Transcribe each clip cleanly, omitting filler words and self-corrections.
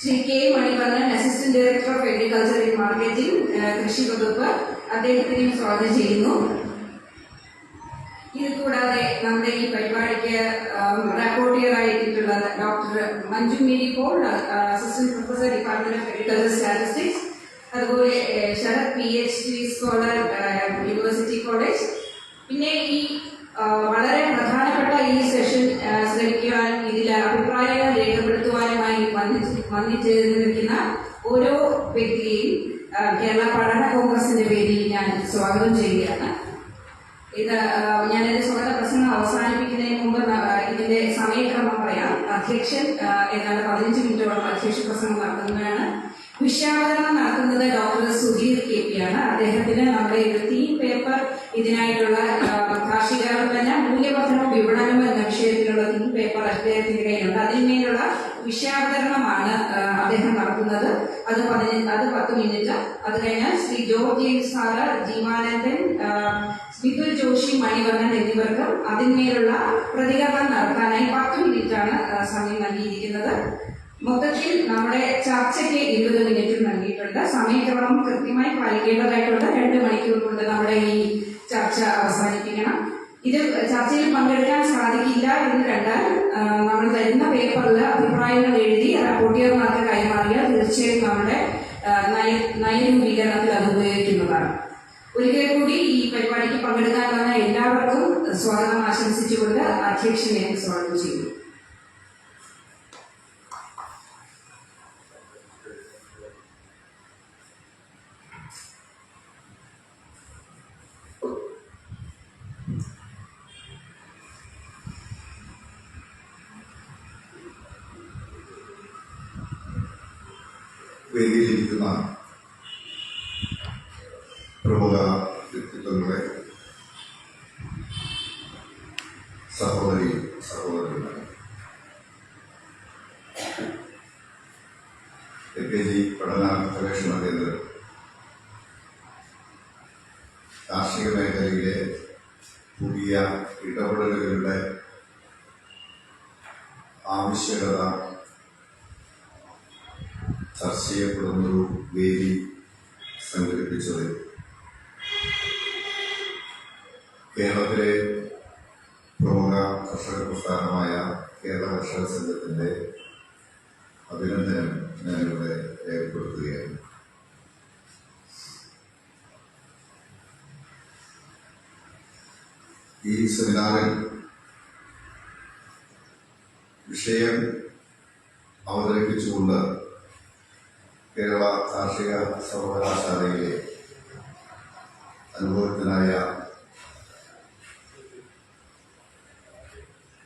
Shri K Manikandan, assistant director of agriculture and marketing, കൃഷി വകുപ്പ്, അദ്ദേഹത്തിനെയും സ്വാഗതം ചെയ്യുന്നു. ഇത് കൂടാതെ നമ്മുടെ ഈ പരിപാടിക്ക് റെപ്പോർട്ടിയറായിട്ടുള്ളത് doctor Manju Mary Paul, assistant professor, department of agriculture statistics. അതുപോലെ Sarath PhD scholar, university college. പിന്നെ ഈ വളരെ പ്രധാനപ്പെട്ട ഈ സെഷൻ ശ്രമിക്കുവാനും ഇതിൽ അഭിപ്രായങ്ങൾ രേഖപ്പെടുത്തുവാനുമായി വന്നിച്ചേർന്നിരിക്കുന്ന ഓരോ വ്യക്തിയെയും കേരള പഠന കോൺഗ്രസിന്റെ പേരിൽ ഞാൻ സ്വാഗതം ചെയ്യുകയാണ്. ഞാൻ എന്റെ സ്വാഗത പ്രസംഗം അവസാനിപ്പിക്കുന്നതിന് മുമ്പ് ഇതിന്റെ സമയക്രമം പറയാം. അധ്യക്ഷൻ ഏതാണ്ട് 15 മിനിറ്റോളം അധ്യക്ഷ പ്രസംഗം നടത്തുന്നതാണ്. വിഷയാവതരണം നടത്തുന്നത് ഡോക്ടർ സുധീർ KP ആണ്. അദ്ദേഹത്തിന് നമ്മുടെ തീം പേപ്പർ ഇതിനായിട്ടുള്ള കാർഷികോൽപ്പന്ന മൂല്യവർദ്ധനവും വിപണനവും എന്ന വിഷയത്തിലുള്ള തീം പേപ്പർ അദ്ദേഹത്തിന്റെ കയ്യിലുണ്ട്. അതിന്മേലുള്ള വിഷയാവതരണമാണ് അദ്ദേഹം നടത്തുന്നത്. അത് 10 മിനിറ്റ്. അത് കഴിഞ്ഞാൽ Shri George James sir, Jeevanandan, Smithul Joshi, Manikandan എന്നിവർക്കും അതിന്മേലുള്ള പ്രതികരണം നടത്താനായി 10 മിനിറ്റാണ് സമയം നൽകിയിരിക്കുന്നത്. മൊത്തത്തിൽ നമ്മുടെ ചർച്ചയ്ക്ക് 20 മിനിറ്റ് നൽകിയിട്ടുണ്ട്. സമയക്രമം കൃത്യമായി പാലിക്കേണ്ടതായിട്ടുണ്ട്. 2 മണിക്കൂർ കൊണ്ട് നമ്മുടെ ഈ ചർച്ച അവസാനിപ്പിക്കണം. ഇത് ചർച്ചയിൽ പങ്കെടുക്കാൻ സാധിക്കില്ല എന്ന് കണ്ടാൽ നമ്മൾ തരുന്ന പേപ്പറിൽ അഭിപ്രായങ്ങൾ എഴുതി റിപ്പോർട്ടിയർമാർക്ക് കൈമാറിയാൽ തീർച്ചയായും നമ്മുടെ നയരൂപീകരണത്തിൽ അത് ഉപയോഗിക്കുന്നതാണ്. ഒരിക്കൽ കൂടി ഈ പരിപാടിക്ക് പങ്കെടുക്കാൻ വന്ന എല്ലാവർക്കും സ്വാഗതം ആശംസിച്ചുകൊണ്ട് അധ്യക്ഷനെ സ്വാഗതം ചെയ്യുന്നു. വേദിയിലിരിക്കുന്ന പ്രമുഖ വ്യക്തിത്വങ്ങളെ, സഹോദരന്മാരെ, LKG പഠന ഗവേഷണ കേന്ദ്രം കാർഷിക മേഖലയിലെ പുതിയ ഇടപെടലുകളുടെ ആവശ്യകത ചർച്ച ചെയ്യപ്പെടുന്നൊരു വേദി സംഘടിപ്പിച്ചത് കേരളത്തിലെ പ്രമുഖ കർഷക പ്രസ്ഥാനമായ കേരള കർഷക സംഘത്തിന്റെ അഭിനന്ദനം ഞാനിവിടെ രേഖപ്പെടുത്തുകയാണ്. ഈ സെമിനാറിൽ വിഷയം അവതരിപ്പിച്ചുകൊണ്ട് കേരള കാർഷിക സർവകലാശാലയിലെ അനുഭവജ്ഞനായ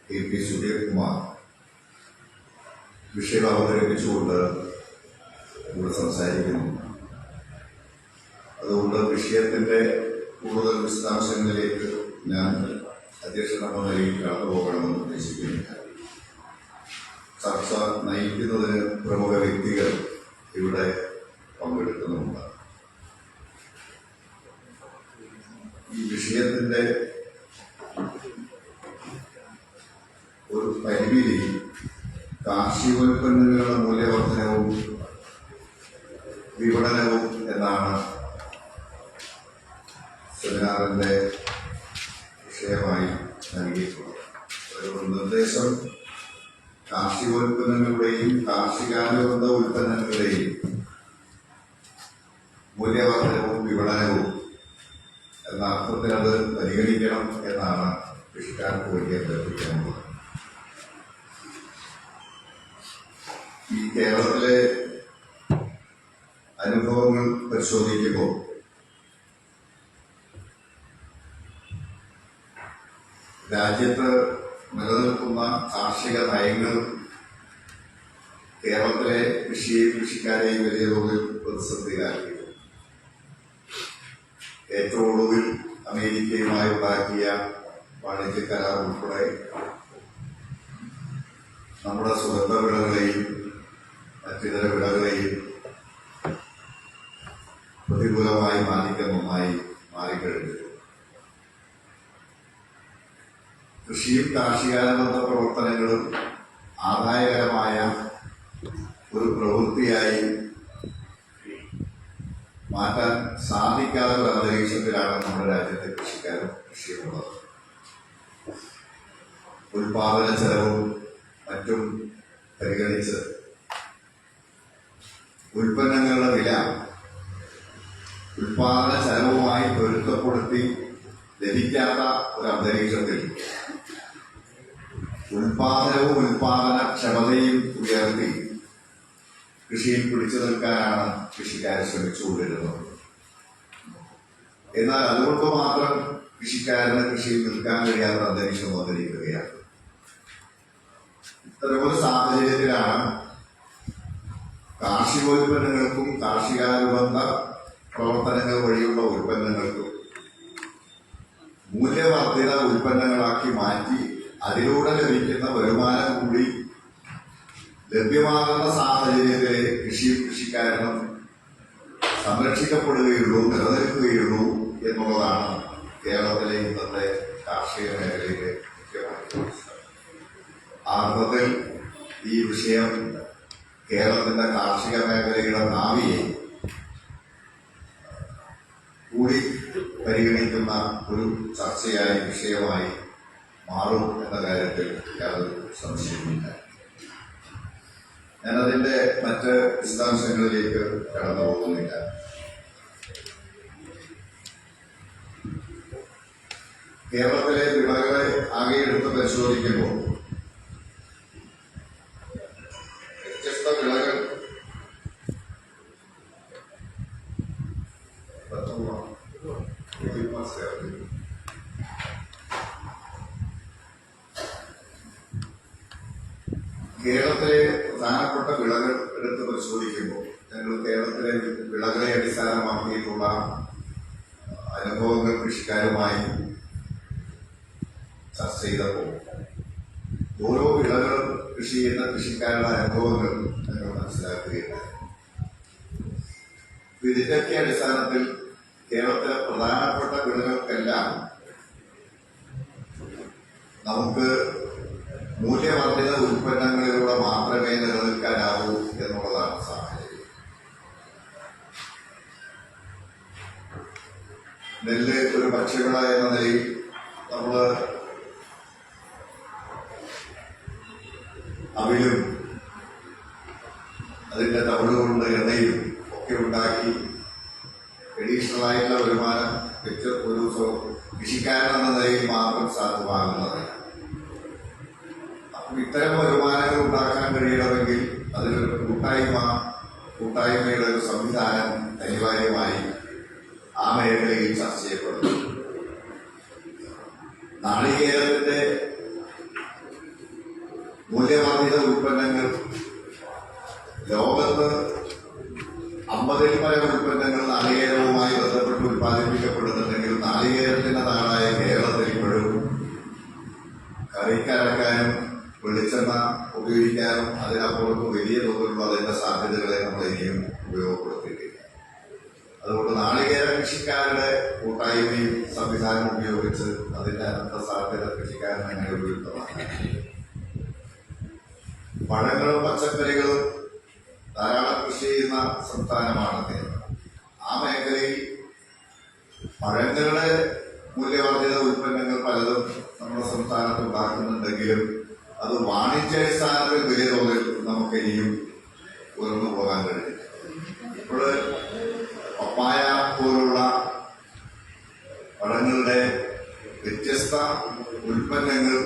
KP സുധീർ കുമാർ വിഷയം അവതരിപ്പിച്ചുകൊണ്ട് ഇവിടെ സംസാരിക്കുന്നു. അതുകൊണ്ട് വിഷയത്തിന്റെ കൂടുതൽ വിശദാംശങ്ങളിലേക്ക് ഞാൻ അധ്യക്ഷനെന്ന നിലയിൽ കടന്നു പോകണമെന്ന് ഉദ്ദേശിക്കുന്നില്ല. ചർച്ച നയിക്കുന്നതിന് പ്രമുഖ വ്യക്തികൾ ഇവിടെ പങ്കെടുക്കുന്നുണ്ട്. ഈ വിഷയത്തിന്റെ ഒരു പരിമിതി കാർഷികോൽപ്പന്നങ്ങളുടെ മൂല്യവർദ്ധനവും വിപണനവും എന്നാണ് സെമിനാറിന്റെ വിഷയമായി നൽകിയിട്ടുള്ളത്. ഒരു നിർദ്ദേശം കാർഷികോൽപ്പന്നങ്ങളുടെയും കാർഷികാനുബന്ധ ഉൽപ്പന്നങ്ങളുടെയും മൂല്യവർദ്ധനവും വിപണനവും എന്ന അർത്ഥത്തിൽ അത് പരിഗണിക്കണം എന്നാണ് കൃഷിക്കാർക്ക് വേണ്ടി അഭ്യർത്ഥിക്കാനുള്ളത്. ഈ കേരളത്തിലെ അനുഭവങ്ങൾ പരിശോധിക്കുമ്പോൾ രാജ്യത്ത് നിലനിൽക്കുന്ന കാർഷിക നയങ്ങൾ കേരളത്തിലെ കൃഷിക്കാരെയും വലിയ തോതിൽ പ്രതിസന്ധിയിലാക്കിയിരുന്നു. ഏറ്റവും ഒടുവിൽ അമേരിക്കയുമായി ഉണ്ടാക്കിയ വാണിജ്യ കരാർ ഉൾപ്പെടെ നമ്മുടെ സുഗന്ധ വിളകളെയും മറ്റിതര വിളകളെയും പ്രതികൂലമായി ബാധിക്കുന്ന ഒന്നായി മാറിക്കഴിഞ്ഞു. കൃഷിയും കാർഷികാനുബന്ധ പ്രവർത്തനങ്ങളും ആദായകരമായ ഒരു പ്രവൃത്തിയായി മാറ്റാൻ സാധിക്കാത്ത ഒരു അന്തരീക്ഷത്തിലാണ് നമ്മുടെ രാജ്യത്തെ കൃഷിക്കാരും കൃഷിയുള്ളത്. ഉൽപാദന ചെലവും മറ്റും പരിഗണിച്ച് ഉൽപ്പന്നങ്ങളുടെ വില ഉൽപാദന ചെലവുമായി പൊരുത്തപ്പെടുത്തി ലഭിക്കാത്ത ഒരു അന്തരീക്ഷത്തിൽ ഉൽപാദനവും ഉൽപാദനക്ഷമതയും ഉയർത്തി കൃഷിയിൽ പിടിച്ചു നിൽക്കാനാണ് കൃഷിക്കാർ ശ്രമിച്ചുകൊണ്ടിരുന്നത്. എന്നാൽ അതുകൊണ്ട് മാത്രം കൃഷിക്കാരന് കൃഷിയിൽ നിൽക്കാൻ കഴിയാത്ത അന്തരീക്ഷം വന്നിരിക്കുകയാണ്. ഇത്തരമൊരു സാഹചര്യത്തിലാണ് കാർഷികോൽപ്പന്നങ്ങൾക്കും കാർഷികാനുബന്ധ പ്രവർത്തനങ്ങൾ വഴിയുള്ള ഉൽപ്പന്നങ്ങൾക്കും മൂല്യവർദ്ധിത ഉൽപ്പന്നങ്ങളാക്കി മാറ്റി അതിലൂടെ ലഭിക്കുന്ന വരുമാനം കൂടി ലഭ്യമാകുന്ന സാഹചര്യത്തിലെ കൃഷിക്കാരനും സംരക്ഷിക്കപ്പെടുകയുള്ളൂ, നിലനിൽക്കുകയുള്ളൂ എന്നുള്ളതാണ് കേരളത്തിലെ ഇന്നത്തെ കാർഷിക മേഖലയിലെ മുഖ്യമായ ആ അർത്ഥത്തിൽ ഈ വിഷയം കേരളത്തിന്റെ കാർഷിക മേഖലയുടെ ഭാവിയെ കൂടി പരിഗണിക്കുന്ന ഒരു ചർച്ചയായി വിഷയമായി മാറും എന്ന കാര്യത്തിൽ യാതൊരു സംശയമില്ല. ഞാനതിന്റെ മറ്റ് വിശദാംശങ്ങളിലേക്ക് കടന്നു പോകുന്നില്ല. കേരളത്തിലെ വിളകളെ ആകെ എടുത്ത് പരിശോധിക്കുമ്പോൾ വ്യത്യസ്ത വിളകൾ കേരളത്തിലെ പ്രധാനപ്പെട്ട വിളകൾ എടുത്ത് പരിശോധിക്കുമ്പോൾ ഞങ്ങൾ കേരളത്തിലെ വിളകളെ അടിസ്ഥാനമാക്കിയിട്ടുള്ള അനുഭവങ്ങൾ കൃഷിക്കാരുമായി ചർച്ച ചെയ്തപ്പോൾ ഓരോ വിളകളും കൃഷി ചെയ്യുന്ന കൃഷിക്കാരുടെ അനുഭവങ്ങൾ ഞങ്ങൾ മനസ്സിലാക്കുകയുണ്ടായി. ഇതിന്റെയൊക്കെ അടിസ്ഥാനത്തിൽ കേരളത്തിലെ പ്രധാനപ്പെട്ട വിളകൾക്കെല്ലാം നമുക്ക് മൂല്യവർദ്ധിത ഉൽപ്പന്നങ്ങളിലൂടെ മാത്രമേ നിലനിൽക്കാനാവൂ എന്നുള്ളതാണ് സാഹചര്യം. നെല്ല് ഒരു ഭക്ഷ്യവിള എന്ന നിലയിൽ നമ്മൾ അവിലും അതിന്റെ തവിടുകൊണ്ട് എണ്ണയും ഒക്കെ ഉണ്ടാക്കി ട്രഡീഷണൽ ആയിട്ടുള്ള വരുമാനം ഒരു കൃഷിക്കാരൻ എന്ന നിലയിൽ മാത്രം സാധ്യമാകുന്നത്. അപ്പം ഇത്തരം വരുമാനങ്ങൾ ഉണ്ടാക്കാൻ കഴിയണമെങ്കിൽ അതിനൊരു കൂട്ടായ്മയുടെ ഒരു സംവിധാനം അനിവാര്യമായി ആ മേഖലയിൽ ചർച്ച ചെയ്യപ്പെടുന്നു. നാളികേരത്തിന്റെ മൂല്യവർദ്ധിത ഉൽപ്പന്നങ്ങൾ ലോകത്ത് 50-ൽ പരം ഉൽപ്പന്നങ്ങൾ നാളികേരവുമായി ബന്ധപ്പെട്ട് ഉൽപ്പാദിപ്പിക്കപ്പെടുന്നുണ്ടെങ്കിൽ നാളികേരത്തിന്റെ നാടായ കേരളത്തിൽ ഇപ്പോഴും കറിക്കരക്കാനും വെളിച്ചെണ്ണ ഉപയോഗിക്കാനും അതിനപ്പുറത്ത് വലിയ തോതിലുള്ള അതിന്റെ സാധ്യതകളെ നമ്മൾ ഇനിയും ഉപയോഗപ്പെടുത്തിയിട്ടില്ല. അതുകൊണ്ട് നാളികേര കൃഷിക്കാരുടെ കൂട്ടായ്മയും സംവിധാനം ഉപയോഗിച്ച് അതിന്റെ അനന്ത സാധ്യത കൃഷിക്കാരൻ എങ്ങനെ ഉപയുക്തമാണ്. പഴങ്ങളും പച്ചക്കറികളും ധാരാളം കൃഷി ചെയ്യുന്ന സംസ്ഥാനമാണ് കേരളം. ആ മേഖലയിൽ പഴങ്ങളുടെ മൂല്യവർദ്ധിത ഉൽപ്പന്നങ്ങൾ പലതും നമ്മുടെ സംസ്ഥാനത്ത് ഉണ്ടാക്കുന്നുണ്ടെങ്കിലും അത് വാണിജ്യാടിസ്ഥാനത്തിൽ വലിയ തോതിൽ നമുക്ക് ഇനിയും ഉയർന്നു പോകാൻ കഴിയും. ഇപ്പോൾ പപ്പായ പോലുള്ള പഴങ്ങളുടെ വ്യത്യസ്ത ഉൽപ്പന്നങ്ങൾ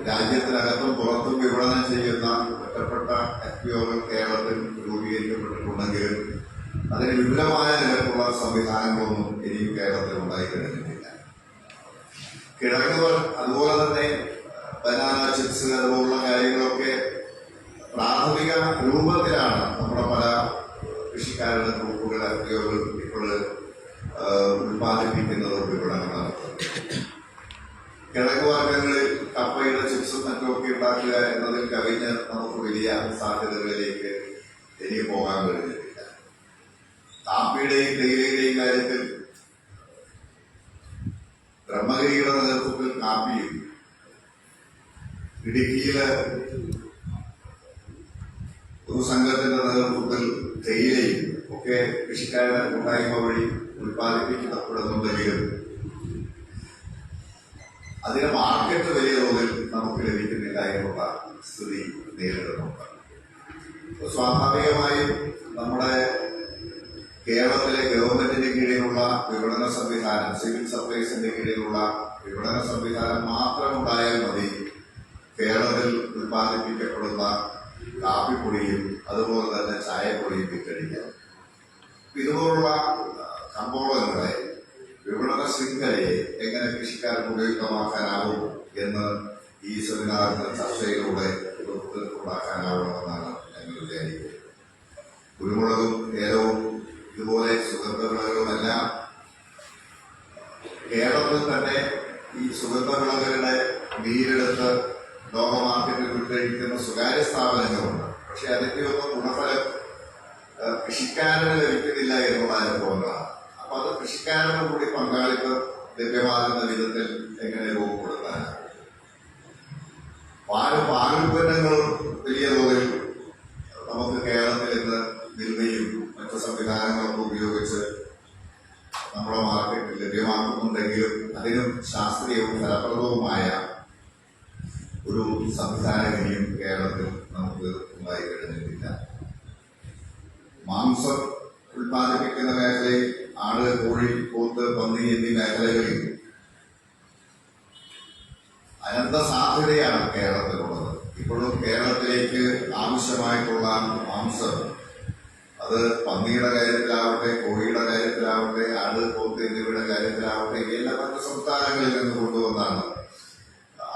രാജ്യത്തിനകത്തും പുറത്തും വിപണനം ചെയ്യുന്ന ഒറ്റപ്പെട്ട എഫ്പിഒകൾ കേരളത്തിൽ രൂപീകരിക്കപ്പെട്ടിട്ടുണ്ടെങ്കിലും അതിന് വിപുലമായ നിലക്കുള്ള സംവിധാനങ്ങളൊന്നും ഇനിയും കേരളത്തിൽ ഉണ്ടായി കഴിഞ്ഞിട്ടില്ല. കിഴങ്ങുകൾ അതുപോലെ തന്നെ ബനാന ചിപ്സ് അതുപോലുള്ള കാര്യങ്ങളൊക്കെ പ്രാഥമിക രൂപത്തിലാണ് നമ്മുടെ പല കൃഷിക്കാരുടെ ഗ്രൂപ്പുകൾ എഫ്പിഒകൾ ഇപ്പോൾ ഉൽപ്പാദിപ്പിക്കുന്നതും വിപണനം നടത്തുന്നത്. കിഴങ്ങ് വർഗ്ഗങ്ങളിൽ കപ്പയുടെ ചിപ്സും മറ്റുമൊക്കെ ഉണ്ടാക്കുക എന്നതിൽ കവിഞ്ഞ് നമുക്ക് വലിയ സാധ്യതകളിലേക്ക് ഇനി പോകാൻ കഴിഞ്ഞിട്ടില്ല. കാപ്പിയുടെയും തേയിലയുടെയും കാര്യത്തിൽ ബ്രഹ്മഗിരിയുടെ നേതൃത്വത്തിൽ കാപ്പിയും ഇടുക്കിയില് പൊതുസംഘത്തിന്റെ നേതൃത്വത്തിൽ തേയിലയും ഒക്കെ കൃഷിക്കാരുടെ കൂട്ടായ്മ വഴി ഉൽപ്പാദിപ്പിക്കപ്പെടുന്നുണ്ടെങ്കിലും അതിന് മാർക്കറ്റ് വലിയ തോതിൽ നമുക്ക് ലഭിക്കുന്നില്ല എന്നുള്ള സ്ഥിതി നേരിടുന്നുണ്ട്. സ്വാഭാവികമായും നമ്മുടെ കേരളത്തിലെ ഗവൺമെന്റിന്റെ കീഴിലുള്ള വിപണന സംവിധാനം, സിവിൽ സപ്ലൈസിന്റെ കീഴിലുള്ള വിപണന സംവിധാനം മാത്രം ഉണ്ടായാൽ മതി കേരളത്തിൽ ഉൽപ്പാദിപ്പിക്കപ്പെടുന്ന കാപ്പിപ്പൊടിയും അതുപോലെ തന്നെ ചായപ്പൊടിയും വിറ്റഴിക്കാം. ഇതുപോലുള്ള കമ്പോളങ്ങളെ, വിപണന ശൃംഖലയെ എങ്ങനെ കൃഷിക്കാർക്ക് ഉപയുക്തമാക്കാനാവും എന്ന് ഈ സെമിനാറിന്റെ ചർച്ചയിലൂടെ ഉണ്ടാക്കാനാവണമെന്നാണ് ഞങ്ങൾ വിചാരിക്കുന്നത്. കുരുമുളകും ഏലവും ഇതുപോലെ സുഗന്ധവിളകളുമെല്ലാം കേരളത്തിൽ തന്നെ ഈ സുഗന്ധവിളകളുടെ നീരെടുത്ത് ലോക മാർക്കറ്റിൽ വിറ്റഴിക്കുന്ന സ്വകാര്യ സ്ഥാപനങ്ങളുണ്ട്. പക്ഷെ അതിന്റെ ഒന്നും ഗുണഫലം കൃഷിക്കാരന് ലഭിക്കുന്നില്ല എന്നുള്ള അനുഭവങ്ങളാണ്. അപ്പൊ അത് കൃഷിക്കാരന് കൂടി പങ്കാളിത്തം ലഭ്യമാകുന്ന വിധത്തിൽ എങ്ങനെ രൂപപ്പെടുത്താനാണ്. പാലുൽപ്പന്നങ്ങളും വലിയ തോതിൽ നമുക്ക് കേരളത്തിൽ ഇന്ന് മിൽമയും മറ്റു സംവിധാനങ്ങളൊക്കെ ഉപയോഗിച്ച് നമ്മുടെ മാർക്കറ്റിൽ ലഭ്യമാക്കുന്നുണ്ടെങ്കിലും അതിനും ശാസ്ത്രീയവും ഫലപ്രദവുമായ ഒരു സംവിധാനഗതിയും കേരളത്തിൽ നമുക്ക് ഉണ്ടായി കഴിഞ്ഞിട്ടില്ല. മാംസം ഉൽപ്പാദിപ്പിക്കുന്ന മേഖലയിൽ ആട്, കോഴി, പോത്ത്, പന്നി എന്നീ മേഖലകളിൽ അനന്ത സാധ്യതയാണ് കേരളത്തിലുള്ളത്. ഇപ്പോഴും കേരളത്തിലേക്ക് ആവശ്യമായിട്ടുള്ള മാംസം, അത് പന്നിയുടെ കാര്യത്തിലാവട്ടെ, കോഴിയുടെ കാര്യത്തിലാവട്ടെ, ആട്, പോത്ത് എന്നിവയുടെ കാര്യത്തിലാവട്ടെ, എല്ലാ മറ്റു സംസ്ഥാനങ്ങളിൽ നിന്ന് കൊണ്ടുവന്നാണ്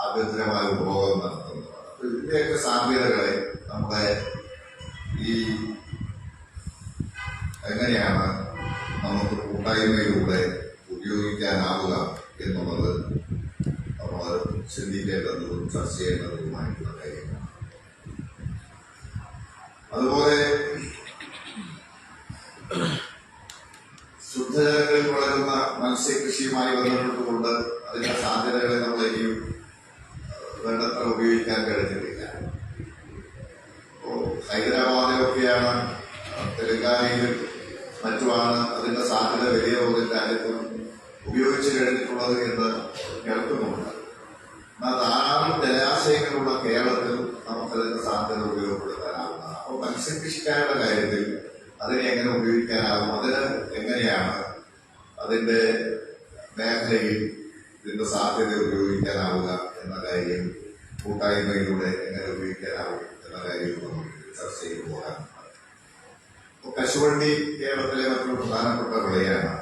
ആഭ്യന്തരമായ ഉപഭോഗം നടത്തുന്നത്. അപ്പൊ ഇതിന്റെയൊക്കെ സാധ്യതകളെ നമ്മുടെ ഈ എങ്ങനെയാണ് നമുക്ക് കൂട്ടായ്മയിലൂടെ ഉപയോഗിക്കാനാവുക എന്നുള്ളത് നമ്മൾ ചിന്തിക്കേണ്ടതും ചർച്ച ചെയ്യേണ്ടതുമായിട്ടുള്ള കാര്യമാണ്. അതുപോലെ ശുദ്ധജലങ്ങളിൽ വളരുന്ന മത്സ്യകൃഷിയുമായി ബന്ധപ്പെട്ടുകൊണ്ട് അതിന്റെ സാധ്യതകളെ നമ്മൾ ഇനിയും വേണ്ടത്ര ഉപയോഗിക്കാൻ കഴിഞ്ഞിട്ടില്ല. ഹൈദരാബാദിലൊക്കെയാണ്, തെലങ്കാനയിലും മറ്റുമാണ് അതിന്റെ സാധ്യത വലിയ തോതിൽ രാജ്യത്തും ഉപയോഗിച്ചു കഴിഞ്ഞിട്ടുള്ളത് എന്ന് കേൾക്കുന്നുണ്ട്. എന്നാൽ ധാരാളം ജലാശയങ്ങളുള്ള കേരളത്തിൽ നമുക്കതിന്റെ സാധ്യത ഉപയോഗപ്പെടുത്താനാവുന്നതാണ്. അപ്പോൾ മത്സ്യകൃഷിക്കാരുടെ കാര്യത്തിൽ അതിനെ എങ്ങനെ ഉപയോഗിക്കാനാകും, അതിന് എങ്ങനെയാണ് അതിന്റെ മേഖലയിൽ ഇതിന്റെ സാധ്യത ഉപയോഗിക്കാനാവുക എന്ന കാര്യം, കൂട്ടായ്മയിലൂടെ എങ്ങനെ ഉപയോഗിക്കാനാവും എന്ന കാര്യം നമുക്ക് ചർച്ച ചെയ്തു പോകാൻ. കശുവണ്ടി കേരളത്തിലെ മറ്റൊരു പ്രധാനപ്പെട്ട വിളയാണ്.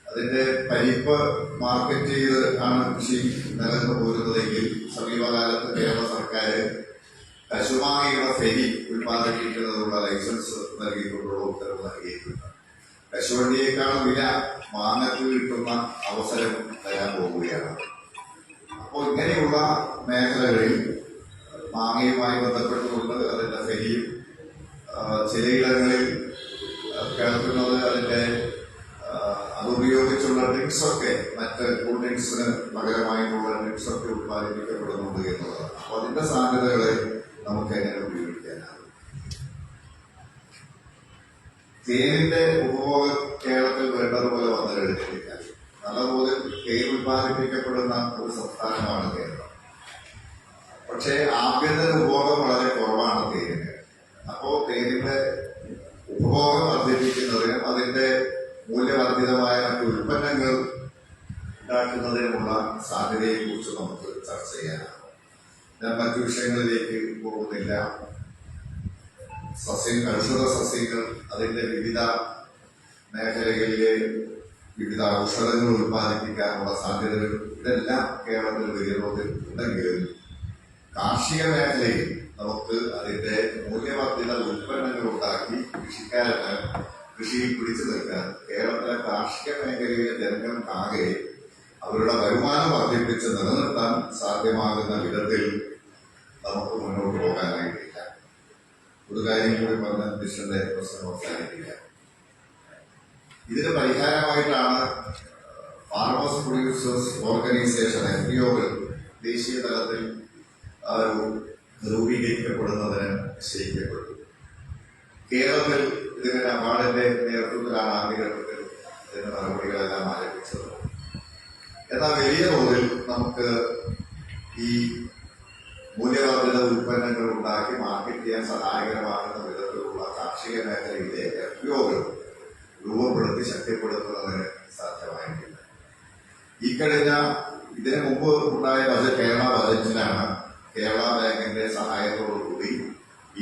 അതിന്റെ പരിപ്പ് മാർക്കറ്റ് ചെയ്ത് ആണ് കൃഷി നിലനിന്ന് പോരുന്നതെങ്കിൽ സമീപകാലത്ത് കേരള സർക്കാർ കശുമാങ്ങയുടെ ഫെരി ഉൽപ്പാദിപ്പിക്കുന്നതിനുള്ള ലൈസൻസ് നൽകിക്കൊണ്ടുള്ള ഉത്തരവ് നൽകിയിട്ടുണ്ട്. കശുവണ്ടിയേക്കാൾ വില മാങ്ങക്ക് കിട്ടുന്ന അവസരം വരാൻ പോവുകയാണ്. അപ്പോൾ ഇങ്ങനെയുള്ള മേഖലകളിൽ മാങ്ങയുമായി ബന്ധപ്പെട്ടുകൊണ്ട് അതിന്റെ ഫെരിയും, ചിലയിടങ്ങളിൽ കേൾക്കുന്നത് അതിന്റെ അതുപയോഗിച്ചുള്ള ഡ്രിങ്ക്സൊക്കെ, മറ്റ് കൂൾ ഡ്രിങ്ക്സിന് പകരമായിട്ടുള്ള ഡ്രിങ്ക്സൊക്കെ ഉത്പാദിപ്പിക്കപ്പെടുന്നുണ്ട് എന്നുള്ളതാണ്. അപ്പോൾ അതിന്റെ സാധ്യതകളെ നമുക്ക് എങ്ങനെ ഉപയോഗിക്കാനാകും. തേനിന്റെ ഉപഭോഗം കേരളത്തിൽ വേണ്ടതുപോലെ വന്നു കഴിഞ്ഞിട്ടില്ല. നല്ലപോലെ തേൻ ഉത്പാദിപ്പിക്കപ്പെടുന്ന ഒരു സംസ്ഥാനമാണ് കേരളം. പക്ഷേ ആഭ്യന്തര ഉപഭോഗം വളരെ കുറവാണ് തേനിന്. അപ്പോ തേനിന്റെ ഉപഭോഗം വർദ്ധിപ്പിക്കുന്നതിനും അതിന്റെ മൂല്യവർദ്ധിതമായ മറ്റു ഉൽപ്പന്നങ്ങൾ ഉണ്ടാക്കുന്നതിനുമുള്ള സാധ്യതയെ കുറിച്ച് നമുക്ക് ചർച്ച ചെയ്യാനാണ്. ഞാൻ മറ്റു വിഷയങ്ങളിലേക്ക് പോകുന്നില്ല. ഔഷധ സസ്യങ്ങൾ, അതിന്റെ വിവിധ മേഖലകളിലെ വിവിധ ഔഷധങ്ങൾ ഉൽപ്പാദിപ്പിക്കാനുള്ള സാധ്യതകൾ, ഇതെല്ലാം കേരളത്തിൽ വലിയ തോതിൽ ഉണ്ടെങ്കിലും കാർഷിക മേഖലയിൽ നമുക്ക് അതിന്റെ മൂല്യവർദ്ധിത ഉൽപ്പന്നങ്ങൾ ഉണ്ടാക്കി കൃഷിക്കാരന് കൃഷിയിൽ പിടിച്ചു നിൽക്കാൻ കേരളത്തിലെ കാർഷിക മേഖലയിലെ ജനങ്ങൾക്കാകെ അവരുടെ വരുമാനം വർദ്ധിപ്പിച്ച് നിലനിർത്താൻ സാധ്യമാകുന്ന വിധത്തിൽ നമുക്ക് മുന്നോട്ട് പോകാനായിട്ടില്ല. ഒരു കാര്യം കൂടി പറഞ്ഞ മിഷന്റെ പ്രശ്നം അവസാനിക്കില്ല. ഇതിന് പരിഹാരമായിട്ടാണ് ഫാർമേഴ്സ് പ്രൊഡ്യൂസേഴ്സ് ഓർഗനൈസേഷൻ FPOകൾ ദേശീയ തലത്തിൽ ഒരു രൂപീകരിക്കപ്പെടുന്നതിന് നിശ്ചയിക്കപ്പെട്ടു. കേരളത്തിൽ ഇതിന് അവാർഡിന്റെ നേതൃത്വത്തിലാണ് ആദ്യഘട്ടത്തിൽ ഇതിന്റെ നടപടികളെല്ലാം ആരംഭിച്ചത്. എന്നാൽ വലിയ തോതിൽ നമുക്ക് ഈ മൂല്യവർദ്ധിത ഉൽപ്പന്നങ്ങൾ ഉണ്ടാക്കി മാർക്കറ്റ് ചെയ്യാൻ സഹായകരമാകുന്ന വിധത്തിലുള്ള കാർഷിക മേഖലയിലെ FPOകൾ രൂപപ്പെടുത്തി ശക്തിപ്പെടുത്തുന്നതിന് സാധ്യമായിട്ടില്ല. ഇതിനു മുമ്പ് ഉണ്ടായ കേരള ബജറ്റിലാണ് കേരള ബാങ്കിന്റെ സഹായത്തോടുകൂടി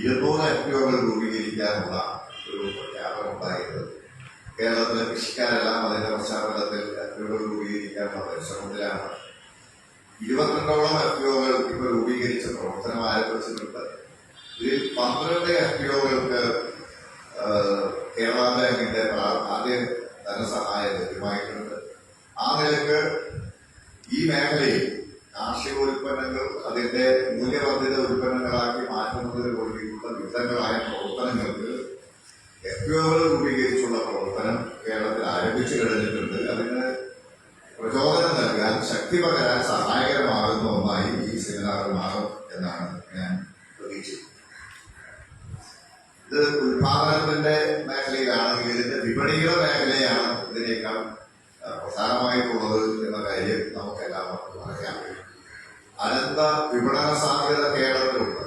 200 FPOകൾ രൂപീകരിക്കാനുള്ള ഒരു പ്രഖ്യാപനം ഉണ്ടായിരുന്നത്. കേരളത്തിലെ കൃഷിക്കാരെല്ലാം അതിന്റെ പശ്ചാത്തലത്തിൽ FPOകൾ രൂപീകരിക്കാനുള്ള പരിശ്രമത്തിലാണ്. 22ഓളം FPOകൾ ഇപ്പോൾ രൂപീകരിച്ച പ്രവർത്തനം ആരംഭിച്ചിട്ടുണ്ട്. ഇതിൽ 12 FPOകൾക്ക് കേരള ബാങ്കിന്റെ ആദ്യ ധനസഹായം ലഭ്യമായിട്ടുണ്ട്. ആ നിലക്ക് ഈ മേഖലയിൽ കാർഷിക ഉൽപ്പന്നങ്ങൾ അതിന്റെ മൂല്യവർദ്ധിത ഉൽപ്പന്നങ്ങളാക്കി മാറ്റുന്നതിന് വേണ്ടിയിട്ടുള്ള വിവിധങ്ങളായ പ്രവർത്തനങ്ങൾക്ക് FPOകൾ രൂപീകരിച്ചുള്ള പ്രവർത്തനം കേരളത്തിൽ ആരംഭിച്ചു കഴിഞ്ഞിട്ടുണ്ട്. അതിന് പ്രചോദനം നൽകാൻ, ശക്തി പകരാൻ സഹായകരമാകുന്ന ഒന്നായി ഈ സെമിനാർ മാറും എന്നാണ് ഞാൻ പ്രതീക്ഷിക്കുന്നത്. ഇത് ഉത്പാദനത്തിന്റെ മേഖലയിലാണെങ്കിൽ ഇതിന്റെ വിപണിയുടെ മേഖലയാണ് ഇതിനേക്കാൾ പ്രധാനമായിട്ടുള്ളത് എന്ന കാര്യം നമുക്കെല്ലാവർക്കും അറിയാം. അനന്ത വിപണന സാധ്യത കേരളത്തിലുണ്ട്.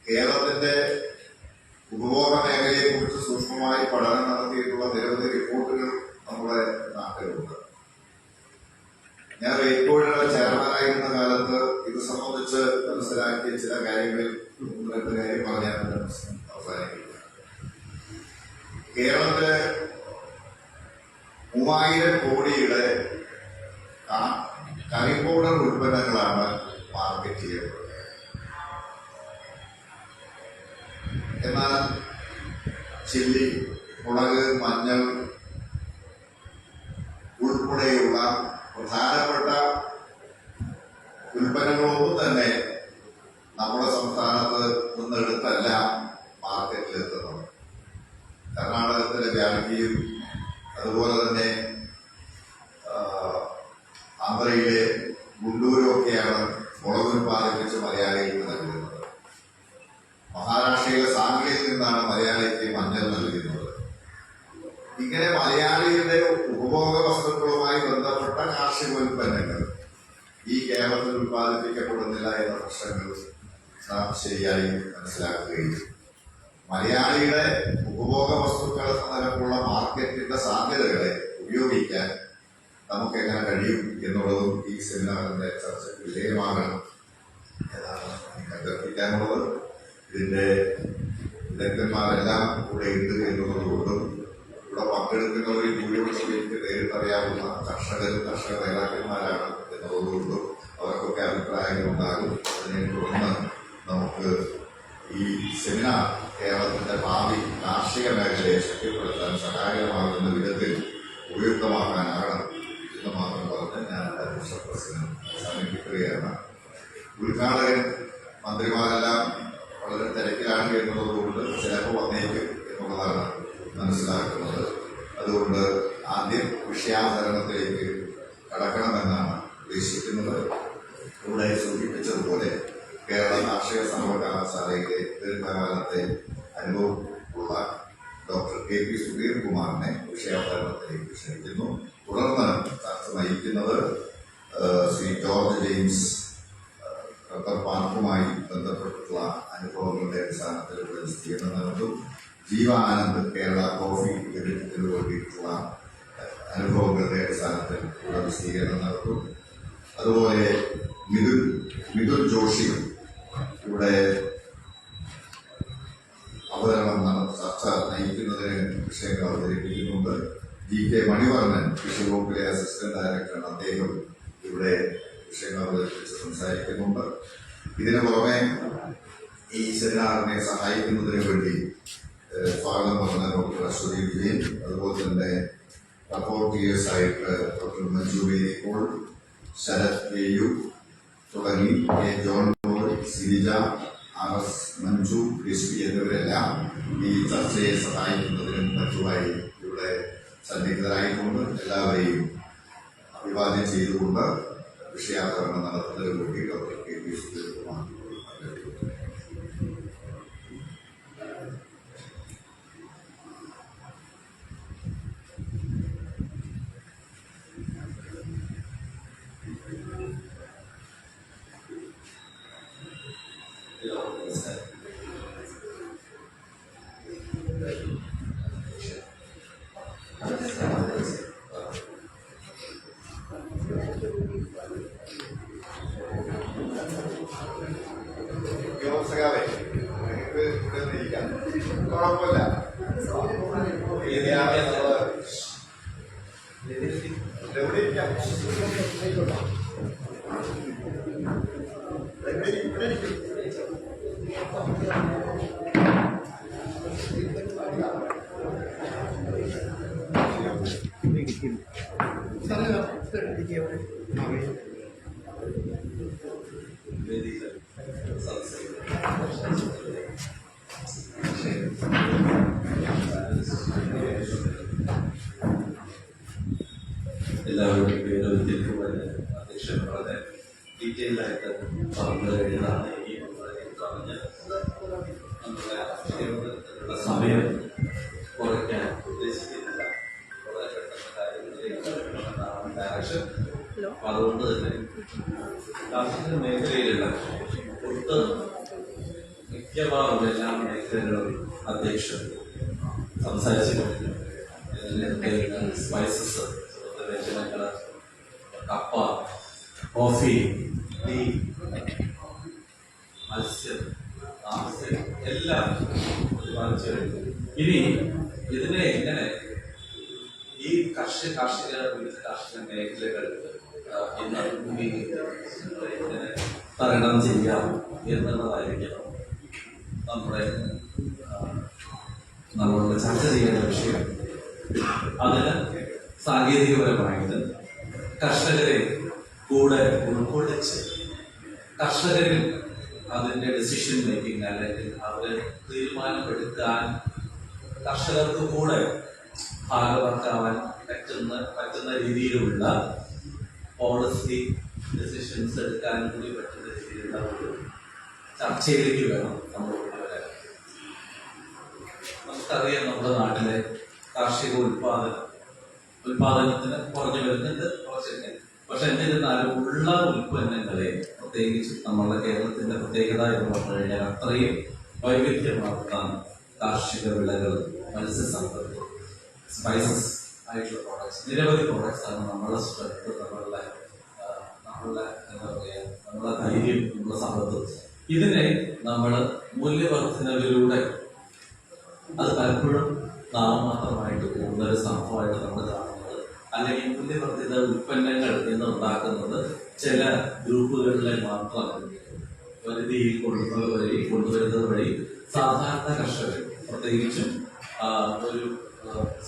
കേരളത്തിന്റെ ഉപഭോഗ മേഖലയെ കുറിച്ച് സൂക്ഷ്മമായി പഠനം നടത്തിയിട്ടുള്ള നിരവധി റിപ്പോർട്ടുകൾ നമ്മുടെ നാട്ടിലുണ്ട്. ഞാൻ റെയിൽകോയുടെ ചെയർമാനായിരുന്ന കാലത്ത് ഇത് സംബന്ധിച്ച് മനസ്സിലാക്കിയ ചില കാര്യങ്ങളിൽ കാര്യം പറഞ്ഞാൽ അവസാനിക്കില്ല. കേരളത്തിലെ 3000 കോടിയുടെ കറി പൗഡർ ഉൽപ്പന്നങ്ങളാണ് മാർക്കറ്റ് ചെയ്യപ്പെടുന്നത്. എന്നാൽ ചില്ലി, മുളക്, മഞ്ഞൾ ഉൾപ്പെടെയുള്ള പ്രധാനപ്പെട്ട ഉൽപ്പന്നങ്ങളൊന്നും തന്നെ നമ്മുടെ സംസ്ഥാനത്ത് നിന്നെടുത്തല്ല മാർക്കറ്റിലെത്തുന്നത്. കർണാടകത്തിലെ വ്യാപിക്കുകയും അതുപോലെ തന്നെ ആന്ധ്രയിലെ ഗുണ്ടൂരും ഒക്കെയാണ് മുളക് ഉൽപ്പാദിപ്പിച്ച് മലയാളികൾക്ക് നൽകുന്നത്. മഹാരാഷ്ട്രയിലെ സാംഗ്ലിയിൽ നിന്നാണ് മലയാളിക്ക് മഞ്ഞൾ നൽകുന്നത്. ഇങ്ങനെ മലയാളിയുടെ ഉപഭോഗ വസ്തുക്കളുമായി ബന്ധപ്പെട്ട കാർഷിക ഉൽപ്പന്നങ്ങൾ ഈ കേരളത്തിൽ ഉൽപ്പാദിപ്പിക്കപ്പെടുന്നില്ല എന്ന പ്രശ്നങ്ങൾ നാം ശരിയായി മനസ്സിലാക്കുകയും മലയാളിയുടെ ഉപഭോഗ വസ്തുക്കൾ നിലക്കുള്ള മാർക്കറ്റിന്റെ സാധ്യതകളെ ഉപയോഗിക്കാൻ നമുക്ക് എങ്ങനെ കഴിയും എന്നുള്ളതും ഈ സെമിനാറിന്റെ ചർച്ചയ്ക്ക് വിധേയമാകണം എന്നാണ് അഭ്യർത്ഥിക്കാനുള്ളത്. ഇതിന്റെ വിദഗ്ധന്മാരെല്ലാം കൂടെ ഉണ്ട് എന്നുള്ളതുകൊണ്ടും ഇവിടെ പങ്കെടുക്കുന്നവരിൽ ഭൂരിപക്ഷത്തേക്ക് നേരിട്ടറിയാവുന്ന കർഷക നേതാക്കന്മാരാണ് എന്നുള്ളതുകൊണ്ടും അവർക്കൊക്കെ അഭിപ്രായങ്ങൾ ഉണ്ടാകും. അതിനെ തുടർന്ന് നമുക്ക് ഈ സെമിനാർ കേരളത്തിന്റെ ഭാവി കാർഷിക മേഖലയെ ശക്തിപ്പെടുത്താൻ സഹായകമാകുന്ന വിധത്തിൽ ഉപയുക്തമാക്കാനാകണം എന്ന് മാത്രം പറഞ്ഞ് ഞാൻ പ്രസംഗം അവസാനിപ്പിക്കുകയാണ്. ഉദ്ഘാടകൻ മന്ത്രിമാരെല്ലാം വളരെ തിരക്കിലാണ് എന്നുള്ളതുകൊണ്ട് ചിലപ്പോൾ വന്നേക്കും എന്നുള്ളതാണ് മനസ്സിലാക്കുന്നത്. അതുകൊണ്ട് ആദ്യം വിഷയാവതരണത്തിലേക്ക് കടക്കണമെന്നാണ് ഉദ്ദേശിക്കുന്നത്. ഇവിടെ സൂചിപ്പിച്ചതുപോലെ കേരള കാർഷിക സർവകലാശാലയിലെ ദീർഘകാലത്തെ അനുഭവമുള്ള ഡോക്ടർ KP സുധീർ കുമാറിനെ വിഷയാവതരണത്തിലേക്ക് ക്ഷണിക്കുന്നു. തുടർന്ന് ചർച്ച നയിക്കുന്നത് ശ്രീ ജോർജ് ജെയിംസ് ഡോക്ടർ പാർക്കുമായി ബന്ധപ്പെട്ടിട്ടുള്ള അനുഭവങ്ങളുടെ അടിസ്ഥാനത്തിൽ വിശദീകരണം നടത്തും. ജീവാനന്ദ് കേരള കോഫി യൂണിറ്റിന് വേണ്ടിയിട്ടുള്ള അനുഭവങ്ങളുടെ അടിസ്ഥാനത്തിൽ വിശദീകരണം നടത്തും. അതുപോലെ മിഥുൻ ജോഷി ഇവിടെ അവതരണം ചർച്ച നയിക്കുന്നതിന് വിഷയങ്ങൾ അവതരിപ്പിക്കുന്നുണ്ട്. GK മണിവർണ്ണൻ കൃഷി വകുപ്പിലെ അസിസ്റ്റന്റ് ഡയറക്ടറാണ്. അദ്ദേഹം ഇവിടെ വിഷയങ്ങൾ അവതരിപ്പിച്ച് സംസാരിക്കുന്നുണ്ട്. ഇതിനു പുറമെ ഈ സെമിനാറിനെ സഹായിക്കുന്നതിന് വേണ്ടി സ്വാഗതം പറഞ്ഞ ഡോക്ടർ അശ്വതി വിജയൻ, അതുപോലെ തന്നെ സപ്പോർട്ടീവേഴ്സ് ആയിട്ട് ഡോക്ടർ മഞ്ജു മേരിക്കോൾ, ശരത് KU തുടങ്ങി John Paul, Sirija, RS Manju, SP എന്നിവരെല്ലാം ഈ ചർച്ചയെ സഹായിക്കുന്നതിനും മറ്റുമായി ഇവിടെ സന്നിഹിതരായിട്ടുണ്ട്. എല്ലാവരെയും അഭിവാദ്യം ചെയ്തുകൊണ്ട് വിഷയാവതരണം നടത്തുന്നതിന് വേണ്ടി ഡോക്ടർ KP സുധീർ കുമാർ വിളിക്കാം, കുഴപ്പമില്ല. ഏതിനാണ് നമ്മള് എവിടെ ഇരിക്കാം? ഇവിടെ ഇരിക്കും. എല്ലാവരുടെയും പേര് ഉദ്ദേശിക്കുന്നത് അധ്യക്ഷൻ വളരെ ഡീറ്റെയിൽ ആയിട്ട് പറഞ്ഞു കഴിഞ്ഞതാണ്. ഈ പറഞ്ഞ് നമ്മുടെ സമയം കുറയ്ക്കാൻ ഉദ്ദേശിക്കുന്നില്ല. വളരെ പെട്ടെന്ന് കാര്യങ്ങളിലേക്ക് ഡയറക്ഷൻ. അതുകൊണ്ട് തന്നെ കാർഷിക മേഖലയിലുള്ള ഒട്ട് മിക്കവാറും എല്ലാ മേഖലകളിലും അധ്യക്ഷൻ സംസാരിച്ചിട്ടുണ്ട്. സ്പൈസസ്, വ്യഞ്ജനങ്ങള്, കപ്പ, കോഫി, ടീ, മത്സ്യം, താമസം എല്ലാം പ്രതിപാദിച്ചു കഴിഞ്ഞു. ഇനി ഇതിനെ എങ്ങനെ ഈ വിവിധ കാർഷിക മേഖലകൾ ഇന്ന് എങ്ങനെ തരണം ചെയ്യാം എന്നുള്ളതായിരിക്കണം നമ്മളോട് ചർച്ച ചെയ്യേണ്ട വിഷയം. അതിന് സാങ്കേതികപരമായിട്ട് കർഷകരെ കൂടെ ഉൾക്കൊള്ളിച്ച് കർഷകരിൽ അതിന്റെ ഡിസിഷൻ മേക്കിംഗ് അല്ലെങ്കിൽ അവര് തീരുമാനമെടുക്കാൻ കർഷകർക്ക് കൂടെ ഭാഗമാക്കാവാൻ പറ്റുന്ന രീതിയിലുള്ള പോളിസി ഡിസിഷൻസ് എടുക്കാൻ കൂടി പറ്റുന്ന രീതിയിലുള്ള ഒരു ചർച്ചയിലേക്ക് വേണം നമ്മൾ കൊണ്ടുവരാൻ. നമുക്കറിയാം നമ്മുടെ നാട്ടിലെ കാർഷിക ഉൽപാദനത്തിന് കുറഞ്ഞു വരുന്നുണ്ട്, കുറച്ചൊക്കെ. പക്ഷെ എന്നിരുന്നാലും ഉള്ള ഉൽപ്പന്നങ്ങളെ പ്രത്യേകിച്ച് നമ്മുടെ കേരളത്തിന്റെ പ്രത്യേകത എന്ന് പറഞ്ഞു കഴിഞ്ഞാൽ അത്രയും വൈവിധ്യമാർന്ന കാർഷിക വിളകൾ, മത്സ്യസമ്പത്ത്, സ്പൈസസ് ആയിട്ടുള്ള പ്രോഡക്ട്സ്, നിരവധി പ്രോഡക്ട്സ് ആണ് നമ്മളെ സ്ട്രെങ്ത്, നമ്മളുടെ എന്താ പറയുക, നമ്മളെ ധൈര്യം, നമ്മുടെ സമ്പത്ത്. ഇതിനെ നമ്മൾ മൂല്യവർദ്ധനവിലൂടെ അത് പലപ്പോഴും നാമമാത്രമായിട്ട് പോകുന്ന ഒരു സംഭവമായിട്ട് നമ്മൾ കാണുന്നത്, അല്ലെങ്കിൽ മൂല്യവർദ്ധിത ഉൽപ്പന്നങ്ങൾ എന്ന് ഉണ്ടാക്കുന്നത് ചില ഗ്രൂപ്പുകളിലെ മാത്രം പരിധിയിൽ കൊണ്ടുവരുന്നത് വഴി സാധാരണ കർഷകർ, പ്രത്യേകിച്ചും ഒരു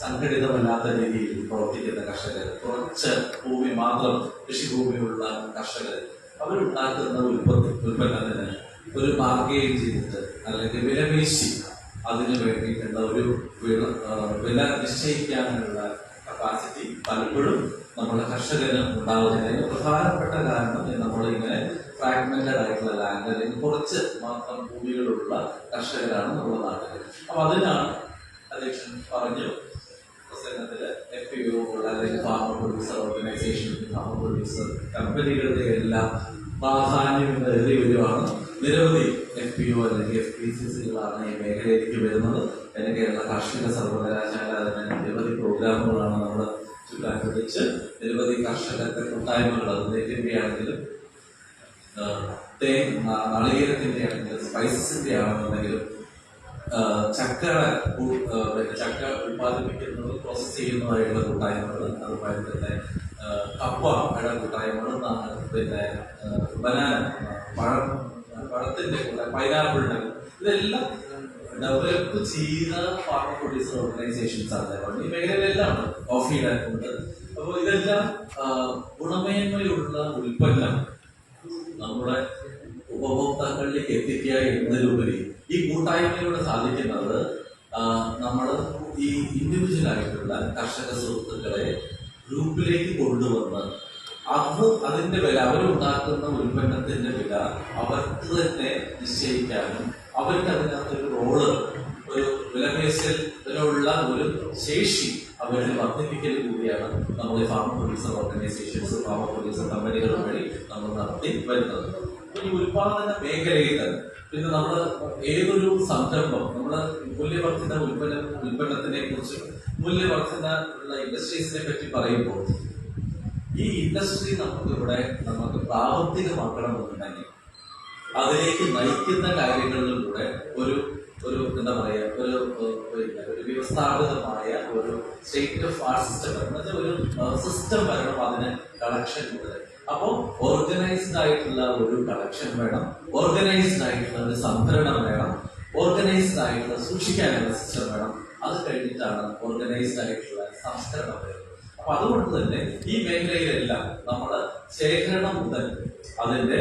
സംഘടിതമല്ലാത്ത രീതിയിൽ പ്രവർത്തിക്കുന്ന കർഷകർ, കുറച്ച് ഭൂമി മാത്രം കൃഷിഭൂമിയുള്ള കർഷകർ, അവരുണ്ടാക്കുന്ന ഉൽപ്പന്നത്തിന് ഒരു ബാർഗെയിൻ ചെയ്തിട്ട് അല്ലെങ്കിൽ വിലപേശി അതിന് വേണ്ടിയിട്ടുള്ള ഒരു വില നിശ്ചയിക്കാനുള്ള കപ്പാസിറ്റി പലപ്പോഴും നമ്മുടെ കർഷകന് ഉണ്ടാവുന്നതിന് പ്രധാനപ്പെട്ട കാരണം നമ്മളിങ്ങനെ ഫ്രാഗ്മെന്റഡ് ആയിട്ടുള്ള ലാൻഡ് അല്ലെങ്കിൽ കുറച്ച് മാത്രം ഭൂമികളുള്ള കർഷകരാണ് നമ്മുടെ നാട്ടിൽ. അപ്പൊ അതിനാണ് അധ്യക്ഷൻ പറഞ്ഞു പ്രസംഗത്തില് FPO അല്ലെങ്കിൽ farmer producer organisation, farmer producer കമ്പനികളുടെ എല്ലാം പ്രാധാന്യം ഏറി വരുവാണ്. നിരവധി FPO അല്ലെങ്കിൽ FPCCകളാണ് ഈ മേഖലയിലേക്ക് വരുന്നത്. പിന്നെ കേരള കാർഷിക സർവകലാശാല അതിന് നിരവധി പ്രോഗ്രാമുകളാണ് നമ്മൾ ചുറ്റാൻപിടിച്ച് നിരവധി കർഷകരുടെ കൂട്ടായ്മകൾ, അത് നെല്ലിന്റെ ആണെങ്കിലും നാളികേരത്തിന്റെ ആണെങ്കിലും സ്പൈസസിന്റെ ആണെന്നുണ്ടെങ്കിലും ചക്ക ഉൽപ്പാദിപ്പിക്കുന്നത് പ്രോസസ് ചെയ്യുന്നതായിട്ടുള്ള കൂട്ടായ്മകൾ, അതുപോലെ തന്നെ കപ്പയുടെ കൂട്ടായ്മകൾ, പിന്നെ ബനാന പഴത്തിന്റെ കൂടെ പൈനാപ്പിളിന്റെ, ഇതെല്ലാം ഡെവലപ്പ് ചെയ്ത ഫാർമർ പ്രൊഡ്യൂസർ ഓർഗനൈസേഷൻസ് ആണ് ഈ മേഖലയിലെല്ലാം കോഫിയുടെ ഉണ്ട്. അപ്പോൾ ഇതെല്ലാം ഗുണമേന്മയുള്ള ഉൽപ്പന്നം നമ്മുടെ ഉപഭോക്താക്കളിലേക്ക് എത്തിക്കുക എന്നതിലുപരി ഈ കൂട്ടായ്മയിലൂടെ സാധിക്കുന്നത് നമ്മൾ ഈ ഇൻഡിവിജ്വൽ ആയിട്ടുള്ള കർഷക സുഹൃത്തുക്കളെ ഗ്രൂപ്പിലേക്ക് കൊണ്ടുവന്ന് അതിന്റെ വില, അവരുണ്ടാക്കുന്ന ഉൽപ്പന്നത്തിന്റെ വില അവർക്ക് തന്നെ നിശ്ചയിക്കാനും അവർക്ക് അതിനകത്തൊരു റോള്, ഒരു വിലപേശലിനുള്ള ഒരു ശേഷി അവരിൽ വർദ്ധിപ്പിക്കൽ കൂടിയാണ് നമ്മൾ ഈ farmer producer organisations, farmer producer കമ്പനികൾ വഴി നമ്മൾ നടത്തി വരുന്നത്. ഈ ഉൽപാദന മേഖലയിൽ തന്നെ പിന്നെ നമ്മൾ ഏതൊരു സംരംഭം, നമ്മള് മൂല്യവർദ്ധിത ഉൽപ്പന്നത്തിനെ കുറിച്ച്, മൂല്യവർദ്ധിത ഉള്ള ഇൻഡസ്ട്രീസിനെ പറ്റി പറയുമ്പോൾ ഈ ഇൻഡസ്ട്രി നമുക്ക് പ്രാവർത്തികമാക്കണമെന്നുണ്ടെങ്കിൽ അതിലേക്ക് നയിക്കുന്ന കാര്യങ്ങളിലൂടെ ഒരു എന്താ പറയാ ഒരു വ്യവസ്ഥാപിതമായ ഒരു സ്റ്റേറ്റ് ഓഫ് ആർട്ട് സിസ്റ്റം വരണം, ഒരു സിസ്റ്റം വരണം അതിന് കളക്ഷൻ മുതൽ. അപ്പോൾ ഓർഗനൈസ്ഡ് ആയിട്ടുള്ള ഒരു കളക്ഷൻ വേണം, ഓർഗനൈസ്ഡ് ആയിട്ടുള്ള ഒരു സംഭരണം വേണം, ഓർഗനൈസ്ഡ് ആയിട്ടുള്ള സൂക്ഷിക്കാനുള്ള സിസ്റ്റം വേണം. അത് കഴിഞ്ഞിട്ടാണ് ഓർഗനൈസ്ഡ് ആയിട്ടുള്ള സംസ്കരണം വരുന്നത്. അപ്പൊ അതുകൊണ്ട് തന്നെ ഈ മേഖലയിലെല്ലാം നമ്മൾ ശേഖരണം മുതൽ അതിന്റെ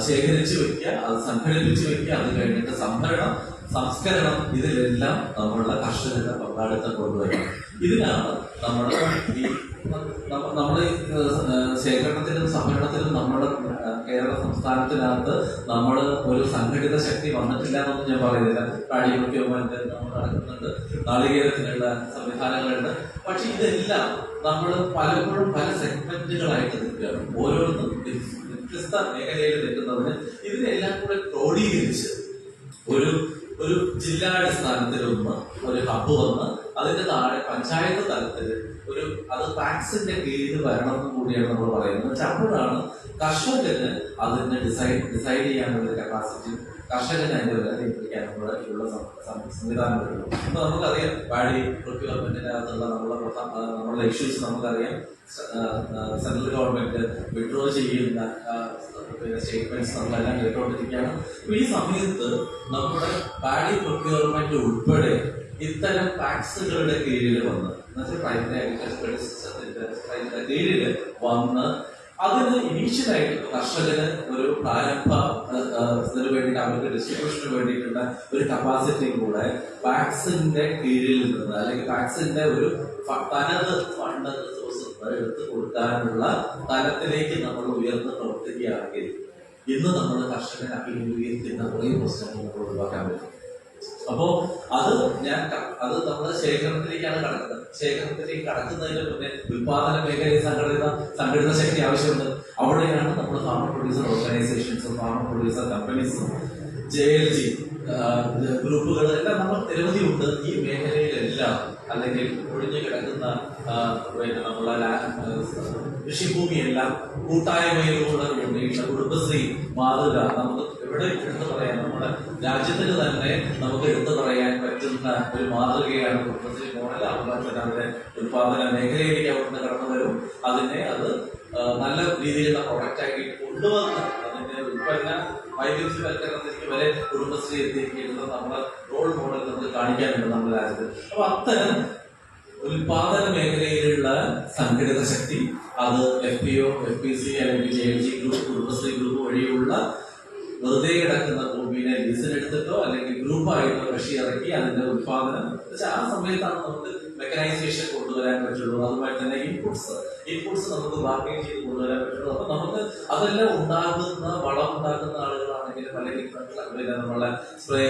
ശേഖരിച്ചു വെക്കുക, അത് സംഘടിപ്പിച്ചു വെക്കുക, അത് കഴിഞ്ഞിട്ട് സംഭരണം, സംസ്കരണം, ഇതിലെല്ലാം നമ്മളുടെ കർഷകരുടെ പങ്കാളിത്തം കൊണ്ടുവരണം. ഇതിനാണ് നമ്മുടെ ശേഖരണത്തിലും സംഭരണത്തിലും നമ്മുടെ കേരള സംസ്ഥാനത്തിനകത്ത് നമ്മൾ ഒരു സംഘടിത ശക്തി വന്നിട്ടില്ല എന്നൊന്നും ഞാൻ പറയുന്നില്ല. പാടി പ്രൊക്യൂർമെന്റ് നമ്മൾ നടക്കുന്നുണ്ട്, നാളികേരത്തിനുള്ള സംവിധാനങ്ങളുണ്ട്. പക്ഷെ ഇതെല്ലാം നമ്മൾ പലപ്പോഴും പല സെഗ്മെന്റുകളായിട്ട് നിൽക്കുകയാണ്. ഓരോന്നും വ്യത്യസ്ത മേഖലയിൽ നിൽക്കുന്നതിന് ഇതിനെല്ലാം കൂടെ ക്രോഡീകരിച്ച് ഒരു ജില്ലാടിസ്ഥാനത്തിൽ ഒന്ന് ഒരു ഹബ്ബ് വന്ന് അതിന്റെ താഴെ പഞ്ചായത്ത് തലത്തിൽ അത് ടാക്സിന്റെ കീഴിൽ വരണം എന്ന് കൂടിയാണ് നമ്മൾ പറയുന്നത്. അപ്പോഴാണ് കർഷകന് അതിനെ ഡിസൈഡ് ചെയ്യാനുള്ള കപ്പാസിറ്റി, കർഷകന് അതിന്റെ വില നിയന്ത്രിക്കാനുള്ള സംവിധാനം വരുന്നു. അപ്പൊ നമുക്കറിയാം പാടി പ്രൊക്യൂർമെന്റിനകത്തുള്ള നമ്മളുടെ ഇഷ്യൂസ് നമുക്കറിയാം. സെൻട്രൽ ഗവൺമെന്റ് വിഡ്രോ ചെയ്യുന്ന സ്റ്റേറ്റ്മെന്റ്സ് നമ്മളെല്ലാം കേട്ടുകൊണ്ടിരിക്കുകയാണ്. അപ്പൊ ഈ സമയത്ത് നമ്മുടെ പാടി പ്രൊക്യൂർമെന്റ് ഉൾപ്പെടെ ഇത്തരം ടാക്സുകളുടെ കീഴിൽ വന്ന് പ്രൈമറി അഗ്രികൾച്ചർ സിസ്റ്റത്തിന്റെ കീഴിൽ വന്ന് അതിന് ഇനീഷ്യലായിട്ട് കർഷകന് ഒരു പ്രാരംഭ ഇതിന് വേണ്ടിയിട്ട് അവർക്ക് ഡിസ്ട്രിബ്യൂഷന് വേണ്ടിയിട്ടുള്ള ഒരു കപ്പാസിറ്റി കൂടെ വാക്സിന്റെ കീഴിൽ നിന്ന് അല്ലെങ്കിൽ വാക്സിന്റെ ഒരു തനത് ഫണ്ട് റിസോഴ്സ് എടുത്തു കൊടുക്കാനുള്ള തലത്തിലേക്ക് നമ്മൾ ഉയർന്ന് പ്രവർത്തിക്കുകയാണെങ്കിൽ ഇന്ന് നമ്മൾ കർഷകനെ അഭിമുഖീകരിക്കുന്ന കുറേ പ്രശ്നങ്ങൾ നമ്മൾ ഒഴിവാക്കാൻ പറ്റും. അപ്പോ അത് നമ്മുടെ ശേഖരണത്തിലേക്കാണ് കടക്കുന്നത്. ശേഖരണത്തിലേക്ക് കടക്കുന്നതിന് മുന്നേ ഉത്പാദന മേഖലയിൽ സംഘടിത ശക്തി ആവശ്യമുണ്ട്. അവിടെയാണ് നമ്മുടെ ഫാമർ പ്രൊഡ്യൂസർ ഓർഗനൈസേഷൻസും ഫാമർ പ്രൊഡ്യൂസർ കമ്പനീസും JLG ഗ്രൂപ്പുകൾ എല്ലാം നമ്മൾ നിരവധി ഉണ്ട്. ഈ മേഖലയിലെല്ലാം അല്ലെങ്കിൽ ഒഴിഞ്ഞു കിടക്കുന്ന നമ്മളെ കൃഷിഭൂമിയെല്ലാം കൂട്ടായ്മയിലൂടെ വേണ്ടിയിട്ടുള്ള കുടുംബശ്രീ മാതൃക നമുക്ക് എവിടെ എടുത്തു പറയാൻ, നമ്മുടെ രാജ്യത്തിന് തന്നെ നമുക്ക് എടുത്തു പറയാൻ പറ്റുന്ന ഒരു മാതൃകയാണ് കുടുംബശ്രീ മോഡൽ. അതുപോലെ തന്നെ അതിന്റെ ഉത്പാദന മേഖലയിലേക്ക് അവിടുന്ന് കടന്നു വരും. അതിനെ അത് നല്ല രീതിയിലുള്ള പ്രൊഡക്റ്റ് ആക്കി കൊണ്ടുവന്ന് അതിന്റെ ഉൽപ്പന്ന വൈവിധ്യവൽക്കരണത്തിലേക്ക് വരെ കുടുംബശ്രീ എത്തിയിരിക്കുന്നത് നമ്മളെ റോൾ മോഡൽ നമ്മൾ കാണിക്കാനുണ്ട് നമ്മുടെ രാജ്യത്ത്. അപ്പൊ അത്തരം ഉൽപാദന മേഖലയിലുള്ള സംഘടിത ശക്തി അത് FPO, FPC അല്ലെങ്കിൽ JLG ഗ്രൂപ്പ്, കുടുംബശ്രീ ഗ്രൂപ്പ് വഴിയുള്ള വെറുതെ കിടക്കുന്ന ഭൂമിനെ ലീസിനെടുത്തിട്ടോ അല്ലെങ്കിൽ ഗ്രൂപ്പായിട്ടോ കൃഷി ഇറക്കി അതിന്റെ ഉത്പാദനം ആ സമയത്താണ് നമുക്ക് മെക്കനൈസേഷൻ കൊണ്ടുവരാൻ പറ്റുള്ളൂ. അതുപോലെ തന്നെ ഇൻപുട്സ് നമുക്ക് ബാർഗെയിൻ ചെയ്ത് കൊണ്ടുവരാൻ പറ്റുള്ളൂ. അപ്പൊ നമുക്ക് അതെല്ലാം ഉണ്ടാകുന്ന വളം ഉണ്ടാക്കുന്ന ആളുകളാണെങ്കിലും അല്ലെങ്കിൽ നമ്മളെ സ്പ്രേ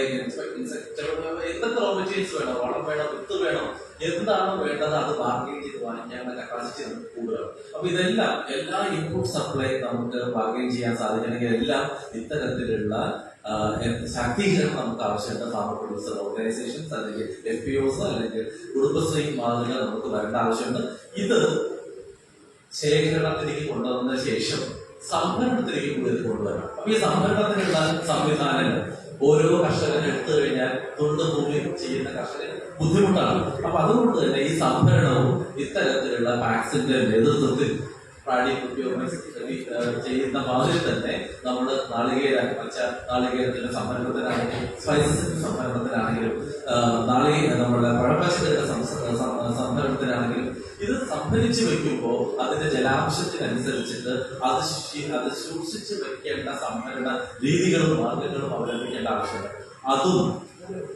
എന്തൊക്കെ റോ മെറ്റീരിയൽസ് വേണം, വളം വേണം, വിത്ത് വേണം, എന്താണ് വേണ്ടത് അത് ബാർഗെയിൻ ചെയ്ത് വാങ്ങിക്കാനുള്ള കപ്പാസിറ്റി നമുക്ക് കൂടുതലാണ്. അപ്പൊ ഇതെല്ലാം എല്ലാ ഇൻപുട്ട് സപ്ലൈ നമുക്ക് ബാർഗെയിൻ ചെയ്യാൻ സാധിക്കണമെങ്കിൽ എല്ലാം ഇത്തരത്തിലുള്ള ശാക്തീകരണം നമുക്ക് ആവശ്യമുണ്ട്. ഫാമർ പ്രൊഡ്യൂസർ ഓർഗനൈസേഷൻസ് അല്ലെങ്കിൽ FPOs അല്ലെങ്കിൽ കുടുംബശ്രീ മാതൃക നമുക്ക് വരേണ്ട ആവശ്യമുണ്ട്. ഇത് ശേഖരണത്തിലേക്ക് കൊണ്ടുവന്ന ശേഷം സംഭരണത്തിലേക്ക് കൂടി കൊണ്ടുവരണം. അപ്പൊ ഈ സംഭരണത്തിനുള്ള സംവിധാനങ്ങൾ ഓരോ കർഷകൻ എടുത്തു കഴിഞ്ഞാൽ തൊണ്ട് ഭൂമി ചെയ്യുന്ന കർഷകന് ബുദ്ധിമുട്ടാണ്. അപ്പൊ അതുകൊണ്ട് തന്നെ ഈ സംഭരണവും ഇത്തരത്തിലുള്ള വാക്സിന്റെ നേതൃത്വത്തിൽ പാടി പ്രൊക്യൂർമെന്റ് ചെയ്യുന്ന മാതിരി തന്നെ നമ്മൾ നാളികേരത്തിന്റെ സംഭരണത്തിനാണെങ്കിലും സ്പൈസസിന്റെ സംഭരണത്തിനാണെങ്കിലും നമ്മുടെ പഴപ്പച്ചക്കറിയുടെ സംഭരണത്തിനാണെങ്കിലും ഇത് സംഭരിച്ചു വെക്കുമ്പോൾ അതിന്റെ ജലാംശത്തിനനുസരിച്ചിട്ട് അത് സൂക്ഷിച്ചു വെക്കേണ്ട സംഭരണ രീതികളും മാർഗങ്ങളും അവലംബിക്കേണ്ട ആവശ്യമുണ്ട്. അതും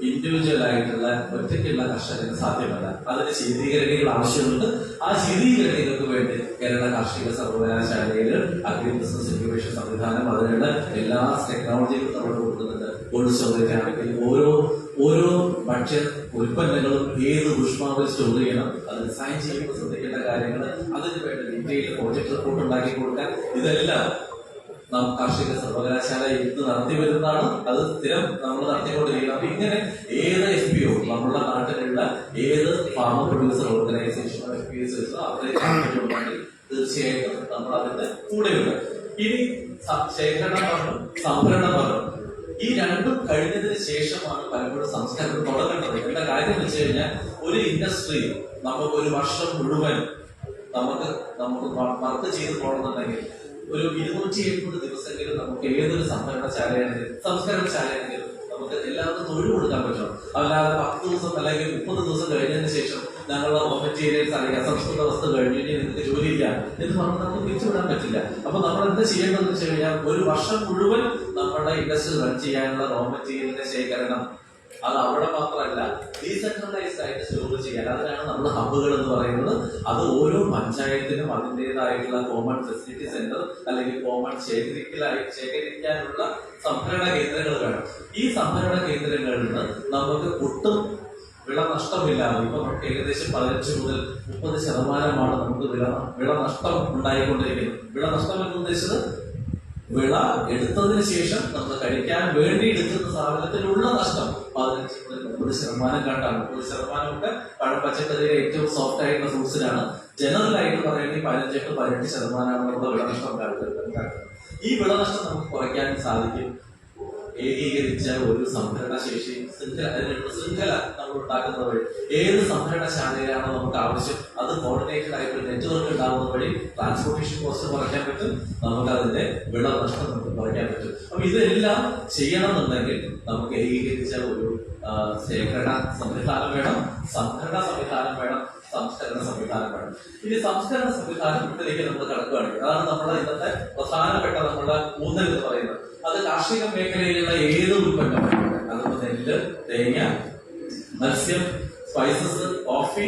ഇൻഡിവിജ്വൽ ആയിട്ടുള്ള ഒറ്റയ്ക്കുള്ള കർഷകന് സാധ്യമല്ല. അതിന് ശീതീകരണികൾ ആവശ്യമുണ്ട്. ആ ശീതീകരണികൾക്ക് വേണ്ടി കേരള കാർഷിക സർവകലാശാലയിൽ അഗ്രി ബിസിനസ് ഇൻക്യുബേഷൻ സംവിധാനം അതിനുള്ള എല്ലാ ടെക്നോളജികളും നമ്മൾ കൊടുക്കുന്നുണ്ട്. കോൾഡ് സ്റ്റോറേജ് ആണെങ്കിൽ ഓരോ ഭക്ഷ്യ ഉൽപ്പന്നങ്ങളും ഏത് ഊഷ്മാവിൽ സ്റ്റോർ ചെയ്യണം, അത് ഡിസൈൻ ചെയ്യുമ്പോൾ ശ്രദ്ധിക്കേണ്ട കാര്യങ്ങൾ, അതിന് വേണ്ട ഡീറ്റെയിൽ പ്രോജക്ട് റിപ്പോർട്ട് ഉണ്ടാക്കി കൊടുക്കാൻ, ഇതെല്ലാം നാം കാർഷിക സർവകലാശാല ഇന്ന് നടത്തി വരുന്നതാണ്. അത് സ്ഥിരം നമ്മൾ നടത്തിക്കൊണ്ടിരിക്കുന്നത്. അപ്പൊ ഇങ്ങനെ ഏത് FPO നമ്മുടെ നാട്ടിലുള്ള ഏത് ഫാമർ പ്രൊഡ്യൂസർ ഓർഗനൈസേഷനോ FPOസോ അവരെ തീർച്ചയായിട്ടും നമ്മൾ അതിന്റെ കൂടെയുണ്ട്. ഇനി ശേഖരണം പറഞ്ഞു, സംഭരണം പറഞ്ഞു, ഈ രണ്ടും കഴിഞ്ഞതിന് ശേഷമാണ് പലപ്പോഴും സംസ്കരണം തുടങ്ങേണ്ടത്. എന്താ കാര്യം വെച്ച് കഴിഞ്ഞാൽ ഒരു ഇൻഡസ്ട്രി നമുക്ക് ഒരു വർഷം മുഴുവൻ നമുക്ക് വർക്ക് ചെയ്ത് പോകണമെന്നുണ്ടെങ്കിൽ ഒരു 270 ദിവസമെങ്കിലും നമുക്ക് ഏതൊരു സംഭരണശാലയാണെങ്കിലും സംസ്കരണശാലയാണെങ്കിലും നമുക്ക് എല്ലാവർക്കും തൊഴിൽ കൊടുക്കാൻ പറ്റണം. അല്ലാതെ 10 ദിവസം അല്ലെങ്കിൽ 30 ദിവസം കഴിഞ്ഞതിന് ശേഷം ഞങ്ങളുടെ റോ മെറ്റീരിയൽസ് അല്ലെങ്കിൽ അസംസ്കൃത വസ്തു കഴിഞ്ഞ് നിങ്ങൾക്ക് ജോലിയില്ല എന്ന് പറഞ്ഞാൽ നമുക്ക് പിരിച്ചുവിടാൻ പറ്റില്ല. അപ്പൊ നമ്മൾ എന്താ ചെയ്യേണ്ടതെന്ന് വെച്ച് കഴിഞ്ഞാൽ ഒരു വർഷം മുഴുവൻ നമ്മുടെ ഇൻഡസ്ട്രി റൺ ചെയ്യാനുള്ള റോ മെറ്റീരിയലിന്റെ ശേഖരണം അത് അവിടെ മാത്രമല്ല ഡീസെൻട്രലൈസ്ഡ് ആയിട്ട് സ്റ്റോർ ചെയ്യാൻ, അതിനാണ് നമ്മൾ ഹബ്ബുകൾ എന്ന് പറയുന്നത്. അത് ഓരോ പഞ്ചായത്തിനും അതിൻ്റെതായിട്ടുള്ള കോമൺ ഫെസിലിറ്റി സെന്റർ അല്ലെങ്കിൽ കോമൺ ശേഖരിക്കാനുള്ള സംഭരണ കേന്ദ്രങ്ങൾ വേണം. ഈ സംഭരണ കേന്ദ്രങ്ങളിൽ നിന്ന് നമുക്ക് ഒട്ടും വിള നഷ്ടമില്ലാതെ ഇപ്പൊ നമുക്ക് ഏകദേശം 15 മുതൽ 30% നമുക്ക് വിള നഷ്ടം ഉണ്ടായിക്കൊണ്ടിരിക്കുന്നത്. വിള നഷ്ടം എന്ന് ഉദ്ദേശിച്ചത് വിള എടുത്തതിന് ശേഷം നമ്മൾ കഴിക്കാൻ വേണ്ടി എടുക്കുന്ന സാധനത്തിലുള്ള നഷ്ടം 15 മുതൽ 30% കണ്ടാണ്. 30% പഴം പച്ചക്കറിയിലെ ഏറ്റവും സോഫ്റ്റ് ആയിട്ടുള്ള ഫ്രൂട്ട്സിനാണ്. ജനറൽ ആയിട്ട് പറയുകയാണെങ്കിൽ 15-18% നമ്മുടെ വിളനഷ്ടം ഉണ്ടാക്കുന്നത്. ഈ വിളനഷ്ടം നമുക്ക് കുറയ്ക്കാൻ സാധിക്കും ഏകീകരിച്ച ഒരു സംഭരണ ശേഷി ശൃംഖല നമ്മൾ ഉണ്ടാക്കുന്നത് വഴി. ഏത് സംഭരണശാലയിലാണോ നമുക്ക് ആവശ്യം അത് കോർഡിനേറ്റഡ് ആയിട്ട് നെറ്റ്വർക്ക് ഉണ്ടാകുന്ന വഴി ട്രാൻസ്പോർട്ടേഷൻ കോസ്റ്റ് കുറയ്ക്കാൻ പറ്റും, നമുക്ക് അതിന്റെ വിള നഷ്ടം നമുക്ക് കുറയ്ക്കാൻ പറ്റും. അപ്പൊ ഇതെല്ലാം ചെയ്യണമെന്നുണ്ടെങ്കിൽ നമുക്ക് ഏകീകരിച്ച ഒരു ശേഖരണ സംവിധാനം വേണം, സംഭരണ സംവിധാനം വേണം, സംസ്കരണ സംവിധാനം വേണം. ഇനി സംസ്കരണ സംവിധാനത്തിലേക്ക് നമ്മൾ കടക്കുകയാണെങ്കിൽ അതാണ് നമ്മുടെ ഇന്നത്തെ പ്രധാനപ്പെട്ട നമ്മുടെ ഊന്നൽ എന്ന് പറയുന്നത്. അത് കാർഷിക മേഖലയിലുള്ള ഏത് ഉൽപ്പന്നമായിക്കോട്ടെ, അതിപ്പോ നെല്ല്, തേങ്ങ, മത്സ്യം, സ്പൈസസ്, കോഫി,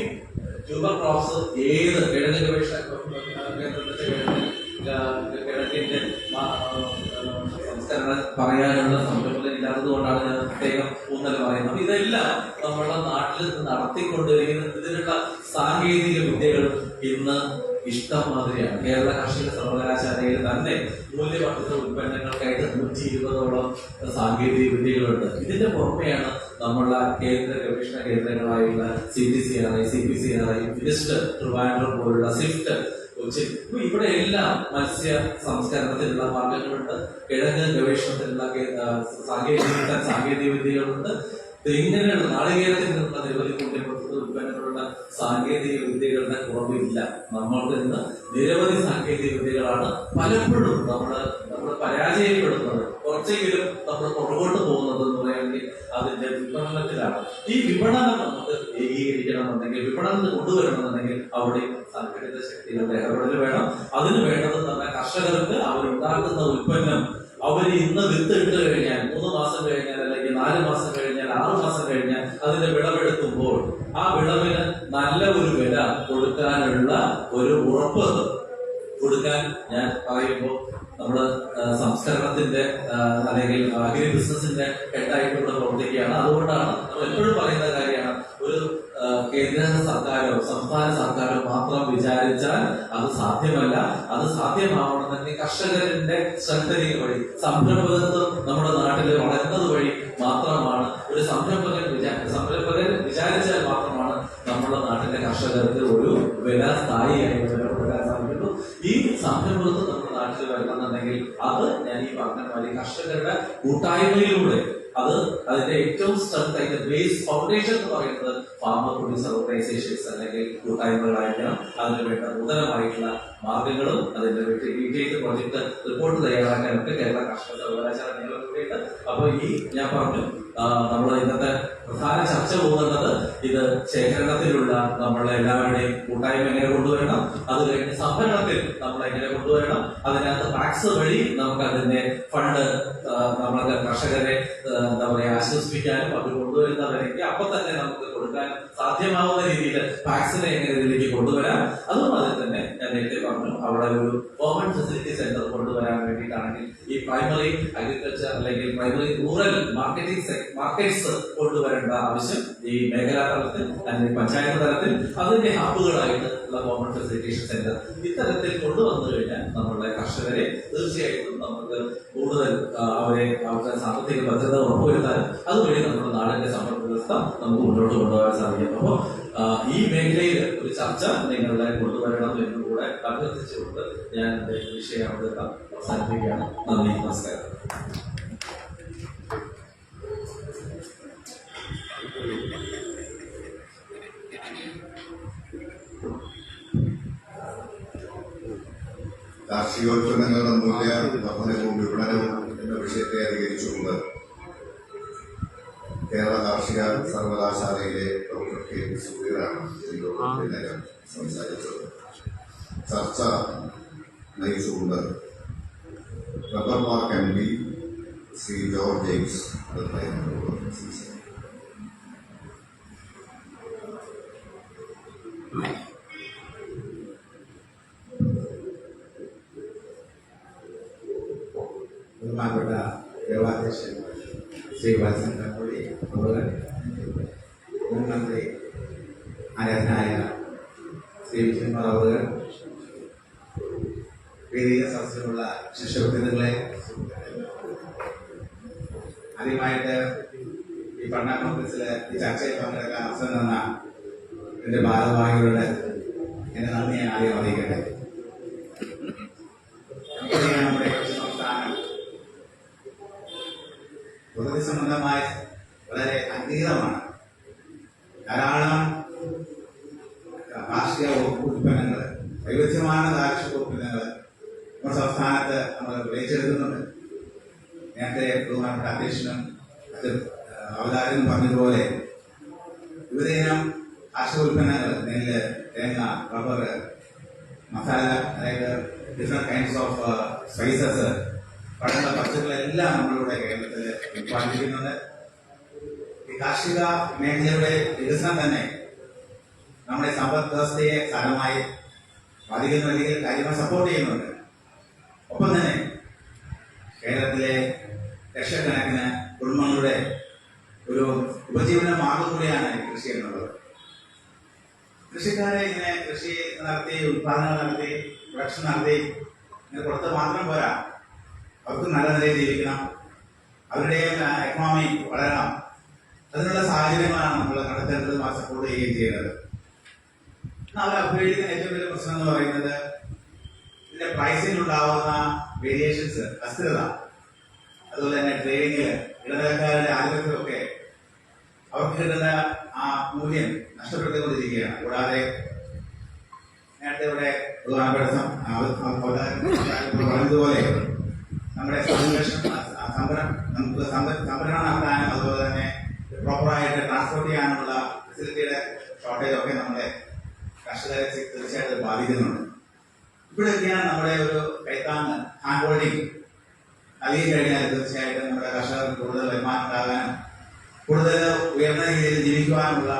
ട്യൂബർ ക്രോപ്സ്, ഏത് കിഴങ്ങ് ഗവേഷണ കിഴങ്ങിന്റെ സംസ്കരണ പറയാനുള്ള സംരംഭം ഇല്ലാത്തത് കൊണ്ടാണ് ഞാൻ പ്രത്യേകം ഊന്നൽ പറയുന്നത്. അപ്പൊ ഇതെല്ലാം നമ്മുടെ നാട്ടിൽ നടത്തിക്കൊണ്ടിരിക്കുന്ന ഇതിനുള്ള സാങ്കേതിക വിദ്യകൾ ഇന്ന് ഇഷ്ടം മാതിരിയാണ്. കേരള കാർഷിക സർവകലാശാലയിൽ തന്നെ മൂല്യവർദ്ധിത ഉൽപ്പന്നങ്ങൾക്കായിട്ട് 120ഓളം സാങ്കേതിക വിദ്യകളുണ്ട്. ഇതിന്റെ പുറമെയാണ് നമ്മളുടെ കേന്ദ്ര ഗവേഷണ കേന്ദ്രങ്ങളായുള്ള CPCRI, CPCRI, ഫിനിസ്റ്റ്, ട്രിവാൻഡ്രം പോലുള്ള സ്വിഫ്റ്റ്, കൊച്ചിൻ. ഇവിടെ എല്ലാം മത്സ്യ സംസ്കരണത്തിനുള്ള മാർഗങ്ങളുണ്ട്, കിഴങ്ങ് ഗവേഷണത്തിനുള്ള സാങ്കേതിക വിദ്യകളുണ്ട്, തെങ്ങിനുള്ള നാളികേരത്തിൽ നിന്നുള്ള നിരവധി മൂല്യവർദ്ധിത ഉൽപ്പന്നങ്ങളുള്ള സാങ്കേതിക വിദ്യകളുടെ കുറവില്ല. നമ്മൾക്ക് ഇന്ന് നിരവധി സാങ്കേതിക വിദ്യകളാണ് പലപ്പോഴും നമ്മൾ പരാജയപ്പെടുന്നത്. കുറച്ചെങ്കിലും നമ്മൾ പുറകോട്ട് പോകുന്നത് എന്ന് പറയുകയാണെങ്കിൽ അതിന്റെ വിപണനത്തിലാണ്. ഈ വിപണനം നമുക്ക് ഏകീകരിക്കണമെന്നുണ്ടെങ്കിൽ, വിപണനം കൊണ്ടുവരണമെന്നുണ്ടെങ്കിൽ അവിടെ സംഘടിത ശക്തികളുടെ ഇടപെടൽ വേണം. അതിന് വേണ്ടത് തന്നെ കർഷകർക്ക് അവരുണ്ടാക്കുന്ന ഉൽപ്പന്നം അവർ ഇന്ന് വിത്ത് ഇട്ട് കഴിഞ്ഞാൽ 3 മാസം കഴിഞ്ഞാൽ അല്ലെങ്കിൽ 4 മാസം കഴിഞ്ഞാൽ 6 മാസം കഴിഞ്ഞാൽ അതിന്റെ വിളവെടുക്കുമ്പോൾ ആ വിളവിന് നല്ല ഒരു വില കൊടുക്കാനുള്ള ഒരു ഉറപ്പ് കൊടുക്കാൻ ഞാൻ പറയുമ്പോൾ നമ്മള് സംസ്കരണത്തിന്റെ അല്ലെങ്കിൽ അഗ്രി ബിസിനസിന്റെ ഹെഡായിട്ട് ഇവിടെ പ്രവർത്തിക്കുകയാണ്. അതുകൊണ്ടാണ് നമ്മൾ എപ്പോഴും പറയുന്ന കാര്യമാണ്, ഒരു കേന്ദ്ര സർക്കാരോ സംസ്ഥാന സർക്കാരോ മാത്രം വിചാരിച്ചാൽ അത് സാധ്യമല്ല. അത് സാധ്യമാവണമെങ്കിൽ കർഷകരുടെ സ്ട്രെങ്തനിങ് വഴി, സംരംഭകത്വം നമ്മുടെ നാട്ടിൽ വളരുന്നത് വഴി മാത്രമാണ്. ഒരു സംരംഭകൻ വിചാരിച്ചാൽ മാത്രമാണ് നമ്മുടെ നാട്ടിലെ കർഷകർക്ക് ഒരു വില സ്ഥായിയായി വിലകൊടുക്കാൻ സാധിക്കുള്ളൂ. ഈ സംരംഭകത്വം നമ്മുടെ നാട്ടിൽ വരണമെന്നുണ്ടെങ്കിൽ അത് ഞാൻ ഈ പറഞ്ഞ മാതിരി കർഷകരുടെ കൂട്ടായ്മയിലൂടെ, അത് അതിന്റെ ഏറ്റവും സ്ട്രെങ്ത് ആയിട്ട് ബേസ് ഫൗണ്ടേഷൻ എന്ന് പറയുന്നത് ഫാമർ പ്രൊഡ്യൂസർ ഓർഗനൈസേഷൻസ് അല്ലെങ്കിൽ കൂട്ടായ്മകളായിരിക്കണം. അതിന് വേണ്ട നൂതനമായിട്ടുള്ള മാർഗങ്ങളും അതിന്റെ ഡീറ്റെയിൽഡ് പ്രോജക്ട് റിപ്പോർട്ട് തയ്യാറാക്കാനൊക്കെ കേരള കാർഷിക സർവകലാശാല നിലവിലുണ്ട്. അപ്പൊ ഈ ഞാൻ പറഞ്ഞു നമ്മൾ ഇന്നത്തെ പ്രധാന ചർച്ച പോകുന്നത് ഇത് ശേഖരണത്തിലുള്ള നമ്മളെ എല്ലാവരുടെയും കൂട്ടായ്മ എങ്ങനെ കൊണ്ടുവരണം, അത് കഴിഞ്ഞ് സംഭരണത്തിൽ നമ്മൾ എങ്ങനെ കൊണ്ടുവരണം, അതിനകത്ത് ടാക്സ് വഴി നമുക്ക് അതിന്റെ ഫണ്ട് നമ്മൾക്ക് കർഷകരെ എന്താ പറയാ ആശ്വസിപ്പിക്കാനും അവർ കൊണ്ടുവരുന്നവരേക്ക് അപ്പൊ തന്നെ നമുക്ക് കൊടുക്കാൻ സാധ്യമാവുന്ന രീതിയിൽ ടാക്സിനെ എങ്ങനെ ഇതിലേക്ക് കൊണ്ടുവരാം. അതുപോലെ തന്നെ ഞാൻ നേരത്തെ പറഞ്ഞു അവിടെ ഒരു കോമൺ ഫെസിലിറ്റി സെന്റർ കൊണ്ടുവരാൻ വേണ്ടിയിട്ടാണെങ്കിൽ ഈ പ്രൈമറി അഗ്രികൾച്ചർ അല്ലെങ്കിൽ പ്രൈമറി റൂറൽ മാർക്കറ്റ്സ് കൊണ്ടുവരേണ്ട ആവശ്യം ഈ മേഖലാ തലത്തിൽ അല്ലെങ്കിൽ പഞ്ചായത്ത് തലത്തിൽ അതിന്റെ ഹബ്ബുകളായിട്ട് ഉള്ള കോമൺ ഫെസിലിറ്റേഷൻ സെന്റർ ഇത്തരത്തിൽ കൊണ്ടുവന്നു കഴിഞ്ഞാൽ നമ്മുടെ കർഷകരെ തീർച്ചയായിട്ടും നമുക്ക് കൂടുതൽ അവരുടെ സാമ്പത്തിക ഭദ്രത ഉറപ്പുവരുത്താനും അതുവഴി നമ്മുടെ നാടിന്റെ സമ്പദ് വ്യവസ്ഥ നമുക്ക് മുന്നോട്ട് കൊണ്ടുപോകാൻ സാധിക്കും. അപ്പോൾ ഈ മേഖലയിൽ ഒരു ചർച്ച നിങ്ങളുടെ കൊണ്ടുവരണം എന്നും കൂടെ അഭ്യർത്ഥിച്ചുകൊണ്ട് ഞാൻ എന്റെ വിഷയം അവതരണം അവസാനിപ്പിക്കുകയാണ്. നന്ദി, നമസ്കാരം. കാർഷികോൽപ്പന്നങ്ങളുടെ മൂല്യ വർധനവും വിപണനവും എന്ന വിഷയത്തെ അധികരിച്ചുകൊണ്ട് കേരള കാർഷിക സർവകലാശാലയിലെ ഡോക്ടർ കെ പി സൂര്യനാണ് ഇതിനകം സംസാരിച്ചത്. ചർച്ച നയിച്ചുകൊണ്ട് rubber park M P Shri George James സംസാരിച്ചു. ബഹുമാനപ്പെട്ട യോഗാധ്യക്ഷൻ ശ്രീ വത്സൻ കക്കോടി അവകൾ, മുൻമന്ത്രി ആരാധനായ ശ്രീ വിജയകുമാർ അവകൾ, വേദിക സദസ്സിലുള്ള ശിഷ്യവൃത്തികളെ, ആദ്യമായിട്ട് ഈ പഠന കോൺഗ്രസിൽ ഈ ചർച്ചയിൽ പങ്കെടുക്കാൻ അവസരം തന്ന എന്റെ ഭാരവാഹികളുടെ എന്റെ നന്ദി ഞാൻ ആദ്യം അറിയിക്കട്ടെ. നമ്മുടെ സംസ്ഥാനം പ്രകൃതി സംബന്ധമായി വളരെ അംഗീകൃതമാണ്. ധാരാളം കാർഷിക ഉൽപ്പന്നങ്ങൾ, വൈവിധ്യமான കാർഷിക ഉൽപ്പന്നങ്ങൾ നമ്മുടെ സംസ്ഥാനത്ത് നമ്മൾ വിളയിച്ചെടുക്കുന്നുണ്ട്. നേരത്തെ ബഹുമാനപ്പെട്ട അധ്യക്ഷനും അവതാരകനും പറഞ്ഞതുപോലെ വിവിധയിനം കാർഷിക ഉൽപ്പന്നങ്ങൾ, നെല്ല്, തേങ്ങ, റബ്ബർ, മസാല, അതായത് ഡിഫറെന്റ് കൈൻഡ്സ് ഓഫ് സ്പൈസസ്, പഴങ്ങൾ, പച്ചക്കറികളെല്ലാം നമ്മളിവിടെ കേരളത്തിൽ ഉത്പാദിപ്പിക്കുന്നുണ്ട്. ഈ കാർഷിക മേഖലയുടെ വികസനം തന്നെ നമ്മുടെ സമ്പദ് വ്യവസ്ഥയെ സാരമായി ബാധിക്കുന്ന രീതിയിൽ കാര്യമായി സപ്പോർട്ട് ചെയ്യുന്നുണ്ട്. ഒപ്പം തന്നെ കേരളത്തിലെ ലക്ഷക്കണക്കിന് കുടുംബങ്ങളുടെ ഒരു ഉപജീവന മാർഗം കൂടിയാണ് കൃഷി എന്നുള്ളത്. കൃഷിക്കാരെ ഇങ്ങനെ കൃഷി നടത്തി, ഉത്പാദനം നടത്തി, പ്രൊഡക്ഷൻ നടത്തി ഇങ്ങനെ കൊടുത്ത് മാത്രം പോരാ. അവർക്ക് നല്ല നിലയിൽ ജീവിക്കണം, അവരുടെ എക്കണോമി വളരണം. അതിനുള്ള സാഹചര്യങ്ങളാണ് നമ്മൾ കണ്ടെത്തേണ്ടത്, സപ്പോർട്ട് ചെയ്യുകയും ചെയ്യുന്നത്. അവർ അഭിമുഖീകരിക്കുന്ന ഏറ്റവും വലിയ പ്രശ്നം എന്ന് പറയുന്നത് ഇതിന്റെ പ്രൈസിൽ ഉണ്ടാവുന്ന വേരിയേഷൻസ്, അസ്ഥിരത. അതുപോലെ തന്നെ ട്രേഡിങ്ങില് ഇടനിലക്കാരുടെ ആധിപത്യമൊക്കെ അവർക്ക് കിട്ടുന്ന ആ മൂല്യം നഷ്ടപ്പെട്ടുകൊണ്ടിരിക്കുകയാണ്. കൂടാതെ നേരത്തെ ഇവിടെ പറഞ്ഞതുപോലെ നമ്മുടെ നമുക്ക് സംഭരണം നടത്താനും അതുപോലെ തന്നെ പ്രോപ്പറായിട്ട് ട്രാൻസ്പോർട്ട് ചെയ്യാനുള്ള ഫെസിലിറ്റിയുടെ ഷോർട്ടേജ് ഒക്കെ നമ്മുടെ കർഷകരെ തീർച്ചയായിട്ടും ബാധിക്കുന്നുണ്ട്. ഇവിടെയൊക്കെയാണ് നമ്മുടെ ഒരു കൈത്താങ്, ഹാൻഡ് ഹോൾഡിംഗ് നൽകി കഴിഞ്ഞാൽ തീർച്ചയായിട്ടും നമ്മുടെ കർഷകർക്ക് കൂടുതൽ വരുമാനം ഉണ്ടാകാനും കൂടുതൽ ഉയർന്ന രീതിയിൽ ജീവിക്കുവാനുള്ള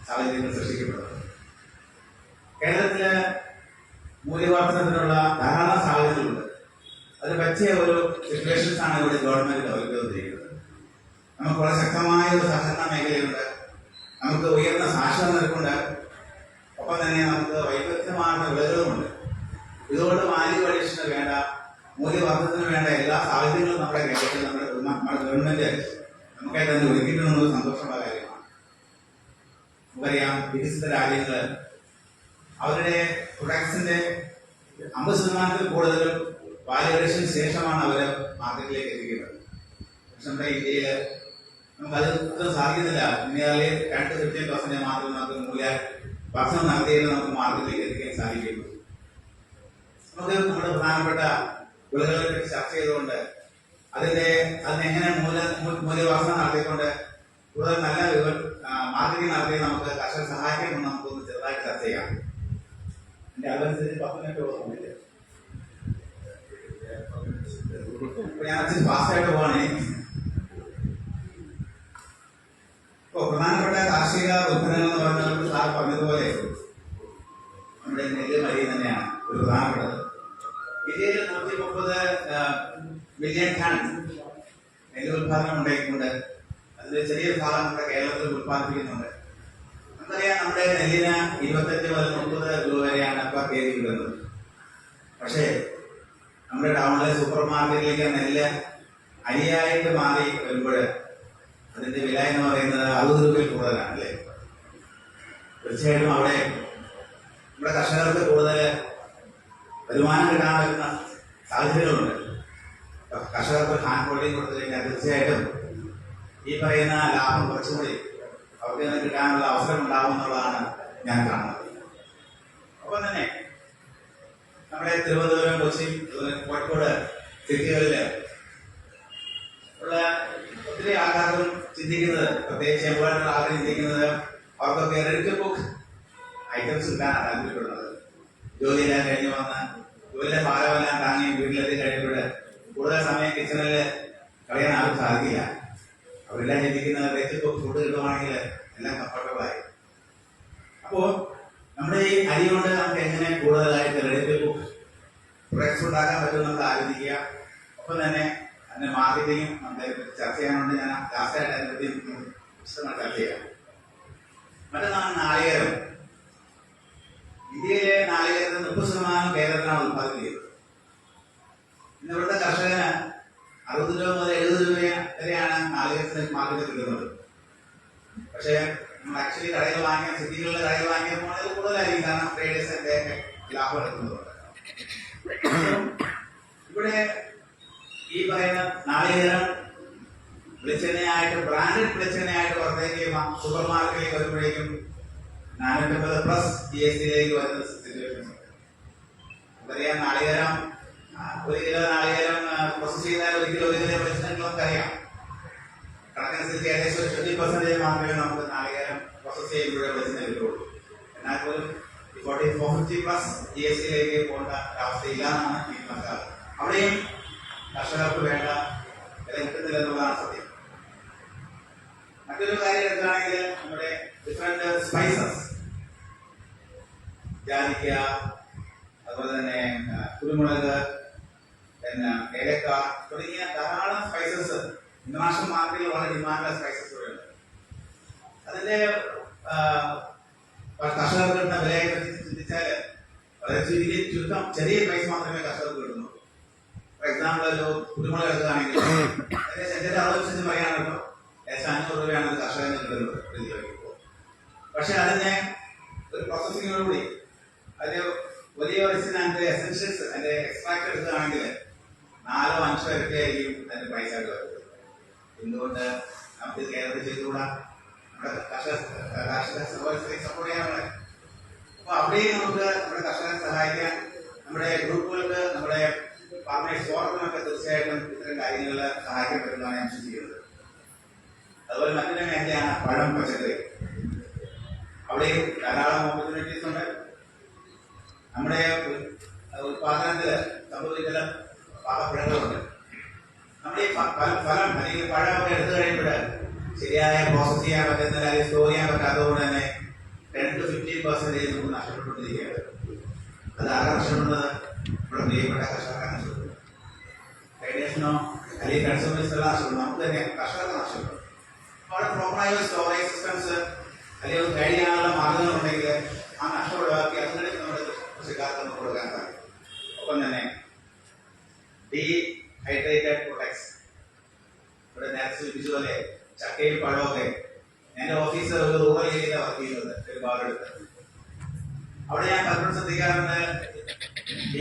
സാഹചര്യങ്ങൾ സൃഷ്ടിക്കപ്പെടുന്നത്. കേരളത്തില് മൂല്യവർദ്ധനത്തിനുള്ള ധാരാളം സാഹചര്യങ്ങളുണ്ട്. അത് പറ്റിയ ഒരു സിറ്റുവേഷൻസ് ആണ് ഇവിടെ ഗവൺമെന്റ് ഡെവലപ്പ് ചെയ്തിരിക്കുന്നത്. നമുക്ക് വളരെ ശക്തമായ ഒരു സഹകരണ മേഖലയുണ്ട്, നമുക്ക് ഉയർന്ന സാക്ഷരത നിരക്കുണ്ട്, ഒപ്പം തന്നെ നമുക്ക് വൈവിധ്യമാർന്ന വിളകളുമുണ്ട്. ഇതുകൊണ്ട് വാല്യൂ അഡീഷന് വേണ്ട, മൂല്യവർദ്ധനത്തിന് വേണ്ട എല്ലാ സാഹചര്യങ്ങളും നമ്മുടെ കേരളത്തിൽ നമ്മുടെ ഗവൺമെന്റ് നമുക്കായി തന്നെ ഒരുക്കിയിട്ടുള്ളത് സന്തോഷമുള്ള കാര്യമാണ്. നമുക്കറിയാം, വികസിത രാജ്യങ്ങൾ അവരുടെ പ്രൊഡക്ട്സിന്റെ 50% കൂടുതലും വാല്യൂ അഡീഷന് ശേഷമാണ് അവർ മാർക്കറ്റിലേക്ക് എത്തിക്കുന്നത്. പക്ഷെ നമ്മുടെ ഇന്ത്യയിൽ നമുക്കത് സാധിക്കുന്നില്ല. ഇന്ത്യയിലെ 2-15% മാത്രമേ നമുക്ക് മൂല്യ ഭക്ഷണം നടത്തിയാലും നമുക്ക് മാർക്കറ്റിലേക്ക് എത്തിക്കാൻ സാധിക്കുള്ളൂ. നമുക്ക് നമ്മുടെ പ്രധാനപ്പെട്ട വിളകളെ പറ്റി ചർച്ച ചെയ്തുകൊണ്ട് അതിനെങ്ങനെ മൂല്യവർദ്ധന നടത്തിക്കൊണ്ട് കൂടുതൽ നല്ല മാർക്കറ്റിംഗ് നടത്തി നമുക്ക് കർഷകരെ സഹായിക്കാമെന്ന് നമുക്കൊന്ന് ചെറുതായിട്ട് ചർച്ച ചെയ്യാം. എന്റെ അതനുസരിച്ച് 10 മിനിറ്റ് ഓർമ്മയില്ല. അപ്പൊ ഞാൻ അച്ഛൻ ഫാസ്റ്റായിട്ട് പോവാണേ. ഇപ്പൊ പ്രധാനപ്പെട്ട കാർഷിക ഉൽപ്പന്നങ്ങൾ എന്ന് പറഞ്ഞാൽ സാർ പറഞ്ഞതുപോലെ നമ്മുടെ നെല്ല് മരി തന്നെയാണ് ഒരു പ്രധാനപ്പെട്ടത്. ഇന്ത്യയിൽ 130 മില്യൺ ടൺ നെല്ല് ഉത്പാദനം ഉണ്ടായിക്കൊണ്ട് അതിൽ ചെറിയ ഭാഗം നമ്മുടെ കേരളത്തിൽ ഉത്പാദിപ്പിക്കുന്നുണ്ട്. നമുക്കറിയാം, നമ്മുടെ നെല്ലിന് 25 മുതൽ 30 രൂപ വരെയാണ് പെർ കെ ജി കിട്ടുന്നത്. പക്ഷേ നമ്മുടെ ടൗണിലെ സൂപ്പർ മാർക്കറ്റിലേക്ക് നെല്ല് അരിയായിട്ട് മാറി വരുമ്പോൾ അതിന്റെ വില എന്ന് പറയുന്നത് 60 രൂപയിൽ കൂടുതലാണ് അല്ലേ? തീർച്ചയായിട്ടും അവിടെ നമ്മുടെ കർഷകർക്ക് കൂടുതൽ വരുമാനം കിട്ടാൻ പറ്റുന്ന സാഹചര്യങ്ങളുണ്ട്. കർഷകർക്ക് ഹാൻഡ് ഹോൾഡിംഗ് കൊടുത്തു കഴിഞ്ഞാൽ തീർച്ചയായിട്ടും ഈ പറയുന്ന ലാഭം കുറച്ചുകൂടി അവർക്ക് നിന്ന് കിട്ടാനുള്ള അവസരം ഉണ്ടാവും എന്നുള്ളതാണ് ഞാൻ കാണുന്നത്. ഒപ്പം തന്നെ നമ്മുടെ തിരുവനന്തപുരം, കൊച്ചി, കോഴിക്കോട് സിറ്റികളിൽ ഉള്ള ഒത്തിരി ആൾക്കാർക്കും ചിന്തിക്കുന്നത്, പ്രത്യേകിച്ച് എംപ്ലോയ്മെന്റ് ആൾക്കാർ ചിന്തിക്കുന്നത്, അവർക്കൊക്കെ റെഡി ബുക്ക് ഐറ്റംസ് കിട്ടാനാണ് താല്പര്യപ്പെടുന്നത്. ജോലിയെല്ലാം കഴിഞ്ഞ് വന്ന് ജോലിയുടെ ഭാരമെല്ലാം താങ്ങി വീട്ടിലെത്തി കഴിയുമ്പോൾ കൂടുതൽ സമയം കിച്ചണിൽ കളയാൻ ആർക്കും സാധിക്കില്ല. അവരെല്ലാം ചിന്തിക്കുന്നത് റെഡി ബുക്ക് ഫുഡ് കിട്ടുവാണെങ്കിൽ എല്ലാം കംഫർട്ടബിളായി. അപ്പോൾ നമ്മുടെ ഈ അരി കൊണ്ട് നമുക്ക് എങ്ങനെ കൂടുതലായിട്ട് റെഡി ബുക്ക് പ്രൊഡക്ട്സ് ഉണ്ടാക്കാൻ പറ്റും നമ്മൾ ആലോചിക്കുക. ഒപ്പം തന്നെ അതിന്റെ മാർക്കറ്റിങ്ങും നമുക്ക് ചർച്ച ചെയ്യാനുണ്ട്. ഞാൻ ലാസ്റ്റായിട്ട് അതിനെപ്പറ്റി വിശദമായി ചർച്ച ചെയ്യാം. മറ്റൊന്നാണ് നാളികേരം. ഇന്ത്യയിലെ നാളികേരത്തിന് 30% കേരളത്തിലാണ് ഉത്പാദിപ്പിക്കുന്നത്. ഇന്ന് ഇവിടുത്തെ കർഷകന് 60 രൂപ മുതൽ 70 രൂപ വരെയാണ് നാളികേരത്തിന് മാർക്കറ്റിൽ കിട്ടുന്നത്. പക്ഷേ നമ്മൾ ആക്ച്വലി കടയിൽ വാങ്ങിയ, സിറ്റികളിലെ കടയിൽ വാങ്ങിയപ്പോൾ അത് കൂടുതലായിരിക്കും. കാരണം ട്രേഡേഴ്സിന്റെ ലാഭം എടുക്കുന്നതുകൊണ്ട്. ഇവിടെ ഈ പറയുന്ന നാളികേരം വെളിച്ചെണ്ണയായിട്ട്, ബ്രാൻഡഡ് വെളിച്ചെണ്ണയായിട്ട് പുറത്തേക്ക് സൂപ്പർ മാർക്കറ്റിലേക്ക് വരുമ്പോഴേക്കും 450+ GST വരുന്ന സിറ്റുവേഷൻ. നമുക്കറിയാം, നാളികേരം 1 കിലോ നാളികേരം പ്രോസസ് ചെയ്താൽ 1 കിലോ വെളിച്ചെണ്ണകളൊക്കെ അറിയാം. കണക്കനുസരിച്ച് ഏകദേശം 20% മാത്രമേ നമുക്ക് നാളികേരം പ്രോസസ് ചെയ്യുമ്പോഴേ വെളിച്ചെണ്ണ കിട്ടുള്ളൂ. എന്നാൽ പോലും 450+ GST പോകേണ്ട അവസ്ഥയില്ല എന്നാണ് എനിക്ക് മനസ്സിലാക്കുന്നത്. അവിടെയും കർഷകർക്ക് വേണ്ട വില കിട്ടുന്നില്ല എന്നുള്ളതാണ് സത്യം. മറ്റൊരു കാര്യം എടുക്കുകയാണെങ്കിൽ നമ്മുടെ ഡിഫറെന്റ് സ്പൈസസ്, ജാതിക്ക, അതുപോലെ തന്നെ കുരുമുളക്, പിന്നെ ഏലക്ക തുടങ്ങിയ ധാരാളം സ്പൈസസ് ഇന്റർനാഷണൽ മാർക്കറ്റിൽ വളരെ ഡിമാൻഡുള്ള സ്പൈസസ് ഉണ്ട്. അതിന്റെ കർഷകർക്ക് കിട്ടുന്ന വിലയെ പറ്റി ചിന്തിച്ചാൽ വളരെ ചുരുക്കം ചെറിയ പ്രൈസ് മാത്രമേ കർഷകർക്ക് കിട്ടുന്നുള്ളൂ. ഫോർ എക്സാമ്പിൾ, ഒരു കുരുമുളക് എടുക്കുകയാണെങ്കിൽ എന്റെ 60% പറയാണല്ലോ, ഏകദേശം 500 രൂപയാണ് ഒരു കർഷകന് കിട്ടുന്നത് ഒരു കിലോയ്ക്ക്. പക്ഷെ അതിനെ ഒരു പ്രോസസ്സിങ്ങിനോടുകൂടി അതിന്റെ വലിയ അതിന്റെ എസെൻഷ്യൽസ്, അതിന്റെ എക്സ്ട്രാക്ട് എടുക്കുകയാണെങ്കിൽ 4-5 ഇരട്ടിയായിരിക്കും അതിന്റെ പ്രൈസ് ആയിട്ട് വരുന്നത്. എന്തുകൊണ്ട് നമുക്ക് കേരളത്തിൽ ചെയ്തുകൂടാ? നമ്മുടെ കർഷക സപ്പോർട്ട് ചെയ്യാനുള്ള. അപ്പൊ അവിടെയും നമുക്ക് നമ്മുടെ കർഷകരെ സഹായിക്കാൻ, നമ്മുടെ ഗ്രൂപ്പുകൾക്ക്, നമ്മുടെ ഫാർമേഴ്സ് ഫോറത്തിനൊക്കെ തീർച്ചയായിട്ടും ഇത്തരം കാര്യങ്ങളിൽ സഹായിക്കാൻ പറ്റുന്നതാണ് ഞാൻ വിശ്വസിക്കുന്നത്. അതുപോലെ മറ്റൊരു മേഖലയാണ് പഴം, പച്ചക്കറി. അവിടെയും ധാരാളം ഓപ്പർച്യൂണിറ്റീസ് ഉണ്ട്. നമ്മുടെ ഉത്പാദനത്തിൽ സംഭവിക്കുന്ന പാകപ്പിഴകളുണ്ട്. നമ്മുടെ ഈ ഫലം അല്ലെങ്കിൽ പഴമൊക്കെ എടുത്തു കഴിയുമ്പോൾ ശരിയായ പ്രോസസ് ചെയ്യാൻ പറ്റുന്നില്ല, അല്ലെങ്കിൽ സ്റ്റോർ ചെയ്യാൻ പറ്റാത്തതുകൊണ്ട് തന്നെ 10-15% നമുക്ക് നഷ്ടപ്പെട്ടുകൊണ്ടിരിക്കുകയാണ്. അത് ആകെ നഷ്ടപ്പെടുന്നത് നമ്മുടെ പ്രിയപ്പെട്ട കർഷകർക്കാണ് നഷ്ടപ്പെടുന്നത്. ട്രേഡേഴ്സിനോ അല്ലെങ്കിൽ കൺസ്യൂമേഴ്സിനോ നഷ്ടപ്പെടും, നമുക്ക് തന്നെ കർഷകർക്ക് നഷ്ടപ്പെടും. അവിടെ പ്രോപ്പറായ സ്റ്റോറേജ് സിസ്റ്റംസ് അല്ലെങ്കിൽ ഗൈഡ് ചെയ്യാനുള്ള മാർഗങ്ങളുണ്ടെങ്കിൽ ആ നഷ്ടം ഒഴിവാക്കി അതിനെ നമ്മുടെ കൃഷിക്കാർക്ക് നമുക്ക് കൊടുക്കാൻ സാധിക്കും. ഒപ്പം തന്നെ ഡീഹൈഡ്രേറ്റഡ് പ്രൊഡക്ട്സ്, ഇവിടെ നേരത്തെ സൂചിപ്പിച്ച പോലെ ചക്കയും പഴമൊക്കെ. എന്റെ ഓഫീസർ ഒരു റൂറൽ ഏരിയയിലാണ് വർക്ക് ചെയ്യുന്നത്, ഒരു ഭാഗമെടുത്ത്. അവിടെ ഞാൻ പലപ്പോഴും ശ്രദ്ധിക്കാറുണ്ട്,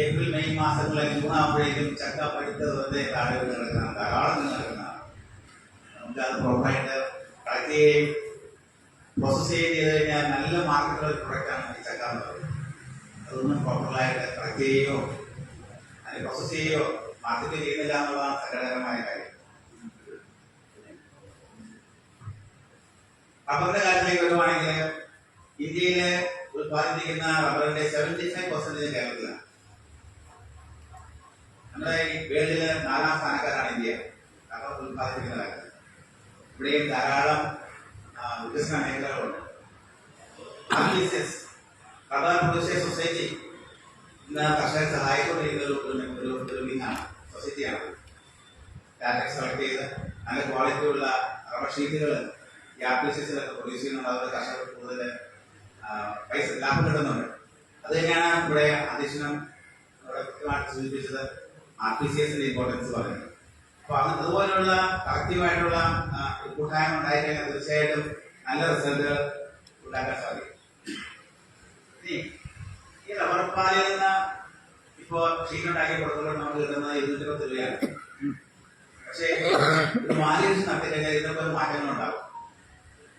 ഏപ്രിൽ മെയ് മാസങ്ങളിൽ ജൂൺ ആകുമ്പോഴേക്കും ചക്ക പഴുത്തത് വെറുതെ താഴെ കിടക്കുന്നതാണ്, ധാരാളം കിടക്കുന്നതാണ്. നമുക്ക് അത് പ്രോപ്പറായിട്ട് കളക്ട് ചെയ്യുകയും പ്രോസസ് ചെയ്യുകയും ചെയ്ത് കഴിഞ്ഞാൽ നല്ല മാർക്കറ്റുള്ള പ്രൊഡക്റ്റാണ് ഈ ചക്ക എന്ന് പറയുന്നത്. അതൊന്നും പ്രോപ്പറായിട്ട് കളക്ട് ചെയ്യുകയോ അതിന് പ്രോസസ് ചെയ്യുകയോ മാർക്കറ്റ് ചെയ്യുന്നില്ല എന്നുള്ളതാണ് സങ്കടകരമായ കാര്യം. റബ്ബറിന്റെ കാര്യത്തിലേക്ക് വരുവാണെങ്കിൽ ഇന്ത്യയിലെ ഉത്പാദിപ്പിക്കുന്ന റബ്ബറിന്റെ 75% കേരളത്തിലാണ്. നമ്മുടെ ഈ വേൾഡിലെ 4ാം സ്ഥാനക്കാരാണ് ഇന്ത്യ റബ്ബർ ഉത്പാദിപ്പിക്കുന്ന കാര്യത്തിൽ. ഇവിടെയും ധാരാളം വികസന മേഖലകളുണ്ട്. റബ്ബർ പ്രൊഡ്യൂസേഴ്സ് സൊസൈറ്റി ഇന്ന് കർഷകരെ സഹായിക്കൊണ്ടിരിക്കുന്ന ഒരു വിങ്ങാണ്, സൊസൈറ്റിയാണ്. ടാക്സ് കളക്ട് ചെയ്ത് നല്ല ക്വാളിറ്റിയുള്ള റബ്ബർ ഷീറ്റുകൾ ഈ ആർട്ടിഫിഷ്യലൊക്കെ പ്രൊഡ്യൂസ് ചെയ്യുന്നുണ്ട്. അതുപോലെ കർഷകർക്ക് കൂടുതൽ പൈസ ലാഭം കിട്ടുന്നുണ്ട്. അത് തന്നെയാണ് ഇവിടെ അധ്യക്ഷനും ഇവിടെ കൃത്യമായിട്ട് സൂചിപ്പിച്ചത്, ആർട്ടിഫിഷ്യൽസിന്റെ ഇമ്പോർട്ടൻസ് പറയുന്നത്. അപ്പൊ അതുപോലുള്ള കളക്റ്റീവായിട്ടുള്ള കൂട്ടായ്മ ഉണ്ടായിക്കഴിഞ്ഞാൽ തീർച്ചയായിട്ടും നല്ല റിസൾട്ടുകൾ ഉണ്ടാക്കാൻ സാധിക്കും. ഇനി ഈ റബ്ബർ പാലിൽ നിന്ന് ഇപ്പോ ഷീറ്റ് ഉണ്ടാക്കി കൊടുക്കുമ്പോൾ നമുക്ക് കിട്ടുന്നത് 210 രൂപയാണ്. പക്ഷേ ഒരു മാലിന്യം നടത്തി കഴിഞ്ഞാൽ ഇതിനൊക്കെ ഒരു മാറ്റങ്ങൾ ഉണ്ടാകും.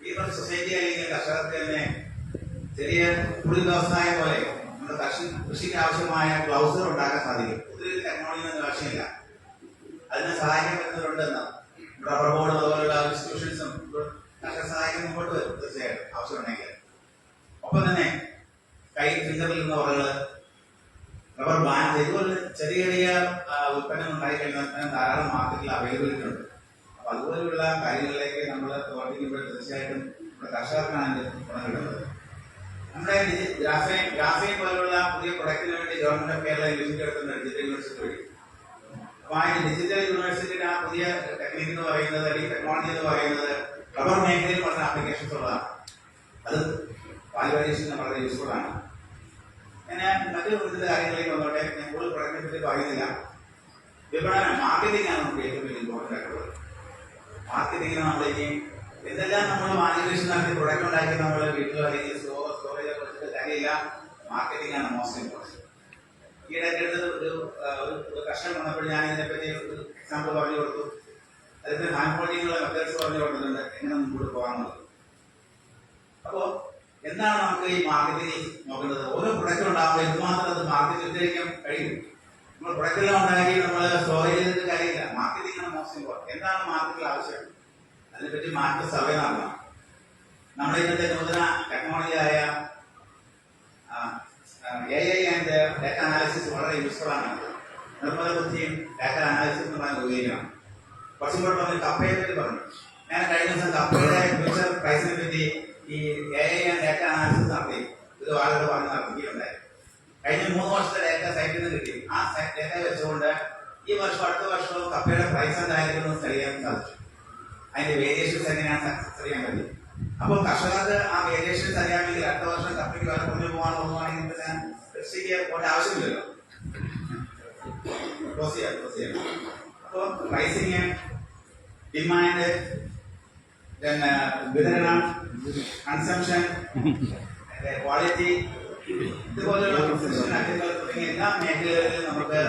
ഈ സൊസൈറ്റി അല്ലെങ്കിൽ കർഷകർക്ക് തന്നെ ചെറിയ തൊഴിൽ വ്യവസായ പോലെ നമ്മുടെ കൃഷിക്ക് ആവശ്യമായ ഗ്ലൗസുകൾ ഉണ്ടാക്കാൻ സാധിക്കും. ഒത്തിരി ടെക്നോളജി ഒന്നും ആവശ്യമില്ല. അതിനെ സഹായിക്കാൻ പറ്റുന്നവരുണ്ടെന്ന് റബ്ബർ ബോർഡും അതുപോലുള്ള ഇൻസ്റ്റിറ്റ്യൂഷൻസും കർഷക സഹായിക്കാൻ മുമ്പോട്ട് വരും തീർച്ചയായിട്ടും ആവശ്യമുണ്ടെങ്കിൽ. ഒപ്പം തന്നെ കൈ ഫിംഗറിൽ നിന്ന് ഉറകള്, റബ്ബർ ബാൻഡ്, ഇതുപോലെ ചെറിയ ചെറിയ ഉൽപ്പന്നം ഉണ്ടായിക്കഴിഞ്ഞാൽ ധാരാളം മാർക്കറ്റിൽ അവൈലബിലിറ്റി ഉണ്ട്. അപ്പൊ അതുപോലെയുള്ള കാര്യങ്ങളിലേക്ക് നമ്മൾ പ്രവർത്തിക്കുമ്പോൾ തീർച്ചയായിട്ടും നമ്മുടെ കർഷകർക്കാണ് ഗുണം കിട്ടുന്നത്. നമ്മുടെ ഗ്രാഫൈൻ പോലുള്ള പുതിയ പ്രൊഡക്റ്റിന് വേണ്ടി ഗവൺമെന്റ് ഓഫ് കേരള യൂണിവേഴ്സിറ്റി എടുക്കുന്ന ഡിജിറ്റൽ യൂണിവേഴ്സിറ്റി വഴി. അപ്പൊ ആ ഡിജിറ്റൽ യൂണിവേഴ്സിറ്റിയുടെ ആ പുതിയ ടെക്നിക് എന്ന് പറയുന്നത്, അല്ലെങ്കിൽ ടെക്നോളജി എന്ന് പറയുന്നത് റബ്ബർ മേഖലയിൽ വളരെ ആപ്ലിക്കേഷൻസ് ഉള്ളതാണ്. അത് വാല്യൂ അഡീഷന് വളരെ യൂസ്ഫുൾ ആണ്. ഞാൻ മറ്റു വിവിധ കാര്യങ്ങളിലേക്ക് വന്നോട്ടെ. ഞാൻ കൂടുതൽ പ്രൊഡക്റ്റിനെ പറ്റി പറയുന്നില്ല. വിപണനം, മാർക്കറ്റിംഗ് ആണ് നമുക്ക് ഏറ്റവും വലിയ ഇമ്പോർട്ടൻ്റ് ആയിട്ടുള്ളത്. മാർക്കറ്റിംഗിന് നമ്മൾ ഇനി എന്തെല്ലാം നമ്മൾ മാനിപ്പുലേഷൻ നടത്തി പ്രൊഡക്റ്റ് ഉണ്ടാക്കി നമ്മൾ വീട്ടിലോ അല്ലെങ്കിൽ സ്റ്റോറേജോ കൊടുത്തിട്ട് കാര്യമില്ല. മാർക്കറ്റിംഗ് ആണ് മോസ്റ്റ് ഇമ്പോർട്ടൻറ്റ്. ഈയിടെ അടുത്ത് ഒരു കർഷകൻ വന്നപ്പോൾ ഞാൻ ഇതിനെപ്പറ്റി ഒരു എക്സാമ്പിൾ പറഞ്ഞു കൊടുത്തു. അതിന്റെ ഹാൻഡ് ഹോൾഡിങ്ങുള്ള മെത്തേഡ്സ് പറഞ്ഞു കൊടുത്തിട്ടുണ്ട്, എങ്ങനെ മുമ്പോട്ട് പോകാമെന്നുള്ളത്. അപ്പോൾ എന്താണ് നമുക്ക് ഈ മാർക്കറ്റിംഗ് നോക്കേണ്ടത്? ഓരോ പ്രൊഡക്റ്റ് ഉണ്ടാകുമ്പോൾ എന്തുമാത്രം അത് മാർക്കറ്റ് വിറ്റഴിക്കാൻ കഴിയും. നമ്മൾ പ്രൊഡക്റ്റ് എല്ലാം ഉണ്ടാക്കി നമ്മൾ സ്റ്റോറേജ് ചെയ്തിട്ട് കാര്യമില്ല. മാർക്കറ്റിംഗ് ആണ് മോസ്റ്റ് ഇമ്പോർട്ടൻറ്റ്. എന്താണ് മാർക്കറ്റിൽ ആവശ്യം, അതിനെപ്പറ്റി മാർക്കറ്റ് സർവേ നടത്തണം. നമ്മുടെ ഇന്നത്തെ നൂതന ടെക്നോളജിയായ AI ആൻഡ് ഡാറ്റ അനാലിസിസ് വളരെ യൂസ്ഫുൾ ആണ്. നിർമ്മല ബുദ്ധിയും ഡാറ്റ അനാലിസിസും ഉപയോഗിക്കണം. കുറച്ചും കൂടെ പറഞ്ഞു കപ്പയെ പറ്റി പറഞ്ഞു. ഞാൻ കഴിഞ്ഞ ദിവസം കപ്പയുടെ ഫ്യൂച്ചർ പ്രൈസിനെ പറ്റി ഈ AI ആൻഡ് ഡാറ്റ അനാലിസിസ് നടത്തി ഇത് വളരെ പറഞ്ഞ് നടത്തുകയുണ്ടായി. കഴിഞ്ഞ 3 വർഷത്തെ ഡാറ്റ സൈറ്റിൽ നിന്ന് കിട്ടി. ആ ഡാറ്റ വെച്ചുകൊണ്ട് ഈ വർഷം അടുത്ത വർഷവും കപ്പയുടെ പ്രൈസ് എന്തായിരിക്കും സ്റ്റഡി ചെയ്യാൻ സാധിച്ചു. അതിന്റെ വേരിയേഷൻസ് എങ്ങനെയാണ് അറിയാൻ കഴിയും. അപ്പോൾ കർഷകർക്ക് ആ വേരിയേഷൻസ് അറിയാമെങ്കിൽ അടുത്ത വർഷം കപ്പയ്ക്ക് വില കുറഞ്ഞു പോകാൻ തോന്നുവാണെങ്കിൽ പിന്നെ കൃഷിക്ക് പോകേണ്ട ആവശ്യമില്ലല്ലോ. അപ്പോൾ പ്രൈസിങ്, ഡിമാൻഡ്, വിതരണം, കൺസംഷൻ, ക്വാളിറ്റി, ഇതുപോലെയുള്ള തുടങ്ങിയ എല്ലാ മേഖലകളിലും നമുക്ക്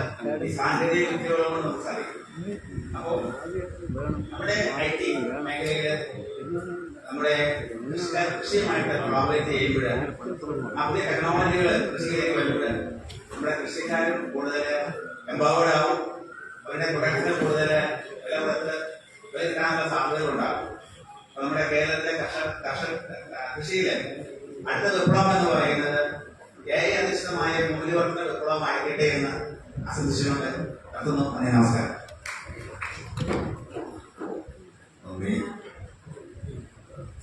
ഈ സാങ്കേതിക വിദ്യകളോട് നമുക്ക് സാധിക്കും. അപ്പോൾ നമ്മുടെ IT മേഖലയിൽ നമ്മുടെ കൃഷിയുമായിട്ട് കോളാബറേറ്റ് ചെയ്യുമ്പോൾ ആ പുതിയ ടെക്നോളജികൾ കൃഷിയിലേക്ക് വരുമ്പോൾ നമ്മുടെ കൃഷിക്കാരും കൂടുതൽ എംപവേർഡ് ആവും. അവരുടെ പ്രൊഡക്റ്റിന് കൂടുതൽ വില കിട്ടാനുള്ള സാധ്യതകളുണ്ടാകും. അപ്പൊ നമ്മുടെ കേരളത്തിലെ കൃഷിയിലെ അടുത്ത വിപ്ലവം എന്ന് പറയുന്നത് AI അധിഷ്ഠിതമായ മൂല്യവർദ്ധന വിപ്ലവമായിരിക്കട്ടെ എന്ന് ആശംസിച്ചുകൊണ്ട് നടത്തുന്നു. നമസ്കാരം.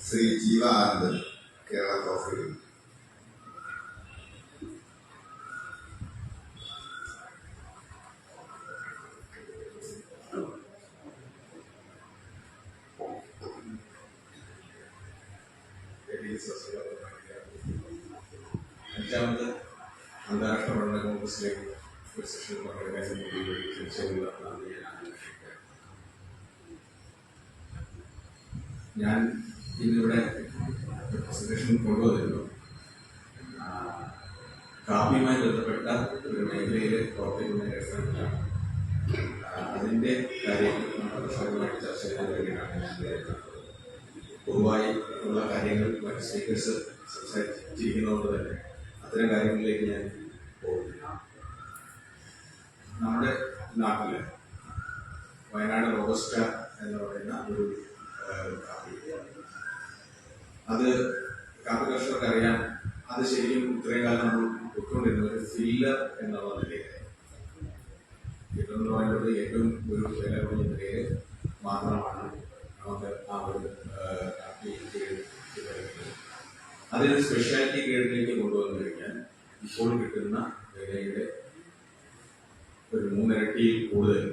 ശ്രീ ജീവാനന്ദൻ, കേരള കോഫി. അഞ്ചാമത് അന്താരാഷ്ട്ര പഠന കോൺഗ്രസിലേക്ക് ഒരു സെഷൻ പങ്കെടുക്കാൻ ക്ഷണിച്ചതിനുള്ള നന്ദി ഞാൻ ആഗ്രഹിക്കുകയാണ്. ഞാൻ ഇന്നിവിടെ പ്രസന്റേഷൻ കൊണ്ടുവന്നിരുന്നു. കാപ്പിയുമായി ബന്ധപ്പെട്ട ഒരു മേഖലയിൽ പ്രവർത്തിക്കുന്ന രക്ഷകർത്താക്കളാണ്. അതിൻ്റെ കാര്യങ്ങൾ നമ്മൾ സ്വന്തമായിട്ട് ചർച്ച ചെയ്യാൻ വേണ്ടിയിട്ടാണ് ഞാൻ വിചാരിക്കുന്നത്. പൊതുവായി ഉള്ള കാര്യങ്ങൾ മറ്റ് സ്പീക്കേഴ്സ് സംസാരിച്ചിരിക്കുന്നതുകൊണ്ട് തന്നെ അത്തരം കാര്യങ്ങളിലേക്ക് ഞാൻ പോകുന്നില്ല. നമ്മുടെ നാട്ടിൽ വയനാട് റോബസ്റ്റ എന്ന് പറയുന്ന ഒരു കാപ്പി, അത് കാപ്പി കർഷകർക്ക് അറിയാം. അത് ശരിക്കും ഇത്രയും കാലം നമ്മൾ ഉൾക്കൊണ്ടിരുന്ന ഒരു ഫില്ലർ എന്നുള്ള നിലയിൽ എന്ന് പറയുന്നത് ഏറ്റവും ഒരു വില കുറഞ്ഞ നിലയിൽ മാത്രമാണ് നമുക്ക് ആ ഒരു കാപ്പി അതിനൊരു സ്പെഷ്യാലിറ്റി ഗ്രേഡിലേക്ക് കൊണ്ടുവന്നു കഴിഞ്ഞാൽ ഇപ്പോൾ കിട്ടുന്ന വിലയുടെ ഒരു 3 ഇരട്ടിയിൽ കൂടുതൽ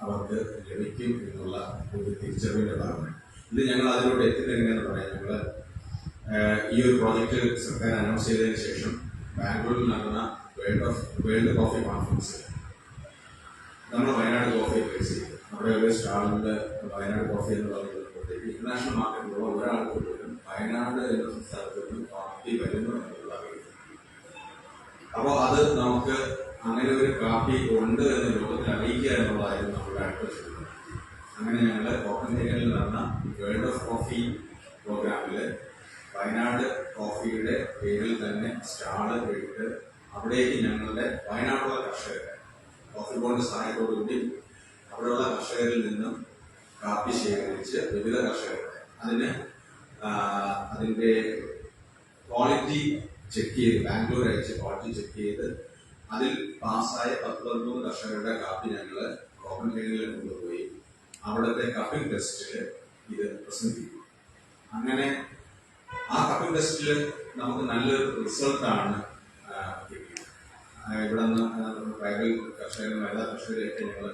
അവർക്ക് ലഭിക്കും എന്നുള്ള ഒരു തിരിച്ചറിവിൻ്റെ ഭാഗമാണ് ഇത്. ഞങ്ങൾ അതിലോട്ട് എത്തുന്നത് എങ്ങനെയാണെന്ന് പറയാം. ഞങ്ങൾ ഈ ഒരു പ്രോജക്റ്റ് സർക്കാർ അനൗൺസ് ചെയ്തതിന് ശേഷം ബാംഗ്ലൂരിൽ നടന്ന വേൾഡ് കോഫി കോൺഫറൻസ് നമ്മൾ വയനാട് കോഫി ഫേസ് ചെയ്തു. നമ്മുടെ ഒരു സ്റ്റാളിൽ വയനാട് കോഫി എന്ന് പറയുന്നത് ഇന്റർനാഷണൽ മാർക്കറ്റിലുള്ള ഒരാൾക്ക് പോലും വയനാട് എന്ന സംസ്ഥാനത്ത് നിന്ന് കാപ്പി വരുന്നു എന്നുള്ള അറിയില്ല. അപ്പോൾ അത് നമുക്ക് അങ്ങനെ ഒരു കാപ്പി ഉണ്ട് എന്ന ലോകത്തിൽ അറിയിക്കുക എന്നുള്ളതായിരുന്നു നമ്മുടെ അടുത്ത ചോദ്യം. അങ്ങനെ ഞങ്ങൾ കോപ്പൻഹേഗനിൽ നടന്ന വേൾഡ് ഓഫ് കോഫി പ്രോഗ്രാമിൽ വയനാട് കോഫിയുടെ പേരിൽ തന്നെ സ്റ്റാള് ഇട്ട് അവിടേക്ക് ഞങ്ങളുടെ വയനാടുള്ള കർഷകരെ കോഫി ബോണ്ട് സഹായത്തോടുകൂടി അവിടെയുള്ള കർഷകരിൽ നിന്നും കാപ്പി ശേഖരിച്ച് വിവിധ കർഷകരുടെ അതിൻ്റെ ക്വാളിറ്റി ചെക്ക് ചെയ്ത് ബാംഗ്ലൂർ അയച്ച് ക്വാളിറ്റി ചെക്ക് ചെയ്ത് അതിൽ പാസ്സായ 10-13 കർഷകരുടെ കാപ്പി ഞങ്ങൾ കോപ്പൻഹേഗനിൽ കൊണ്ടുപോയി അവിടുത്തെ കപ്പിംഗ് ടെസ്റ്റിൽ ഇത് പ്രസന്റ് ചെയ്തു. അങ്ങനെ ആ കപ്പിംഗ് ടെസ്റ്റിൽ നമുക്ക് നല്ലൊരു റിസൾട്ടാണ് കിട്ടിയത്. ഇവിടെ നിന്ന് ട്രൈബൽ കർഷകരും വനിതാ കർഷകരെയൊക്കെ ഞങ്ങൾ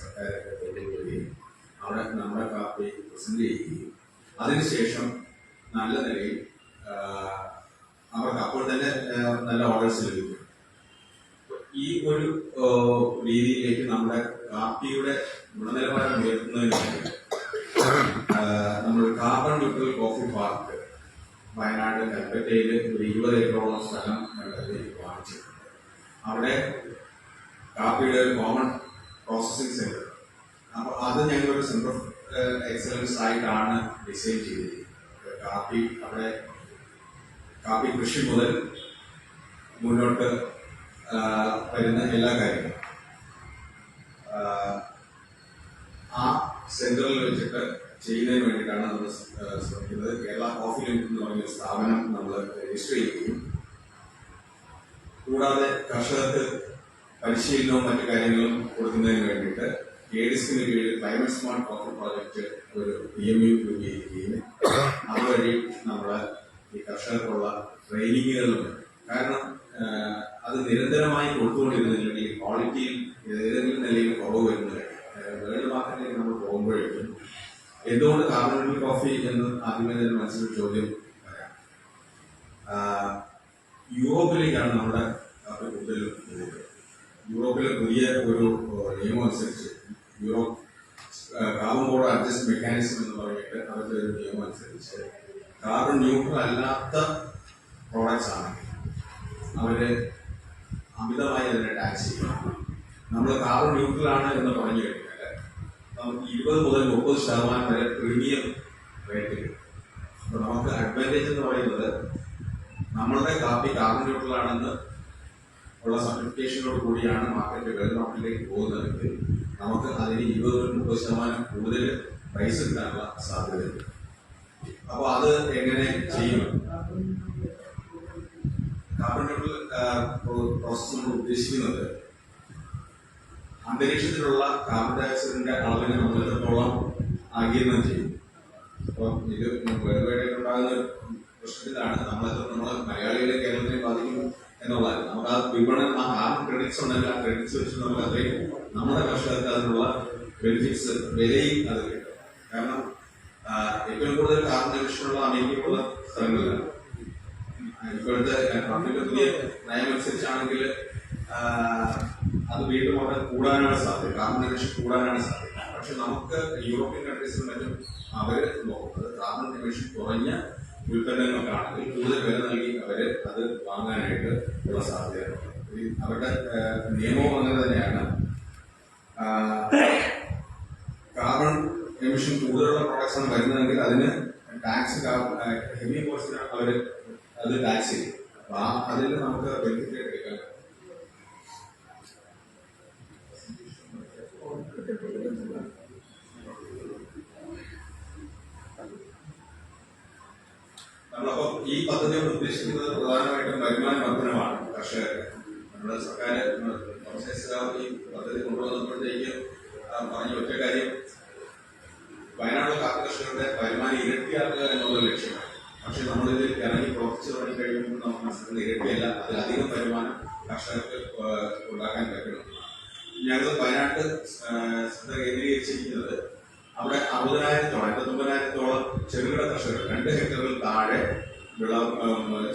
സർക്കാരൊക്കെ കൊണ്ടുപോവുകയും അവിടെ നമ്മുടെ കാപ്പി പ്രസന്റ് ചെയ്യുകയും അതിനുശേഷം നല്ല നിലയിൽ അവർക്ക് അപ്പോൾ തന്നെ നല്ല ഓർഡേഴ്സ് ലഭിക്കും. ഈ ഒരു രീതിയിലേക്ക് നമ്മുടെ കാപ്പിയുടെ ഗുണനിലവാരം ഉയർത്തുന്നതിന് വേണ്ടി നമ്മൾ carbon neutral coffee park Wayanad കൽപ്പറ്റയിൽ ഒരു 20 ഏക്കറോളം സ്ഥലം വാങ്ങിച്ചിട്ടുണ്ട്. അവിടെ കാപ്പിയുടെ ഒരു കോമൺ പ്രോസസ്സിംഗ് സെന്റർ, അപ്പോൾ അത് ഞങ്ങളൊരു സെന്റർ ഓഫ് എക്സലൻസ് ആയിട്ടാണ് ഡിസൈൻ ചെയ്തിരിക്കുന്നത്. കാപ്പി കൃഷി മുതൽ മുന്നോട്ട് വരുന്ന എല്ലാ കാര്യങ്ങളും ആ സെന്ററിൽ വെച്ചിട്ട് ചെയ്യുന്നതിന് വേണ്ടിയിട്ടാണ് നമ്മൾ ശ്രമിക്കുന്നത്. കേരള കോഫി ലിമിറ്റഡ് എന്ന് പറഞ്ഞ സ്ഥാപനം നമ്മൾ രജിസ്റ്റർ ചെയ്യുകയും കൂടാതെ കർഷകർക്ക് പരിശീലനവും മറ്റു കാര്യങ്ങളും കൊടുക്കുന്നതിന് വേണ്ടിയിട്ട് എഡിസ്കിന് കീഴിൽ ക്ലൈമറ്റ് സ്മാർട്ട് കോഫി പ്രോജക്റ്റ് ഒരു PMU രൂപീകരിക്കുകയും അതുവഴി നമ്മൾ ഈ കർഷകർക്കുള്ള ട്രെയിനിങ്ങുകളിലും, കാരണം അത് നിരന്തരമായി കൊടുത്തുകൊണ്ടിരുന്നില്ലെങ്കിൽ ക്വാളിറ്റിയിൽ ഏതെങ്കിലും നിലയിൽ കുറവ് വരുന്നത് വേൾഡ് മാർക്കറ്റിലേക്ക് നമ്മൾ പോകുമ്പോഴേക്കും എന്തുകൊണ്ട് കാർബൺ ന്യൂട്രൽ കോഫി എന്ന് ആദ്യമേ തന്നെ മനസ്സിലൊരു ചോദ്യം വരാം. യൂറോപ്പിലേക്കാണ് നമ്മുടെ കാപ്പി കൂടുതലും പോകുന്നത്. യൂറോപ്പിലെ പുതിയ ഒരു നിയമം അനുസരിച്ച് Europe carbon board adjust mechanism എന്ന് പറഞ്ഞിട്ട് അവരുടെ ഒരു നിയമം അനുസരിച്ച് കാർബൺ ന്യൂട്രൽ അല്ലാത്ത പ്രോഡക്ട്സ് ആണെങ്കിൽ അവര് അമിതമായി അതിനെ ടാക്സ് ചെയ്യണം. നമ്മൾ കാർബൺ ന്യൂട്രൽ ആണ് എന്ന് പറഞ്ഞു കഴിഞ്ഞാൽ നമുക്ക് 20 മുതൽ 30% വരെ പ്രീമിയം റേറ്റ് കിട്ടും. അപ്പൊ നമുക്ക് അഡ്വാൻറ്റേജ് എന്ന് പറയുന്നത് നമ്മളുടെ കാപ്പി കാർബൺ ന്യൂട്രൽ ആണെന്ന് ഉള്ള സർട്ടിഫിക്കേഷനോട് കൂടിയാണ് മാർക്കറ്റ് വേൾഡ് മാർക്കറ്റിലേക്ക് പോകുന്നതെങ്കിൽ നമുക്ക് അതിന് 20-30% കൂടുതൽ പ്രൈസ് കിട്ടാനുള്ള സാധ്യതയുണ്ട്. അപ്പൊ അത് എങ്ങനെ ചെയ്യും? കാർബൺ ന്യൂട്രൽ പ്രോസസ് നമ്മൾ ഉദ്ദേശിക്കുന്നത് അന്തരീക്ഷത്തിലുള്ള കാർബൺ ഡയോക്സൈഡിന്റെ അളവിനെ നമ്മൾ എത്രത്തോളം ആഗിരണം ചെയ്യും. അപ്പം ഇത് വേർവേഡായിട്ടുണ്ടാകുന്ന പ്രശ്നത്തിലാണ് നമ്മൾ മലയാളികളെ കേരളത്തിനെ ബാധിക്കും എന്നുള്ളത്. നമുക്ക് ആ വിപണനം ആ കാർബൺ ക്രെഡിറ്റ്സ് ഉണ്ടെങ്കിൽ ആ ക്രെഡിറ്റ്സ് വെച്ച് നമുക്ക് അത്രയും നമ്മുടെ കർഷകർക്ക് അതിനുള്ള ബെനിഫിറ്റ്സ് വിലയും അത് കിട്ടും. കാരണം ഏറ്റവും കൂടുതൽ കാർബൺ എമിഷനുള്ള അമേരിക്കയിലുള്ള സ്ഥലങ്ങളിലാണ്. ഇപ്പോഴത്തെ ട്രംപിന്റെ പുതിയ നയമനുസരിച്ചാണെങ്കിൽ അത് വീണ്ടും അവിടെ കൂടാനാണ് സാധ്യത, കാർബൺ എമിഷൻ കൂടാനാണ് സാധ്യത. പക്ഷെ നമുക്ക് യൂറോപ്യൻ കൺട്രീസിലും മറ്റും അവര് നോക്കുന്നത് കാർബൺ എമിഷൻ കുറഞ്ഞ ഉൽപ്പന്നങ്ങൾക്കാണെങ്കിൽ കൂടുതൽ വില നൽകി അവര് അത് വാങ്ങാനായിട്ട് ഉള്ള സാധ്യതയുണ്ട്. അവരുടെ നിയമവും അങ്ങനെ തന്നെയാണ്. കാർബൺ എമിഷൻ കൂടുതലുള്ള പ്രോഡക്ട്സ് ആണ് വരുന്നതെങ്കിൽ അതിന് ടാക്സ് ഹെവി കോസ്റ്റിന് അവര് അത് ടാക്സ് ചെയ്യും. അപ്പൊ അതിൽ നമുക്ക് ബെനിഫിറ്റ് എടുക്കാൻ നമ്മളപ്പോ ഈ പദ്ധതി കൊണ്ട് ഉദ്ദേശിക്കുന്നത് പ്രധാനമായിട്ടും വരുമാന വർധനമാണ് കർഷകർക്ക്. നമ്മുടെ സർക്കാർ ഈ പദ്ധതി കൊണ്ടുവന്നപ്പോഴത്തേക്ക് പറഞ്ഞ ഒറ്റ കാര്യം വയനാട്ടിലെ കാപ്പി കർഷകരുടെ വരുമാനം ഇരട്ടിയാക്കുക എന്നുള്ള ലക്ഷ്യമാണ്. പക്ഷെ നമ്മളിതിൽ ഇറങ്ങി പ്രവർത്തിച്ചു തുടങ്ങി കഴിയുമ്പോൾ നമുക്ക് മനസ്സിലാക്കുന്നത് ഇരട്ടിയല്ല, അതിലധികം വരുമാനം കർഷകർക്ക് ഉണ്ടാക്കാൻ പറ്റണം. ഞങ്ങൾ വയനാട്ട് ശ്രദ്ധ കേന്ദ്രീകരിച്ചിരിക്കുന്നത് അവിടെ 59,000 ചെറുകിട കർഷകർ, 2 ഹെക്ടറിൽ താഴെ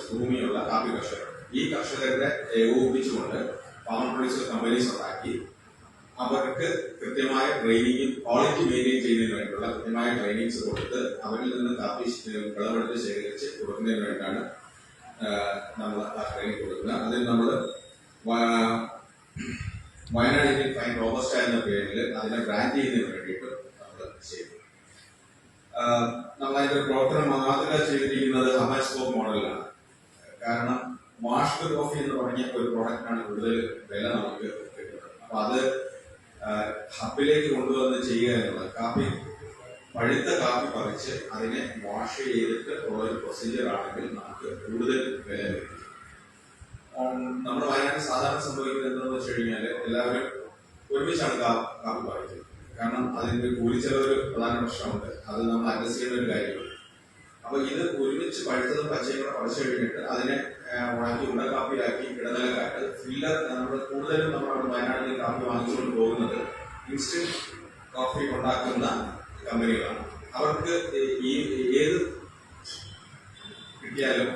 ഭൂമിയുള്ള കാപ്പി കർഷകർ. ഈ കർഷകരുടെ ഏകോപിപ്പിച്ചുകൊണ്ട് ഫാമർ പ്രൊഡ്യൂസർ കമ്പനീസ് ഉണ്ടാക്കി അവർക്ക് കൃത്യമായ ട്രെയിനിങ്ങും ക്വാളിറ്റി മെയിൻറ്റെയിൻ ചെയ്യുന്നതിന് വേണ്ടിയുള്ള കൃത്യമായ ട്രെയിനിങ്സ് കൊടുത്ത് അവരിൽ നിന്ന് കാപ്പി വിളവെടുത്ത് ശേഖരിച്ച് കൊടുക്കുന്നതിന് വേണ്ടിയാണ് നമ്മൾ ആ ട്രെയിനിങ് കൊടുക്കുന്നത്. അതിൽ നമ്മൾ വയനാട് ഇന്ത്യൻ ഫൈൻ റോബസ്റ്റ എന്ന പേരിൽ അതിനെ ബ്രാൻഡ് ചെയ്യുന്നതിന് വേണ്ടിയിട്ട് നമ്മൾ ചെയ്തു. നമ്മളതിന്റെ പ്രവർത്തനം മാതൃക ചെയ്തിരിക്കുന്നത് ഹബാസ്കോപ്പ് മോഡലിലാണ്. കാരണം വാഷ്ഡ് കോഫി എന്ന് പറഞ്ഞ ഒരു പ്രോഡക്റ്റാണ് കൂടുതൽ വില നമുക്ക് കിട്ടുന്നത്. അപ്പൊ അത് ഹബിലേക്ക് കൊണ്ടുവന്ന് ചെയ്യുക എന്നുള്ളത്, കാപ്പി പഴുത്ത കാപ്പി പറിച്ച് അതിനെ വാഷ് ചെയ്തിട്ട് ഉള്ള ഒരു പ്രൊസീജിയർ ആണെങ്കിൽ നമുക്ക് കൂടുതൽ വില ലഭിക്കും. നമ്മുടെ വയനാട്ടിൽ സാധാരണ സംഭവിക്കുന്നത് എന്താണെന്ന് വെച്ച് കഴിഞ്ഞാൽ എല്ലാവരും ഒരുമിച്ചാണ് കാപ്പി പറിക്കുന്നത്. കാരണം അതിന്റെ കൂലിച്ചെലവ് ഒരു പ്രധാന പ്രശ്നമുണ്ട്. അത് നമ്മൾ അഡ്രസ് ചെയ്യുന്ന ഒരു കാര്യമാണ്. അപ്പൊ ഇത് ഒരുമിച്ച് പഴുത്തതും പച്ചയും കൂടെ പറിച്ചു കഴിഞ്ഞിട്ട് അതിനെ ഉണക്കി ഉണ്ടക്കാപ്പിയാക്കി ഇടനിലക്കാട്ട് ഫില്ലർ നമ്മൾ കൂടുതലും നമ്മുടെ വയനാട്ടിൽ കാപ്പി വാങ്ങിച്ചുകൊണ്ട് പോകുന്നത് ഇൻസ്റ്റന്റ് കോഫി ഉണ്ടാക്കുന്ന കമ്പനികളാണ്. അവർക്ക് ഈ ഏത് കിട്ടിയാലും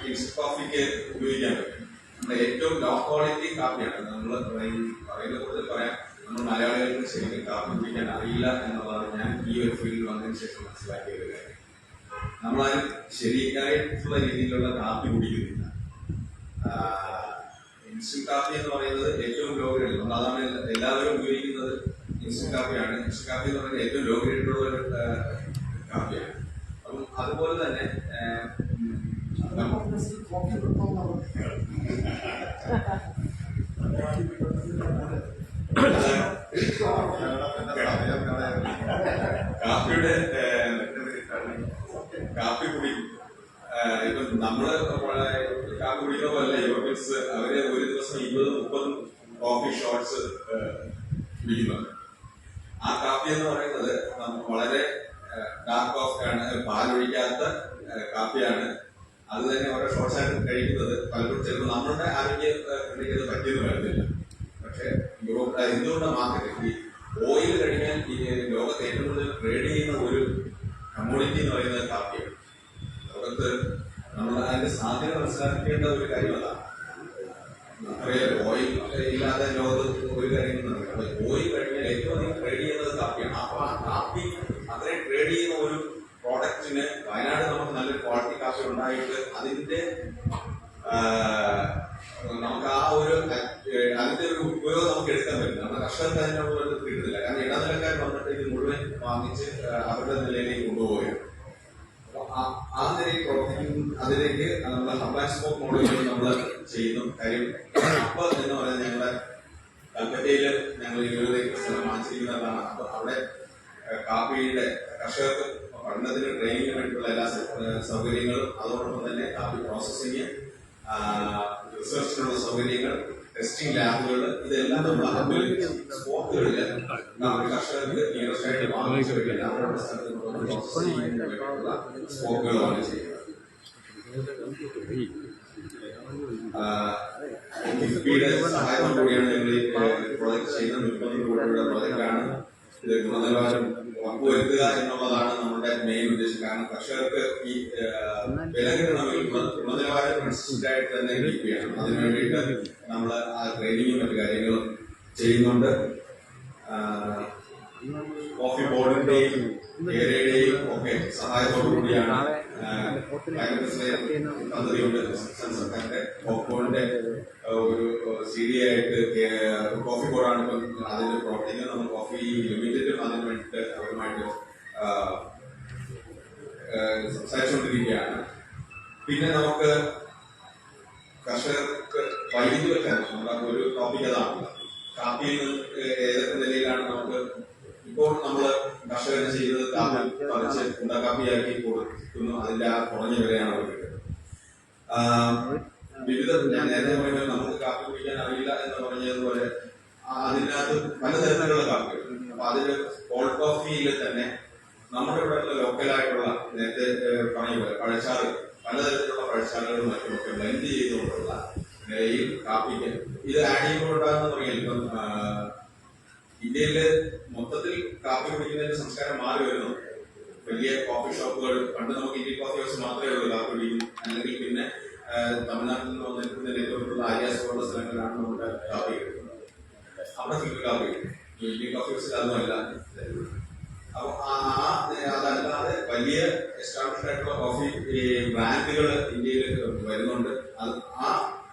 ഇൻസ്റ്റന്റ് കോഫിക്ക് ഉപയോഗിക്കാൻ പറ്റും. നമ്മുടെ ഏറ്റവും ലോ ക്വാളിറ്റി കാപ്പിയാണ്. നമ്മൾ പറയുന്ന കൂടുതൽ പറയാം, നമ്മൾ മലയാളികൾക്ക് ശരിക്കും കാപ്പി കുടിക്കാൻ അറിയില്ല എന്നുള്ളതാണ് ഞാൻ ഈ ഒരു ഫീൽഡിൽ വന്നതിന് ശേഷം മനസ്സിലാക്കിയ ഒരു കാര്യം. നമ്മളതിന് ശരിയായിട്ടുള്ള രീതിയിലുള്ള കാപ്പി കുടിക്കുന്നില്ല. ഇൻസ്റ്റന്റ് കാപ്പി എന്ന് പറയുന്നത് ഏറ്റവും ലോ ഗ്രേഡ്, നമ്മൾ അതാണ് എല്ലാവരും ഉപയോഗിക്കുന്നത് ഇൻസ്റ്റന്റ് കാപ്പിയാണ്. ഇൻസ്റ്റന്റ് കാപ്പി എന്ന് പറയുന്നത് ഏറ്റവും ലോ ഗ്രേഡിലുള്ള ഒരു കാപ്പിയാണ്. അപ്പം അതുപോലെ തന്നെ കാപ്പിയുടെ കാപ്പി കുടി ഇപ്പൊ നമ്മള് കാപ്പി കുടിക്കുന്ന പോലെ യൂറോപ്യൻസ് അവര് ഒരു ദിവസം 20-30 കോഫി ഷോട്ട്സ് കുടിക്കുന്നുണ്ട്. ആ കാപ്പി എന്ന് പറയുന്നത് വളരെ ഡാർക്ക് കോഫിയാണ്, പാലൊഴിക്കാത്ത കാപ്പിയാണ്. അത് തന്നെ ഓരോ ഷോർട്സ് ആയിട്ട് കഴിക്കുന്നത് പലപ്പോഴും ചിലപ്പോൾ നമ്മളുടെ ആരോഗ്യ കണ്ടിക്കുന്നത് പറ്റിയെന്ന് വരുന്നില്ല. പക്ഷെ എന്തുകൊണ്ടാണ് മാർക്കറ്റിൽ ഈ ഓയിൽ കഴിഞ്ഞാൽ ഈ ലോകത്ത് ഏറ്റവും കൂടുതൽ ട്രേഡ് ചെയ്യുന്ന ഒരു കമ്മോഡിറ്റി എന്ന് പറയുന്നത് കാപ്പിയാണ്. ലോകത്ത് നമ്മൾ അതിന്റെ സാധ്യത മനസ്സിലാക്കേണ്ട ഒരു കാര്യമല്ല. അറിയാലോ, ഓയിൽ ഇല്ലാതെ ലോകത്ത് ഒരു കാര്യങ്ങളും നടക്കില്ല. അപ്പൊ ഓയിൽ കഴിഞ്ഞാൽ ഏറ്റവും അധികം ട്രേഡ് ചെയ്യുന്നത് കാപ്പിയാണ്. അപ്പൊ ആ കാപ്പി അത്രയും ട്രേഡ് ചെയ്യുന്ന ഒരു പ്രോഡക്റ്റിന് വയനാട് നമുക്ക് നല്ലൊരു ക്വാളിറ്റി കാപ്പി ഉണ്ടായിട്ട് അതിന്റെ നമുക്ക് ആ ഒരു അതിന്റെ ഒരു ഉപയോഗം നമുക്ക് എടുക്കാൻ പറ്റില്ല. നമ്മുടെ കർഷകർക്ക് അതിനുള്ള ഒരു കിട്ടുന്നില്ല. കാരണം ഇടനിലക്കാർ വന്നിട്ട് ഇത് മുഴുവൻ വാങ്ങിച്ച് അവരുടെ നിലയിലേക്ക് കൊണ്ടുപോവുകയാണ്. അപ്പൊ ആ നിലയിൽ പ്രവർത്തിക്കും. അതിലേക്ക് നമ്മുടെ ഹബാസ്കോപ്പ് മോഡലിൽ നമ്മൾ ചെയ്യുന്നു. കാര്യം അപ്പൊ എന്ന് പറയുന്നത് ഞങ്ങളുടെ കൽക്കറ്റയില് ഞങ്ങൾ 20 ഏക്കർ സ്ഥലം വാങ്ങിച്ചിരിക്കുന്നതാണ്. അപ്പൊ അവിടെ കാപ്പിയുടെ കർഷകർക്ക് പഠനത്തിന് ട്രെയിനിങ്ങിന് വേണ്ടിയിട്ടുള്ള എല്ലാ സൗകര്യങ്ങളും, അതോടൊപ്പം തന്നെ കാപ്പി പ്രോസസ്സിങ്, റിസർച്ചിനുള്ള സൗകര്യങ്ങൾ, ടെസ്റ്റിംഗ് ലാബുകൾ, ഇതെല്ലാം നമ്മൾ ഹബിൽ സ്പോട്ടുകളിൽ കാപ്പി കർഷകർക്ക് നിയറസ്റ്റ് ആയിട്ട് വാങ്ങിച്ചു വയ്ക്കില്ല. അവരുടെ സ്ഥലത്ത് പ്രോസസ് ചെയ്യുന്നതിന് വേണ്ടിയിട്ടുള്ള സ്പോക്കുകളാണ് ചെയ്യുന്നത്. കിഫ്ബിയുടെ സഹായത്തോടുകൂടിയാണ് ഞങ്ങൾ ഈ പ്രോജക്ട് ചെയ്യുന്നത്. 30 കോടിയുടെ പ്രോജക്റ്റാണ്. ഇത് ഗുണനിലവാരം ഉറപ്പുവരുത്തുക എന്നുള്ളതാണ് നമ്മുടെ മെയിൻ ഉദ്ദേശം. കാരണം കർഷകർക്ക് ഈ വില കിട്ടണമെങ്കിൽ ഗുണനിലവാരം കൺസിസ്റ്റന്റ് തന്നെ കീപ്പ് ചെയ്യണം. അതിനു വേണ്ടിയിട്ട് നമ്മൾ ആ ട്രെയിനിങ്ങും മറ്റു കാര്യങ്ങളും ചെയ്യുന്നുണ്ട്. കോഫി ബോർഡിന്റെയും ഏരിയയുടെയും ഒക്കെ സഹായത്തോടു കൂടിയാണ് പദ്ധതിയുണ്ട്. സർക്കാരിന്റെ കോഫിന്റെ ഒരു CD ആയിട്ട് കോഫി ബോർഡാണ് ഇപ്പം അതിൽ പ്രവർത്തിക്കുന്നത്. നമ്മൾ കോഫി ലിമിറ്റഡും അതിന് വേണ്ടിയിട്ട് അവരുമായിട്ട് സംസാരിച്ചുകൊണ്ടിരിക്കുകയാണ്. പിന്നെ നമുക്ക് കർഷകർക്ക് വൈദ്യുതിവൽക്കരണം, നമ്മുടെ ഒരു ടോപ്പിക് അതാണ്. കാപ്പിയിൽ ഏതൊക്കെ നിലയിലാണ് നമുക്ക് ഇപ്പോൾ നമ്മൾ കർഷകരെ ചെയ്യുന്നത്? കാപ്പി പറിച്ച് ഉണ്ടക്കാപ്പിയാക്കി കൊടുക്കുന്നു. അതിന്റെ ആ കുറഞ്ഞ വിലയാണ് അവർ കിട്ടുന്നത്. വിവിധ ഞാൻ നേരത്തെ പറയുന്നത് നമുക്ക് കാപ്പി കുടിക്കാൻ അറിയില്ല എന്ന് പറഞ്ഞതുപോലെ അതിനകത്ത് പലതരത്തിലുള്ള കാപ്പികൾ. അപ്പൊ അതില് കോൾഡ് കോഫിയിൽ തന്നെ നമ്മുടെ ഇവിടെ ലോക്കലായിട്ടുള്ള നേരത്തെ പറഞ്ഞ പോലെ പഴച്ചാറ്, പലതരത്തിലുള്ള പഴച്ചാറുകളും മറ്റുമൊക്കെ ബ്ലെൻഡ് ചെയ്തുകൊണ്ടുള്ള ഈ കാപ്പിക്ക് ഇത് ആഡ് ചെയ്യുമ്പോഴുണ്ടാകുന്ന പറഞ്ഞാൽ ഇപ്പം ഇന്ത്യയില് മൊത്തത്തിൽ കാപ്പി കുടിക്കുന്നതിന്റെ സംസ്കാരം മാറി വരുന്നു. വലിയ കോഫി ഷോപ്പുകൾ, പണ്ട് നമുക്ക് ഇന്ത്യൻ കോഫി ഹൗസ് മാത്രമേ ഉള്ളൂ കാപ്പി കുടിക്കും. അല്ലെങ്കിൽ പിന്നെ തമിഴ്നാട്ടിൽ നിന്ന് വന്നിരിക്കുന്ന ഏറ്റവും ആര്യാസ് പോലുള്ള സ്ഥലങ്ങളിലാണ് നമ്മുടെ കാപ്പി കിട്ടുന്നത്. അവിടെ ഫിൽറ്റർ കാപ്പി കിട്ടും. ഇന്ത്യൻ കോഫി ഹൗസിൽ അതുമല്ല. അപ്പൊ അതല്ലാതെ വലിയ എസ്റ്റാബ്ലിഷ്ഡ് ആയിട്ടുള്ള കോഫി ബ്രാൻഡുകൾ ഇന്ത്യയിൽ വരുന്നുണ്ട്. അത് ആ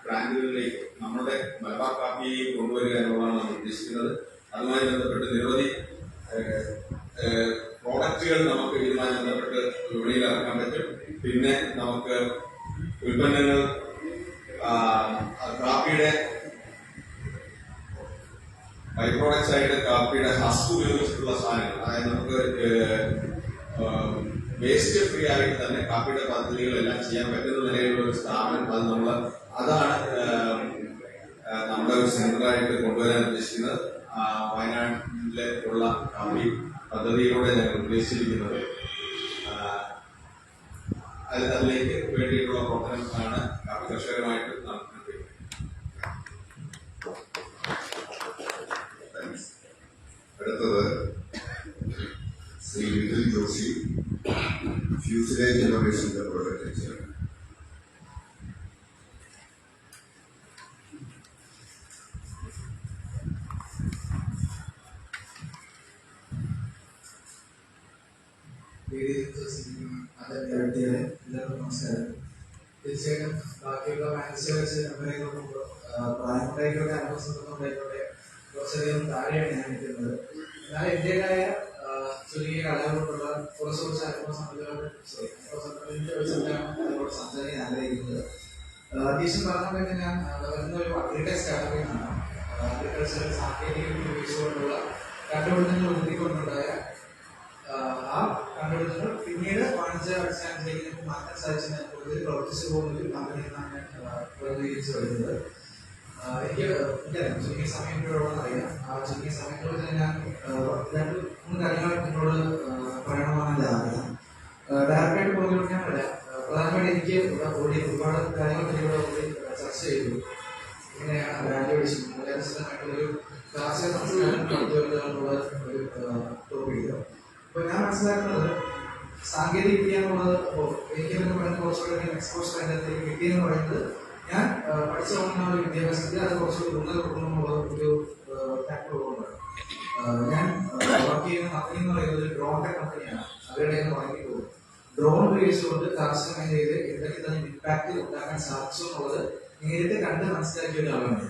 ബ്രാൻഡുകളിലേക്ക് നമ്മുടെ മലബാർ കാപ്പി കൊണ്ടുവരിക എന്നുള്ളതാണ് നമ്മൾ ഉദ്ദേശിക്കുന്നത്. അതുമായി ബന്ധപ്പെട്ട് നിരവധി പ്രോഡക്റ്റുകൾ നമുക്ക് ഇതുമായി ബന്ധപ്പെട്ട് വിപണിയിൽ ഇറക്കാൻ പറ്റും. പിന്നെ നമുക്ക് ഉൽപ്പന്നങ്ങൾ കാപ്പിയുടെ ബൈ പ്രോഡക്ട്സ് ആയിട്ട് കാപ്പിയുടെ ഹസ്ക് ഉപയോഗിച്ചിട്ടുള്ള സാധനങ്ങൾ, അതായത് നമുക്ക് വേസ്റ്റ് ഫ്രീ ആയിട്ട് തന്നെ കാപ്പിയുടെ പദ്ധതികളെല്ലാം ചെയ്യാൻ പറ്റുന്ന നിലയിലുള്ള ഒരു സ്ഥാപനം അതാണ് നമ്മുടെ ഒരു സെന്ററായിട്ട് കൊണ്ടുവരാൻ ഉദ്ദേശിക്കുന്നത്. വയനാട്ടിലെ ഉള്ള കാപ്പി പദ്ധതിയിലൂടെ ഞങ്ങൾ ഉദ്ദേശിച്ചിരിക്കുന്നത് അതിലേക്ക് വേണ്ടിയിട്ടുള്ള പ്രവർത്തനങ്ങളാണ് കാപ്പി കർഷകരുമായിട്ട് നടത്തുന്നത്. അടുത്തത് ശ്രീ വിപിൻ ജോഷി, ഫ്യൂച്ചറേജ് ഇന്നോവേഷന്റെ പ്രോജക്ട് ചെയർമാൻ. എല്ലാവർക്കും നമസ്കാരം. തീർച്ചയായിട്ടും ബാക്കിയുള്ള മാനേജ് വെച്ച് പ്രായമുണ്ടായിക്കോട്ടെ, അനുഭവസമ്പത്തുണ്ടായിക്കോട്ടെ, കുറച്ചധികം താഴെയാണ് ഞാൻ നിൽക്കുന്നത്. എന്നാൽ എന്റേതായ ചുരുങ്ങിയ കലാകൊണ്ടുള്ള കുറച്ച് അനുഭവസമ്പത്തുകളെ വെച്ചിട്ടാണ് അതിനോട് സംസാരിക്കാൻ ആഗ്രഹിക്കുന്നത്. അത്യാവശ്യം പറഞ്ഞ തന്നെ ഞാൻ വരുന്ന ഒരു അഗ്രിടെക് സ്റ്റാർട്ടപ്പിൽ നിന്നാണ്. അഗ്രികൾച്ചറൽ സാങ്കേതിക ഉപയോഗിച്ചുകൊണ്ടുള്ള കണ്ടുപിടുത്തങ്ങൾ ഉയർത്തിക്കൊണ്ടുണ്ടായ ആ കണ്ടുപിടുത്തങ്ങൾ പിന്നീട് വാണിജ്യ അടിസ്ഥാനത്തിലേക്ക് മാറ്റാൻ സാധിച്ചതിനെ കൂടുതൽ പ്രവർത്തിച്ചു പോകുന്ന ഒരു കമ്പനിയെന്നാണ് ഞാൻ പ്രതിനിധീകരിച്ച് വരുന്നത്. എനിക്ക് ചുരുങ്ങിയ സമയത്തോടൊപ്പം അറിയാം. ആ ചുരുങ്ങിയ സമയത്തോട് തന്നെ ഞാൻ 2-3 കാര്യങ്ങൾ നിങ്ങളോട് പറയണമെന്നാണ് എൻ്റെ ആഗ്രഹം. ഡയറക്റ്റായിട്ട് പുറകിലോട്ട് ഞാൻ വരാം. പ്രധാനമായിട്ട് എനിക്ക് ഒരുപാട് കാര്യങ്ങൾ ചർച്ച ചെയ്തു. ഇങ്ങനെ വാല്യൂ അഡിഷൻ മൂല്യാധിഷ്ഠിതമായിട്ടുള്ളൊരു കാർഷിക സംസ്കാരം കൊണ്ടുവരുന്നുള്ള ഒരു ടോപ്പിക്. അപ്പോൾ ഞാൻ മനസ്സിലാക്കുന്നത് സാങ്കേതിക വിദ്യ എന്നുള്ളത് എനിക്ക് പറയുന്നത് കുറച്ചുകൂടെ എക്സ്പോഷർ അതിനകത്തേക്ക് കിട്ടിയെന്ന് പറയുന്നത് ഞാൻ പഠിച്ചു പോകുന്ന ഒരു വിദ്യാഭ്യാസത്തിൽ അത് കുറച്ചുകൂടി ഉന്നത കൊടുക്കണമെന്നുള്ള ഒരു ഫാക്ടർ കൊണ്ടാണ്. ഞാൻ വർക്ക് ചെയ്യുന്ന കമ്പനി എന്ന് പറയുന്നത് ഒരു ഡ്രോണിന്റെ കമ്പനിയാണ്. അവരുടെ വാങ്ങിയിട്ട് പോകും. ഡ്രോൺ ഉപയോഗിച്ചുകൊണ്ട് കാർഷിക മേഖലയിൽ എന്തൊക്കെ തന്നെ ഇമ്പാക്ട് ഉണ്ടാക്കാൻ സാധിച്ചു എന്നുള്ളത് നേരിട്ട് കണ്ട് മനസ്സിലാക്കിയ ഒരാളാണ്.